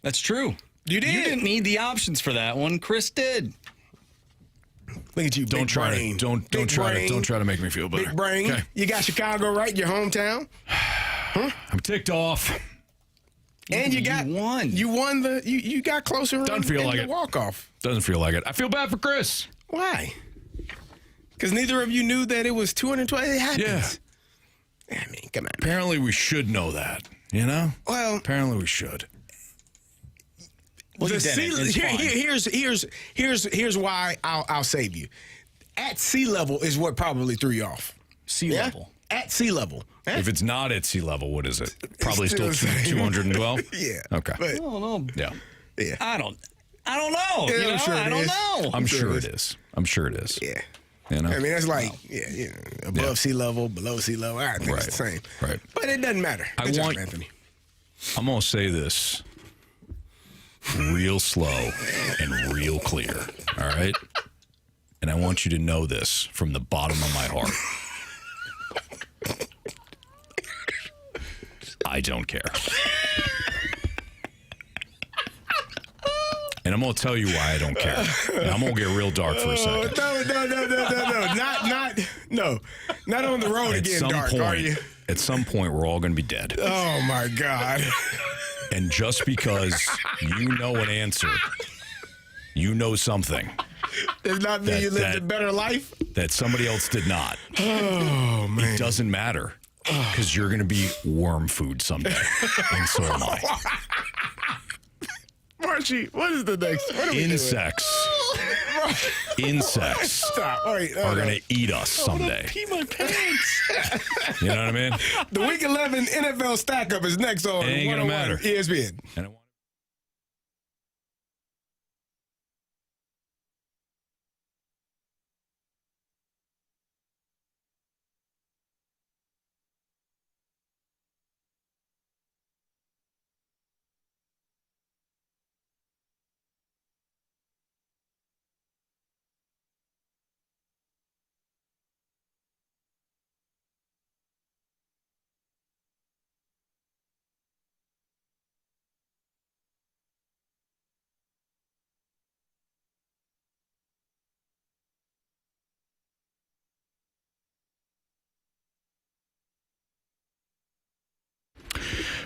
That's true. You did. You didn't need the options for that one. Chris did. Look at you. Don't big try brain. to Big brain. don't try to make me feel better. Big brain. Okay. You got Chicago right, your hometown, I'm ticked off. and you got won. You won the. You got closer. Doesn't feel like it. Walk off. Doesn't feel like it. I feel bad for Chris. Why? Because neither of you knew that it was 220. It happens. Yeah. I mean, come on. Apparently, we should know that. You know? Well, Apparently, we should. Well, you didn't. It's fine. Here's why I'll save you. At sea level is what probably threw you off. Sea level. At sea level. If it's not at sea level, what is it? Probably still still the same. 212? Yeah. Okay. But, I don't know. Yeah. yeah. I don't know. Yeah, You know? I'm sure it I don't is. know. I'm sure it is. I'm sure it is. Yeah. You know? I mean, that's like, above sea level, below sea level. I think it's the same. Right. But it doesn't matter. Good job, Anthony. I'm going to say this real slow and real clear. All right? And I want you to know this from the bottom of my heart. I don't care. And I'm going to tell you why I don't care. And I'm going to get real dark for a second. No. Not on the road again, Dark, are you? At some point, we're all going to be dead. Oh, my God. And just because you know an answer, you know something. Does not mean you lived a better life? That somebody else did not. Oh, man. It doesn't matter because you're going to be worm food someday. And so am I. Marshy, what is the next? What are we Insects. Insects Stop. All right, are going to eat us someday. Pee my pants. You know what I mean? The Week 11 NFL Stack-Up is next on Ain't gonna 101 matter. ESPN.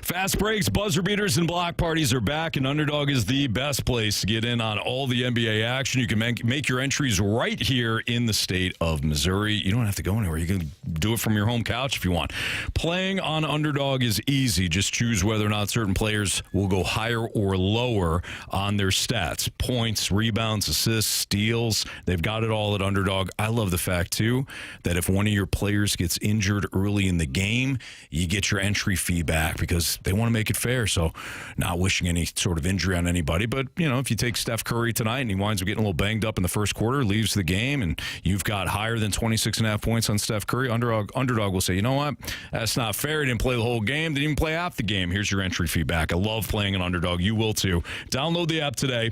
Fast breaks, buzzer beaters, and block parties are back, and Underdog is the best place to get in on all the NBA action. You can make your entries right here in the state of Missouri. You don't have to go anywhere. You can do it from your home couch if you want. Playing on Underdog is easy. Just choose whether or not certain players will go higher or lower on their stats. Points, rebounds, assists, steals. They've got it all at Underdog. I love the fact, too, that if one of your players gets injured early in the game, you get your entry fee back because they want to make it fair. So not wishing any sort of injury on anybody. But, you know, if you take Steph Curry tonight and he winds up getting a little banged up in the first quarter, leaves the game, and you've got higher than 26.5 points on Steph Curry, Underdog will say, you know what? That's not fair. He didn't play the whole game. Didn't even play half the game. Here's your entry fee back. I love playing an Underdog. You will too. Download the app today.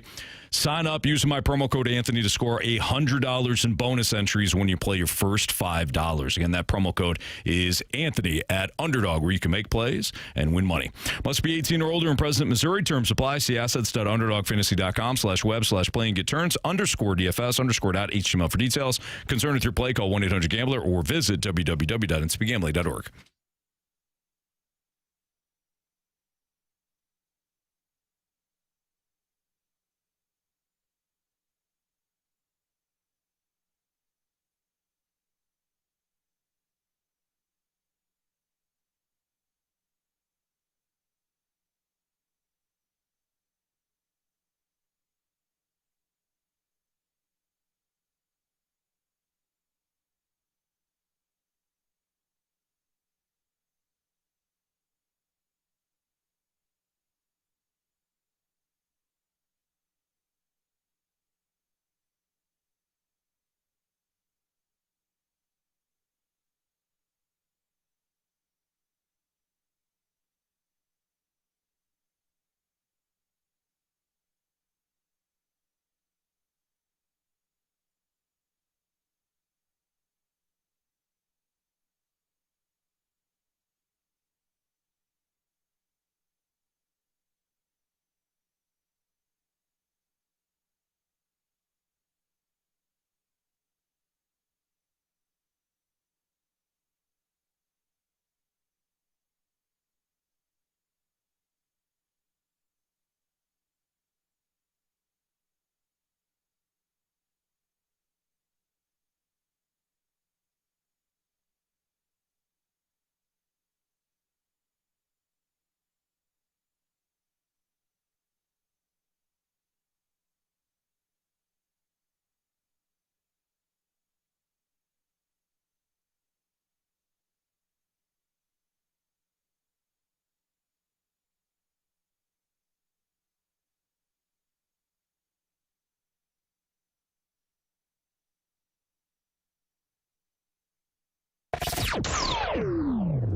Sign up using my promo code Anthony to score $100 in bonus entries when you play your first $5. Again, that promo code is Anthony at Underdog, where you can make plays and win money. Must be 18 or older and present in Missouri. Terms apply. See assets.underdogfantasy.com/web/play and get turns _DFS_.html for details. Concerned with your play, call 1-800-GAMBLER or visit www.ncbgambling.org.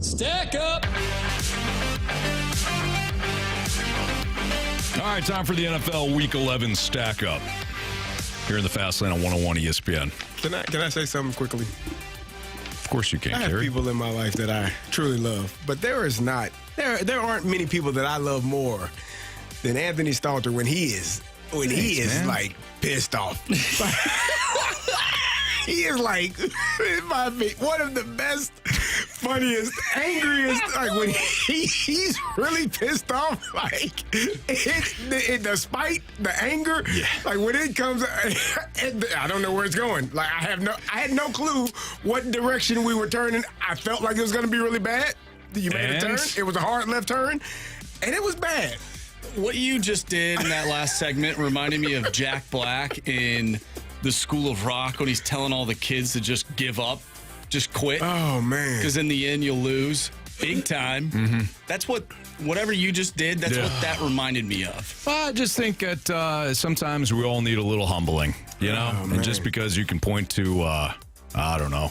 Stack up. All right, time for the NFL Week 11 Stack Up here in the Fast Lane on 101 ESPN. Can I say something quickly? Of course you can, I have Carey. people in my life that I truly love, but there aren't many people that I love more than Anthony Stalter when he is man. like pissed off. He is like one of the best funniest, angriest, like when he's really pissed off, like despite the anger, like when it comes, I don't know where it's going. Like I had no clue what direction we were turning. I felt like it was going to be really bad. You made a turn. It was a hard left turn, and it was bad. What you just did in that last segment reminded me of Jack Black in The School of Rock when he's telling all the kids to just give up, just quit. Oh, man. Because in the end, you'll lose big time. Mm-hmm. That's whatever you just did, that's what that reminded me of. I just think that sometimes we all need a little humbling, you know? And just because you can point to, I don't know,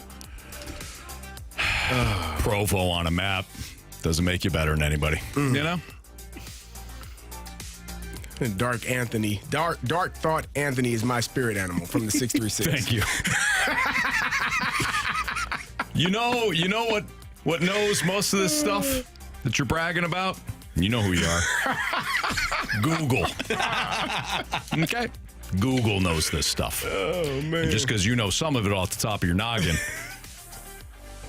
Provo on a map doesn't make you better than anybody, you know? Dark Thought Anthony is my spirit animal from the 636. Thank you. You know what knows most of this stuff that you're bragging about? You know who you are. Google. Okay? Google knows this stuff. Oh, man. And just because you know some of it off the top of your noggin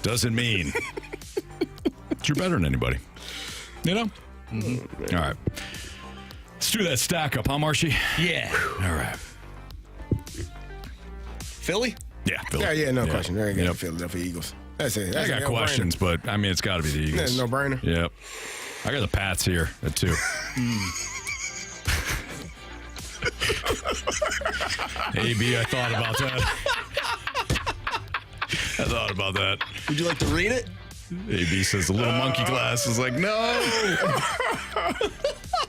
doesn't mean that you're better than anybody. You know? Mm-hmm. All right. Let's do that stack up, huh, Marshy? Yeah. All right. Philly? Yeah, Philly. Yeah, no question. There you go, Philadelphia Eagles. That's it. I got questions, but I mean, it's got to be the Eagles. That's no-brainer. Yep. I got the Pats here at 2. AB, I thought about that. Would you like to read it? AB says the little monkey glass is like, no.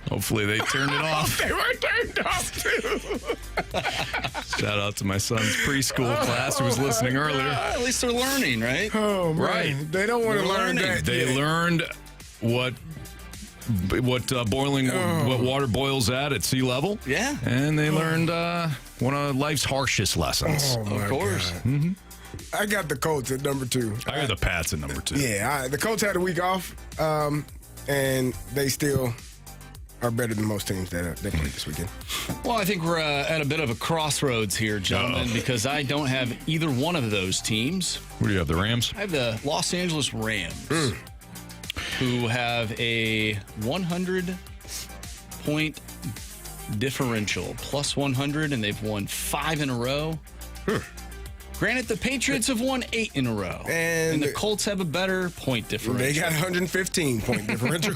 Hopefully they turned it off. They were turned off, too. Shout out to my son's preschool class who was listening earlier. At least they're learning, right? Oh, man. Right. They don't want to learn that. They learned what water boils at sea level. Yeah. And they learned one of life's harshest lessons. Oh, my of course. God. I got the Colts at number 2. I got the Pats at number 2. Yeah, the Colts had a week off, and they still are better than most teams that they played this weekend. Well, I think we're at a bit of a crossroads here, gentlemen, because I don't have either one of those teams. What do you have, the Rams? I have the Los Angeles Rams, who have a 100-point differential, plus 100, and they've won 5 in a row. Granted, the Patriots have won 8 in a row. And the Colts have a better point differential. They got 115-point differential.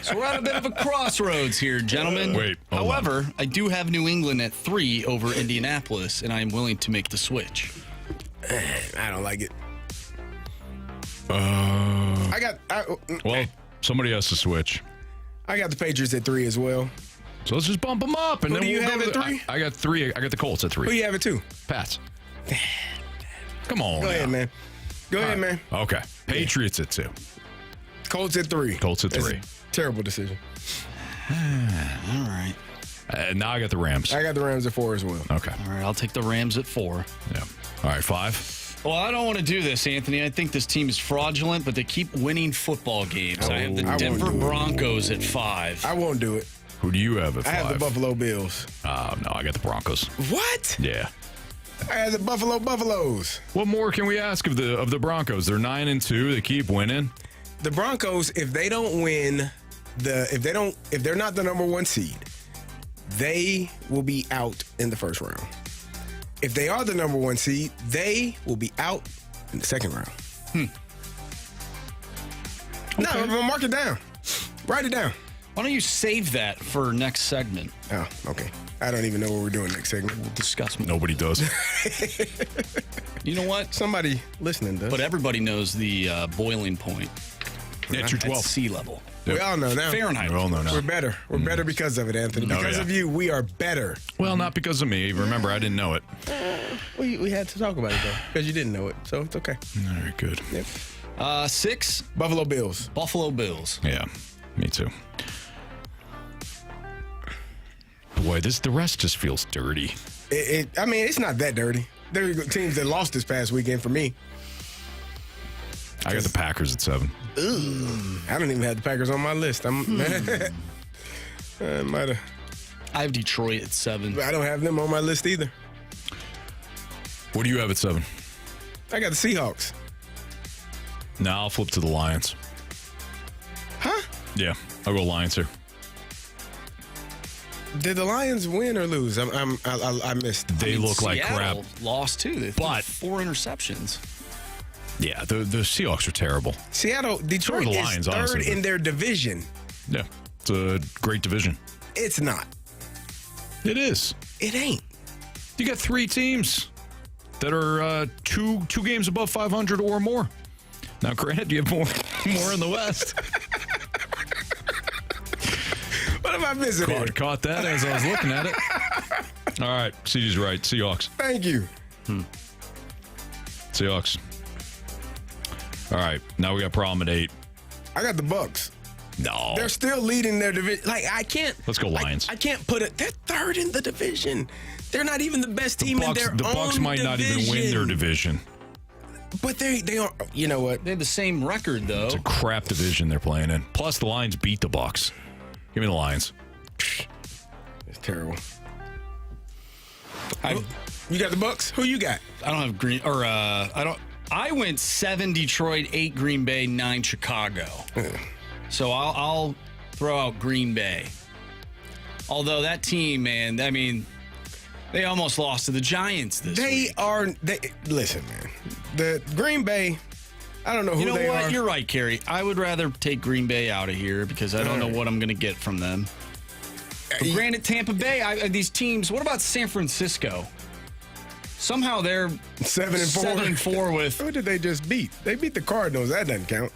So we're at a bit of a crossroads here, gentlemen. Wait, however, I do have New England at 3 over Indianapolis, and I am willing to make the switch. I don't like it. Well, somebody has to switch. I got the Patriots at 3 as well. So let's just bump them up. And Who then do you we'll have go at 3? I got 3. I got the Colts at 3. Who you have at 2? Pats. Come on. Go ahead, man. Go ahead, man. Okay. Patriots at 2. Colts at 3. Colts at 3. Terrible decision. All right. Now I got the Rams. I got the Rams at 4 as well. Okay. All right, I'll take the Rams at 4. Yeah. All right, 5. Well, I don't want to do this, Anthony. I think this team is fraudulent, but they keep winning football games. I have the Denver Broncos at 5. I won't do it. Who do you have at 5? I have the Buffalo Bills. No, I got the Broncos. What? Yeah. I had the Buffaloes. What more can we ask of the Broncos? They're 9-2. They keep winning. The Broncos, if they don't win if they're not the number 1 seed, they will be out in the first round. If they are the number 1 seed, they will be out in the second round. Okay. No, mark it down. Write it down. Why don't you save that for next segment? Oh, okay. I don't even know what we're doing next segment. We'll discuss more. Nobody does. You know what? Somebody listening does. But everybody knows the boiling point. Yeah, 212. At sea level. We all know now. Fahrenheit. We all know now. We're better. We're better because of it, Anthony. Because of you, we are better. Well, not because of me. Remember, I didn't know it. We had to talk about it, though, because you didn't know it. So it's okay. All right, good. Yep. 6. Buffalo Bills. Buffalo Bills. Yeah, me too. Boy, the rest just feels dirty. I mean, it's not that dirty. There are teams that lost this past weekend for me. I got the Packers at 7. I don't even have the Packers on my list. I might have. I have Detroit at 7. I don't have them on my list either. What do you have at 7? I got the Seahawks. No, I'll flip to the Lions. Huh? Yeah, I'll go Lions here. Did the Lions win or lose? I missed. They look like crap. Lost too. They threw But 4 interceptions. Yeah, the Seahawks are terrible. Detroit the Lions, is third honestly, in their division. Yeah, it's a great division. It's not. It is. It ain't. You got 3 teams that are two games above 500 or more. Now, granted, you have more in the West. What am I missing here? Caught that as I was looking at it. All right, CJ's right. Seahawks. Thank you. Seahawks. All right, now we got problem at 8. I got the Bucks. No. They're still leading their division. I can't. Let's go Lions. I can't put it. They're third in the division. They're not even the best team in their own The Bucks might not even win their division. But they are. You know what? They have the same record, though. It's a crap division they're playing in. Plus, the Lions beat the Bucks. Give me the Lions. It's terrible. You got the Bucks? Who you got? I don't have green or I don't. I went 7 Detroit, 8 Green Bay, 9 Chicago. So I'll throw out Green Bay. Although that team, man, I mean, they almost lost to the Giants this week. Listen, man. The Green Bay, I don't know who they are. You're right, Carey. I would rather take Green Bay out of here because I don't know what I'm going to get from them. But granted, Tampa Bay, these teams, what about San Francisco? Somehow they're 7-4. 7-4 with. Who did they just beat? They beat the Cardinals. That doesn't count.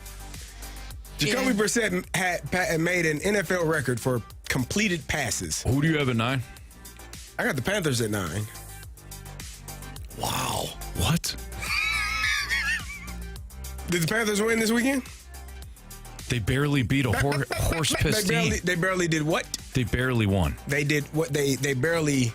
Jacoby Brissett had made an NFL record for completed passes. Who do you have at 9? I got the Panthers at 9. Wow. What? Did the Panthers win this weekend? They barely beat a horse-pissed team. They barely did what? They barely won. They did what? They barely.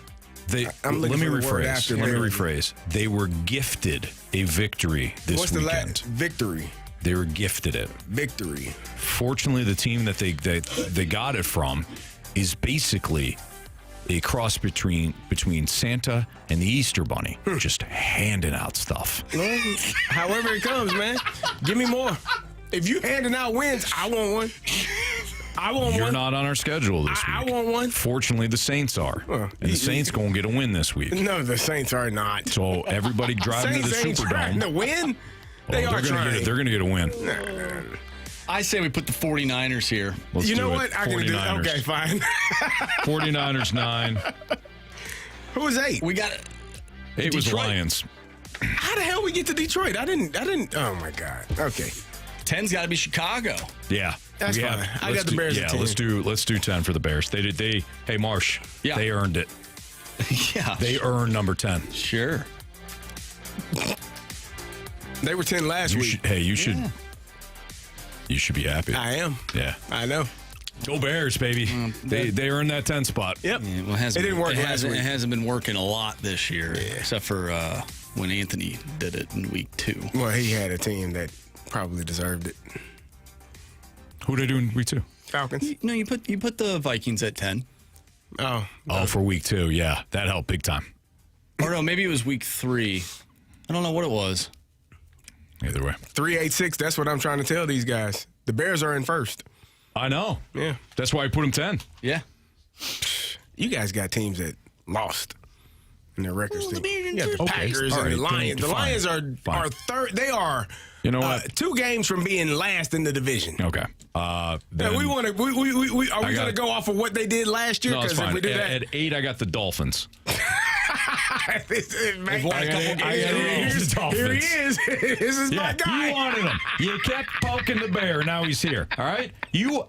Let me rephrase. They were gifted a victory this What's weekend. the last victory? They were gifted it. Victory. Fortunately, the team that they got it from is basically a cross between Santa and the Easter Bunny, just handing out stuff. Well, however it comes, man. Give me more. If you handing out wins, I want one. You're not on our schedule this week. I want one. Fortunately, the Saints are. And the Saints going to get a win this week. No, the Saints are not. So everybody driving to the Superdome. To win? They're going to get a win. I say we put the 49ers here. Let's you know do what? it. I can do it. Okay, fine. 49ers 9. Who was 8? We got 8 was the Lions. How the hell we get to Detroit? I didn't. Oh my God. Okay. 10's got to be Chicago. Yeah. That's fine. I got the Bears at 10. Let's do 10 for the Bears. Hey Marsh. Yeah. They earned it. Yeah. They earned number 10. Sure. They were 10 last week. You should be happy. I am. Yeah. I know. Go Bears, baby. They earned that 10 spot. Yep. Yeah, well, it didn't work last week. It hasn't been working a lot this year, except for when Anthony did it in week 2. Well, he had a team that probably deserved it. Who they do in week 2? Falcons. You put the Vikings at 10. Oh, for week 2. Yeah, that helped big time. Or no, maybe it was week 3. I don't know what it was. Either way. 3-8-6. That's what I'm trying to tell these guys. The Bears are in first. I know. Yeah. That's why I put them 10. Yeah. You guys got teams that lost in their records. You got the Packers All and the right, Lions. The Lions are third. They are. You know what? 2 games from being last in the division. Okay. Then we want to. Are we going to go off of what they did last year? No, it's fine. If we do that, At 8, I got the Dolphins. Here he is. This is my guy. You wanted him. You kept poking the bear. Now he's here. All right. You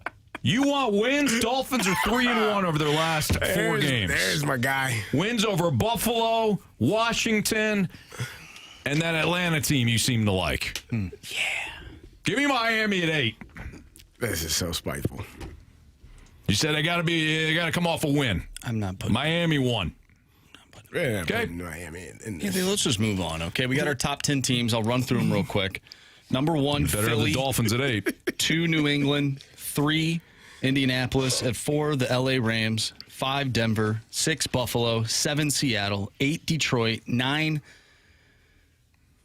want wins? Dolphins are 3-1 over their last 4 games. There's my guy. Wins over Buffalo, Washington, and that Atlanta team you seem to like. Yeah. Give me Miami at 8. This is so spiteful. You said they got to come off a win. I'm not putting Miami won. Okay. Miami in this. Yeah, let's just move on. Okay, we got our top 10 teams. I'll run through them real quick. Number 1, Better have Philly. the Dolphins at 8. 2, New England. 3, Indianapolis. At 4, the LA Rams. 5, Denver. 6, Buffalo. 7, Seattle. 8, Detroit. 9,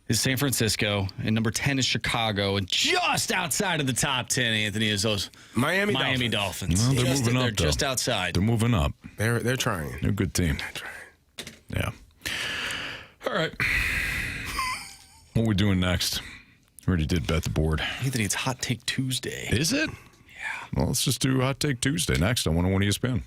is San Francisco, and number 10 is Chicago, and just outside of the top 10, Anthony, is those Miami Dolphins. Well, they're Just- moving up, They're though. just outside. They're moving up. They're trying. They're a good team. Yeah. All right. What are we doing next? Already did bet the board. Anthony, it's Hot Take Tuesday. Is it? Yeah. Well, let's just do Hot Take Tuesday next on 101 ESPN.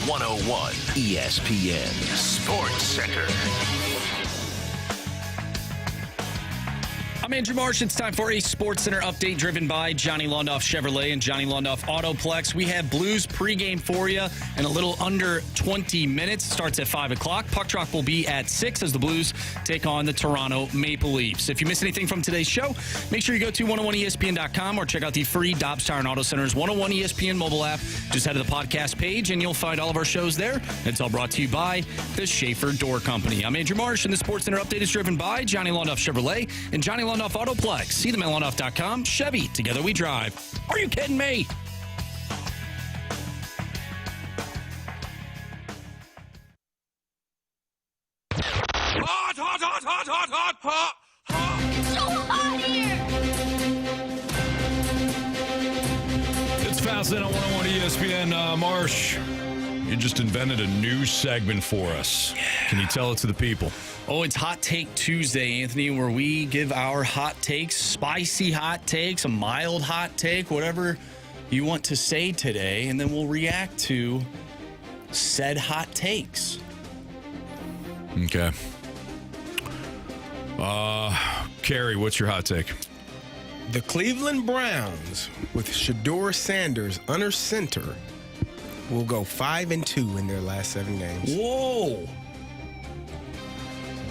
101 ESPN Sports Center. I'm Andrew Marsh. It's time for a Sports Center update driven by Johnny Londoff Chevrolet and Johnny Londoff Autoplex. We have Blues pregame for you in a little under 20 minutes. Starts at 5 o'clock. Puck drop will be at 6 as the Blues take on the Toronto Maple Leafs. If you missed anything from today's show, make sure you go to 101ESPN.com or check out the free Dobbs Tire and Auto Center's 101 ESPN mobile app. Just head to the podcast page and you'll find all of our shows there. It's all brought to you by the Schaefer Door Company. I'm Andrew Marsh, and the Sports Center update is driven by Johnny Londoff Chevrolet and Johnny Londoff Autoplex. See them at Londoff.com. Chevy, together we drive. Are you kidding me? Hot, hot, hot, hot, hot, hot, hot, hot. So hot here. It's Fastlane on 101 ESPN. Marsh, you just invented a new segment for us. Can you tell it to the people? Oh, it's Hot Take Tuesday, Anthony, where we give our hot takes, spicy hot takes, a mild hot take, whatever you want to say today, and then we'll react to said hot takes. Okay. Carey, what's your hot take? The Cleveland Browns, with Shedeur Sanders under center, will go 5-2 in their last 7 games. Whoa!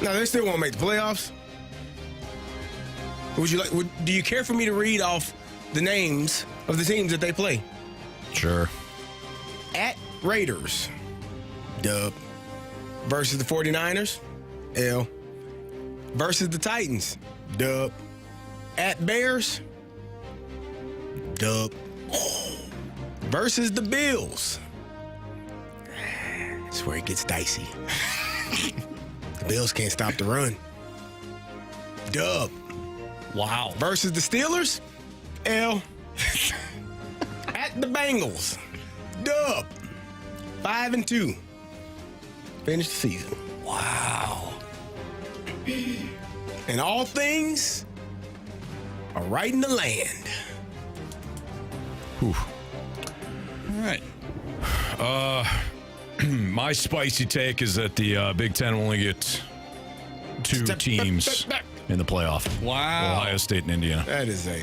No, they still won't make the playoffs. Do you care for me to read off the names of the teams that they play? Sure. At Raiders, dub. Versus the 49ers, L. Versus the Titans, dub. At Bears, dub. Versus the Bills. That's where it gets dicey. The Bills can't stop the run. Dub. Wow. Versus the Steelers, L. At the Bengals, dub. 5-2. Finish the season. Wow. And all things are right in the land. Whew. All right. My spicy take is that the Big Ten will only get 2 teams in the playoff. Wow. Ohio State and Indiana. That is a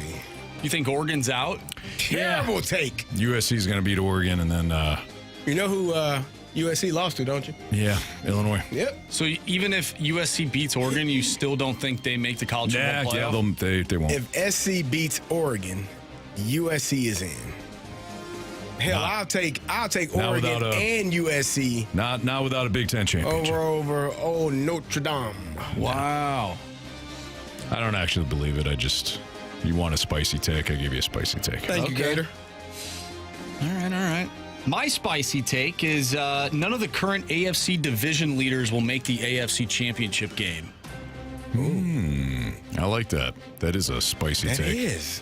You think Oregon's out? terrible take. USC is going to beat Oregon, and then, You know who USC lost to, don't you? yeah, Illinois. Yep. So even if USC beats Oregon, you still don't think they make the college football playoff? They won't. If SC beats Oregon, USC is in. Hell, I'll take Oregon and USC Not without a Big Ten championship. over old Notre Dame. Wow. I don't actually believe it. You want a spicy take, I give you a spicy take. Thank you, Gator. All right. My spicy take is none of the current AFC division leaders will make the AFC championship game. I like that. That is a spicy take. That is.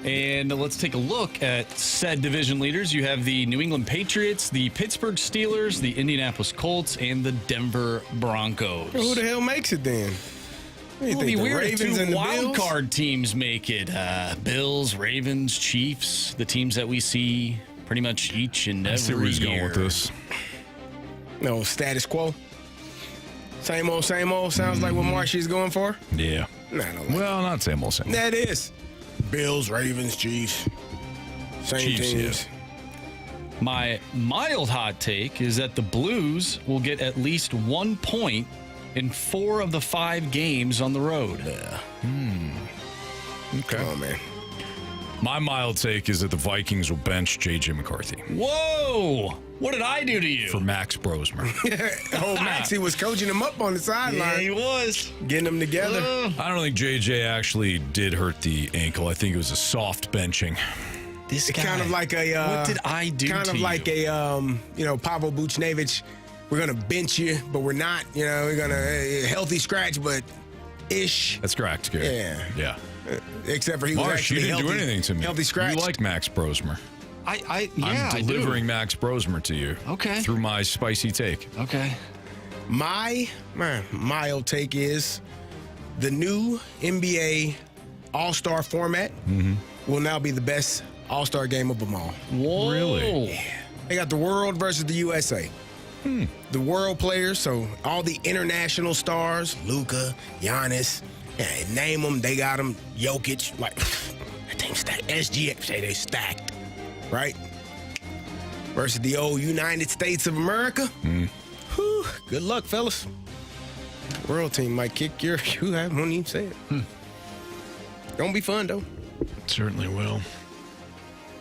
And let's take a look at said division leaders. You have the New England Patriots, the Pittsburgh Steelers, the Indianapolis Colts, and the Denver Broncos. Who the hell makes it then? It'll be weird if Ravens and 2 the wild Bills? card teams make it. Bills, Ravens, Chiefs, the teams that we see pretty much each and every I see where he's year. going with this. No, status quo. Same old, same old. Sounds like what Marshy's going for. Yeah. Nah, I don't like Well, not same old, same old. that is. Bills, Ravens, Chiefs. Same Chiefs, teams. My mild hot take is that the Blues will get at least 1 point in 4 of the 5 games on the road. Okay. Come on, man. My mild take is that the Vikings will bench J.J. McCarthy Whoa! What did I do to you? for Max Brosmer. Maxie was coaching him up on the sideline. Yeah, he was. Getting them together. I don't think J.J. actually did hurt the ankle. I think it was a soft benching. This It's guy. kind of like a. What did I do Kind to of like you? a, Pavel Buchnevich. We're gonna bench you, but we're not. We're gonna healthy scratch, but ish. That's correct, Gary. Yeah. Yeah. Except for he was Marsh, actually you didn't healthy, do anything to me. Healthy scratch. You like Max Brosmer. I'm delivering Max Brosmer to you. Okay. Through my spicy take. Okay. My mild take is the new NBA All-Star format will now be the best All-Star game of them all. Whoa. Really? They got the world versus the USA. The world players, so all the international stars, Luka, Giannis, name them, they got them. Jokic, like, that team stacked. SGA, say they stacked, right? Versus the old United States of America. Whew, good luck, fellas. World team might kick your, I won't even say it. Don't be fun, though. Certainly will.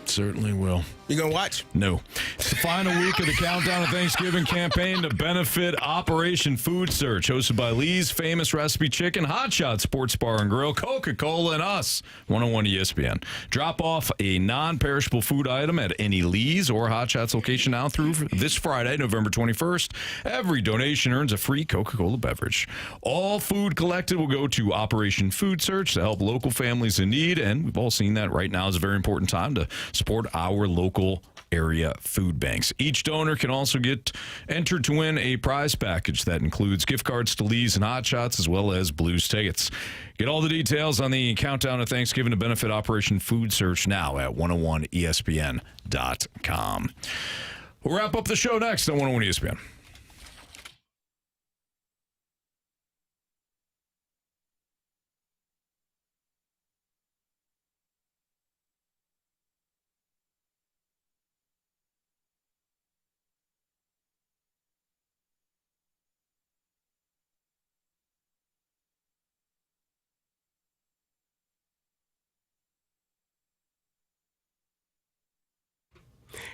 Certainly will. You gonna watch? No. It's the final week of the Countdown to Thanksgiving campaign to benefit Operation Food Search, hosted by Lee's Famous Recipe Chicken, Hot Shot Sports Bar and Grill, Coca-Cola, and us, 101 ESPN. Drop off a non-perishable food item at any Lee's or Hot Shots location now through this Friday, November 21st. Every donation earns a free Coca-Cola beverage. All food collected will go to Operation Food Search to help local families in need, and we've all seen that right now is a very important time to support our local area food banks. Each donor can also get entered to win a prize package that includes gift cards to Lee's and Hot Shots, as well as Blues tickets. Get all the details on the Countdown to Thanksgiving to benefit Operation Food Search now at 101ESPN.com. We'll wrap up the show next on 101 ESPN.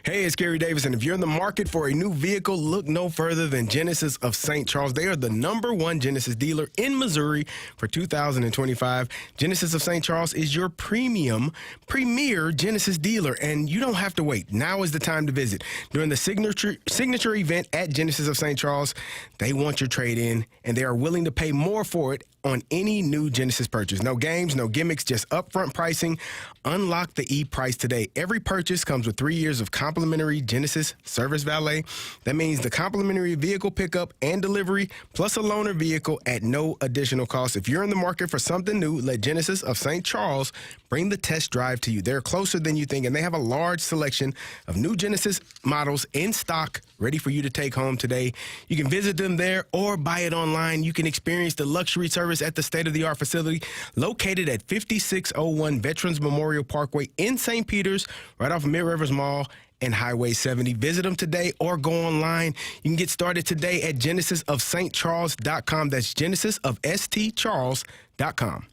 Hey, it's Carey Davis, and if you're in the market for a new vehicle, look no further than Genesis of St. Charles. They are the #1 Genesis dealer in Missouri for 2025. Genesis of St. Charles is your premier Genesis dealer, and you don't have to wait. Now is the time to visit. During the signature event at Genesis of St. Charles, they want your trade-in, and they are willing to pay more for it on any new Genesis purchase. No games, no gimmicks, just upfront pricing. Unlock the e-price today. Every purchase comes with 3 years of complimentary Genesis service valet. That means the complimentary vehicle pickup and delivery, plus a loaner vehicle at no additional cost. If you're in the market for something new, let Genesis of St. Charles bring the test drive to you. They're closer than you think, and they have a large selection of new Genesis models in stock ready for you to take home today. You can visit them there or buy it online. You can experience the luxury service at the state-of-the-art facility located at 5601 Veterans Memorial Parkway in St. Peters, right off of Mid-Rivers Mall and Highway 70. Visit them today or go online. You can get started today at genesisofstcharles.com. That's genesisofstcharles.com.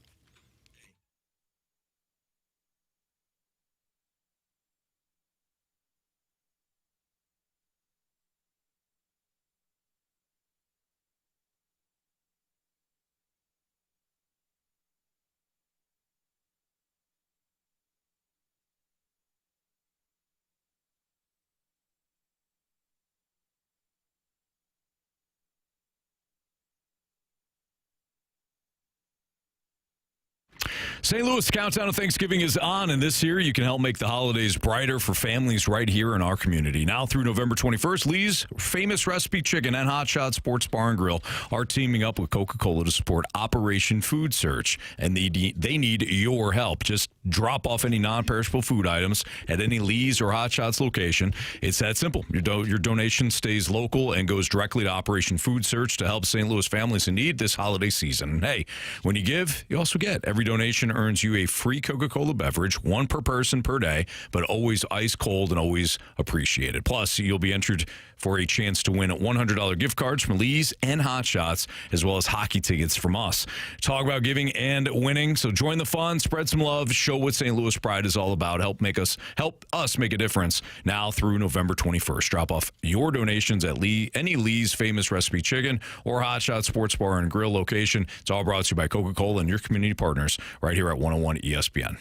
St. Louis Countdown to Thanksgiving is on, and this year you can help make the holidays brighter for families right here in our community. Now through November 21st, Lee's Famous Recipe Chicken and Hot Shot Sports Bar and Grill are teaming up with Coca-Cola to support Operation Food Search, and they need your help. Just drop off any non-perishable food items at any Lee's or Hot Shots location. It's that simple. Your donation stays local and goes directly to Operation Food Search to help St. Louis families in need this holiday season. And hey, when you give, you also get. Every donation earns you a free Coca-Cola beverage, one per person per day, but always ice cold and always appreciated. Plus, you'll be entered for a chance to win $100 gift cards from Lee's and Hot Shots, as well as hockey tickets from us. Talk about giving and winning. So join the fun, spread some love, show what St. Louis Pride is all about. Help us make a difference now through November 21st. Drop off your donations at any Lee's Famous Recipe Chicken or Hot Shot Sports Bar and Grill location. It's all brought to you by Coca-Cola and your community partners right here at 101 ESPN.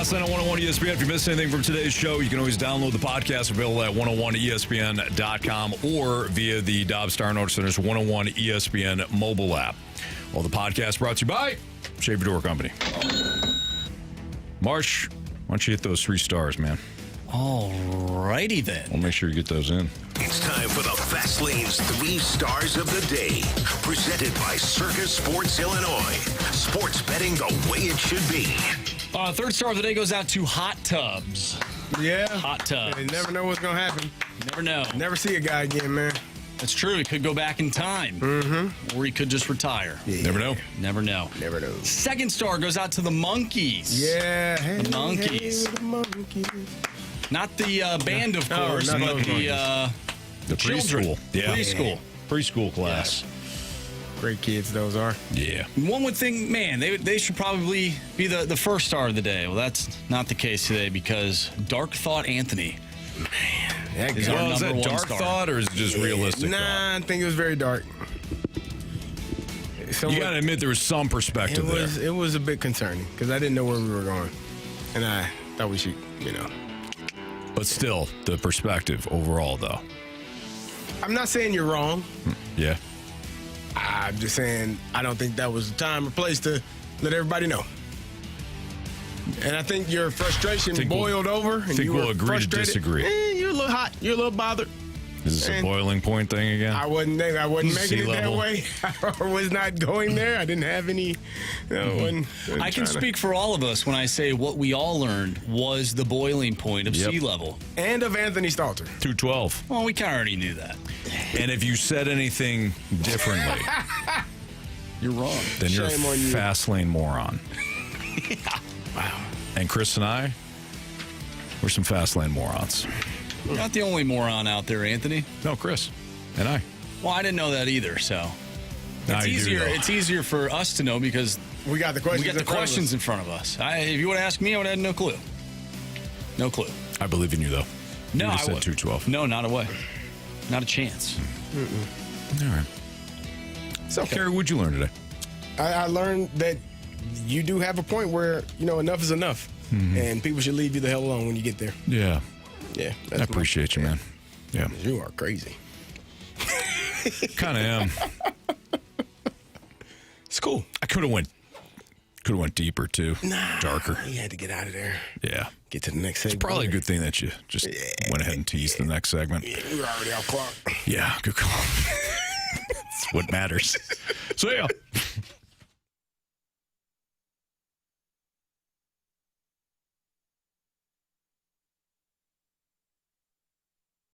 Fastlane on 101 ESPN. If you missed anything from today's show, you can always download the podcast available at 101ESPN.com or via the Dobbs Star Notice Center's 101 ESPN mobile app. Well, the podcast brought to you by Shave Your Door Company. Marsh, why don't you hit those 3 stars, man? All righty then. We'll make sure you get those in. It's time for the Fastlane's 3 stars of the day. Presented by Circus Sports Illinois. Sports betting the way it should be. 3rd star of the day goes out to hot tubs. Yeah. Hot tubs. You never know what's going to happen. Never know. Never see a guy again, man. That's true. He could go back in time. Mm-hmm. Or he could just retire. Yeah. Never know. Never know. Never know. 2nd star goes out to the Monkeys. Yeah. Hey, the Monkeys. Hey, the Monkeys. Not the band, of course, but the preschool. Yeah. Preschool class. Yeah. Great kids those are. Yeah. One would think, man, they should probably be the 1st star of the day. Well, that's not the case today because Dark Thought Anthony is our is number that 1 dark star. thought or is it just realistic thought? I think it was very dark. You got to admit there was some perspective there. It was a bit concerning because I didn't know where we were going. And I thought we should, But still, the perspective overall, though. I'm not saying you're wrong. Yeah. I'm just saying I don't think that was the time or place to let everybody know. And I think your frustration boiled over. And think you we'll were agree to frustrated. disagree. You're a little hot. You're a little bothered. Is this a boiling point thing again? I wasn't making Sea it level. that way. I was not going there. I didn't have any. Wasn't I can speak for all of us when I say what we all learned was the boiling point of sea level. And of Anthony Stalter. 212. Well, we kind of already knew that. And if you said anything differently, you're wrong. Then you're a Shame on you. fast lane moron. Yeah. Wow. And Chris and I, we're some fast lane morons. You're not the only moron out there, Anthony. No, Chris and I. Well, I didn't know that either, so Now it's you do easier. know. It's easier for us to know because we got the questions. We got the questions in front of us. If you would have asked me, I would have had no clue. No clue. I believe in you, though. No, you I just said would. 212. No, not a way. Not a chance. All right. So, Carey, what'd you learn today? I learned that you do have a point where, enough is enough. And people should leave you the hell alone when you get there. Yeah. Yeah. I appreciate you, man. Yeah. You are crazy. Kind of am. It's cool. I could have went deeper, too. Darker. You had to get out of there. Yeah. Get to the next segment. It's probably a good thing that you just went ahead and teased the next segment. Yeah, we were already off clock. Yeah, good call. That's what matters. So, yeah.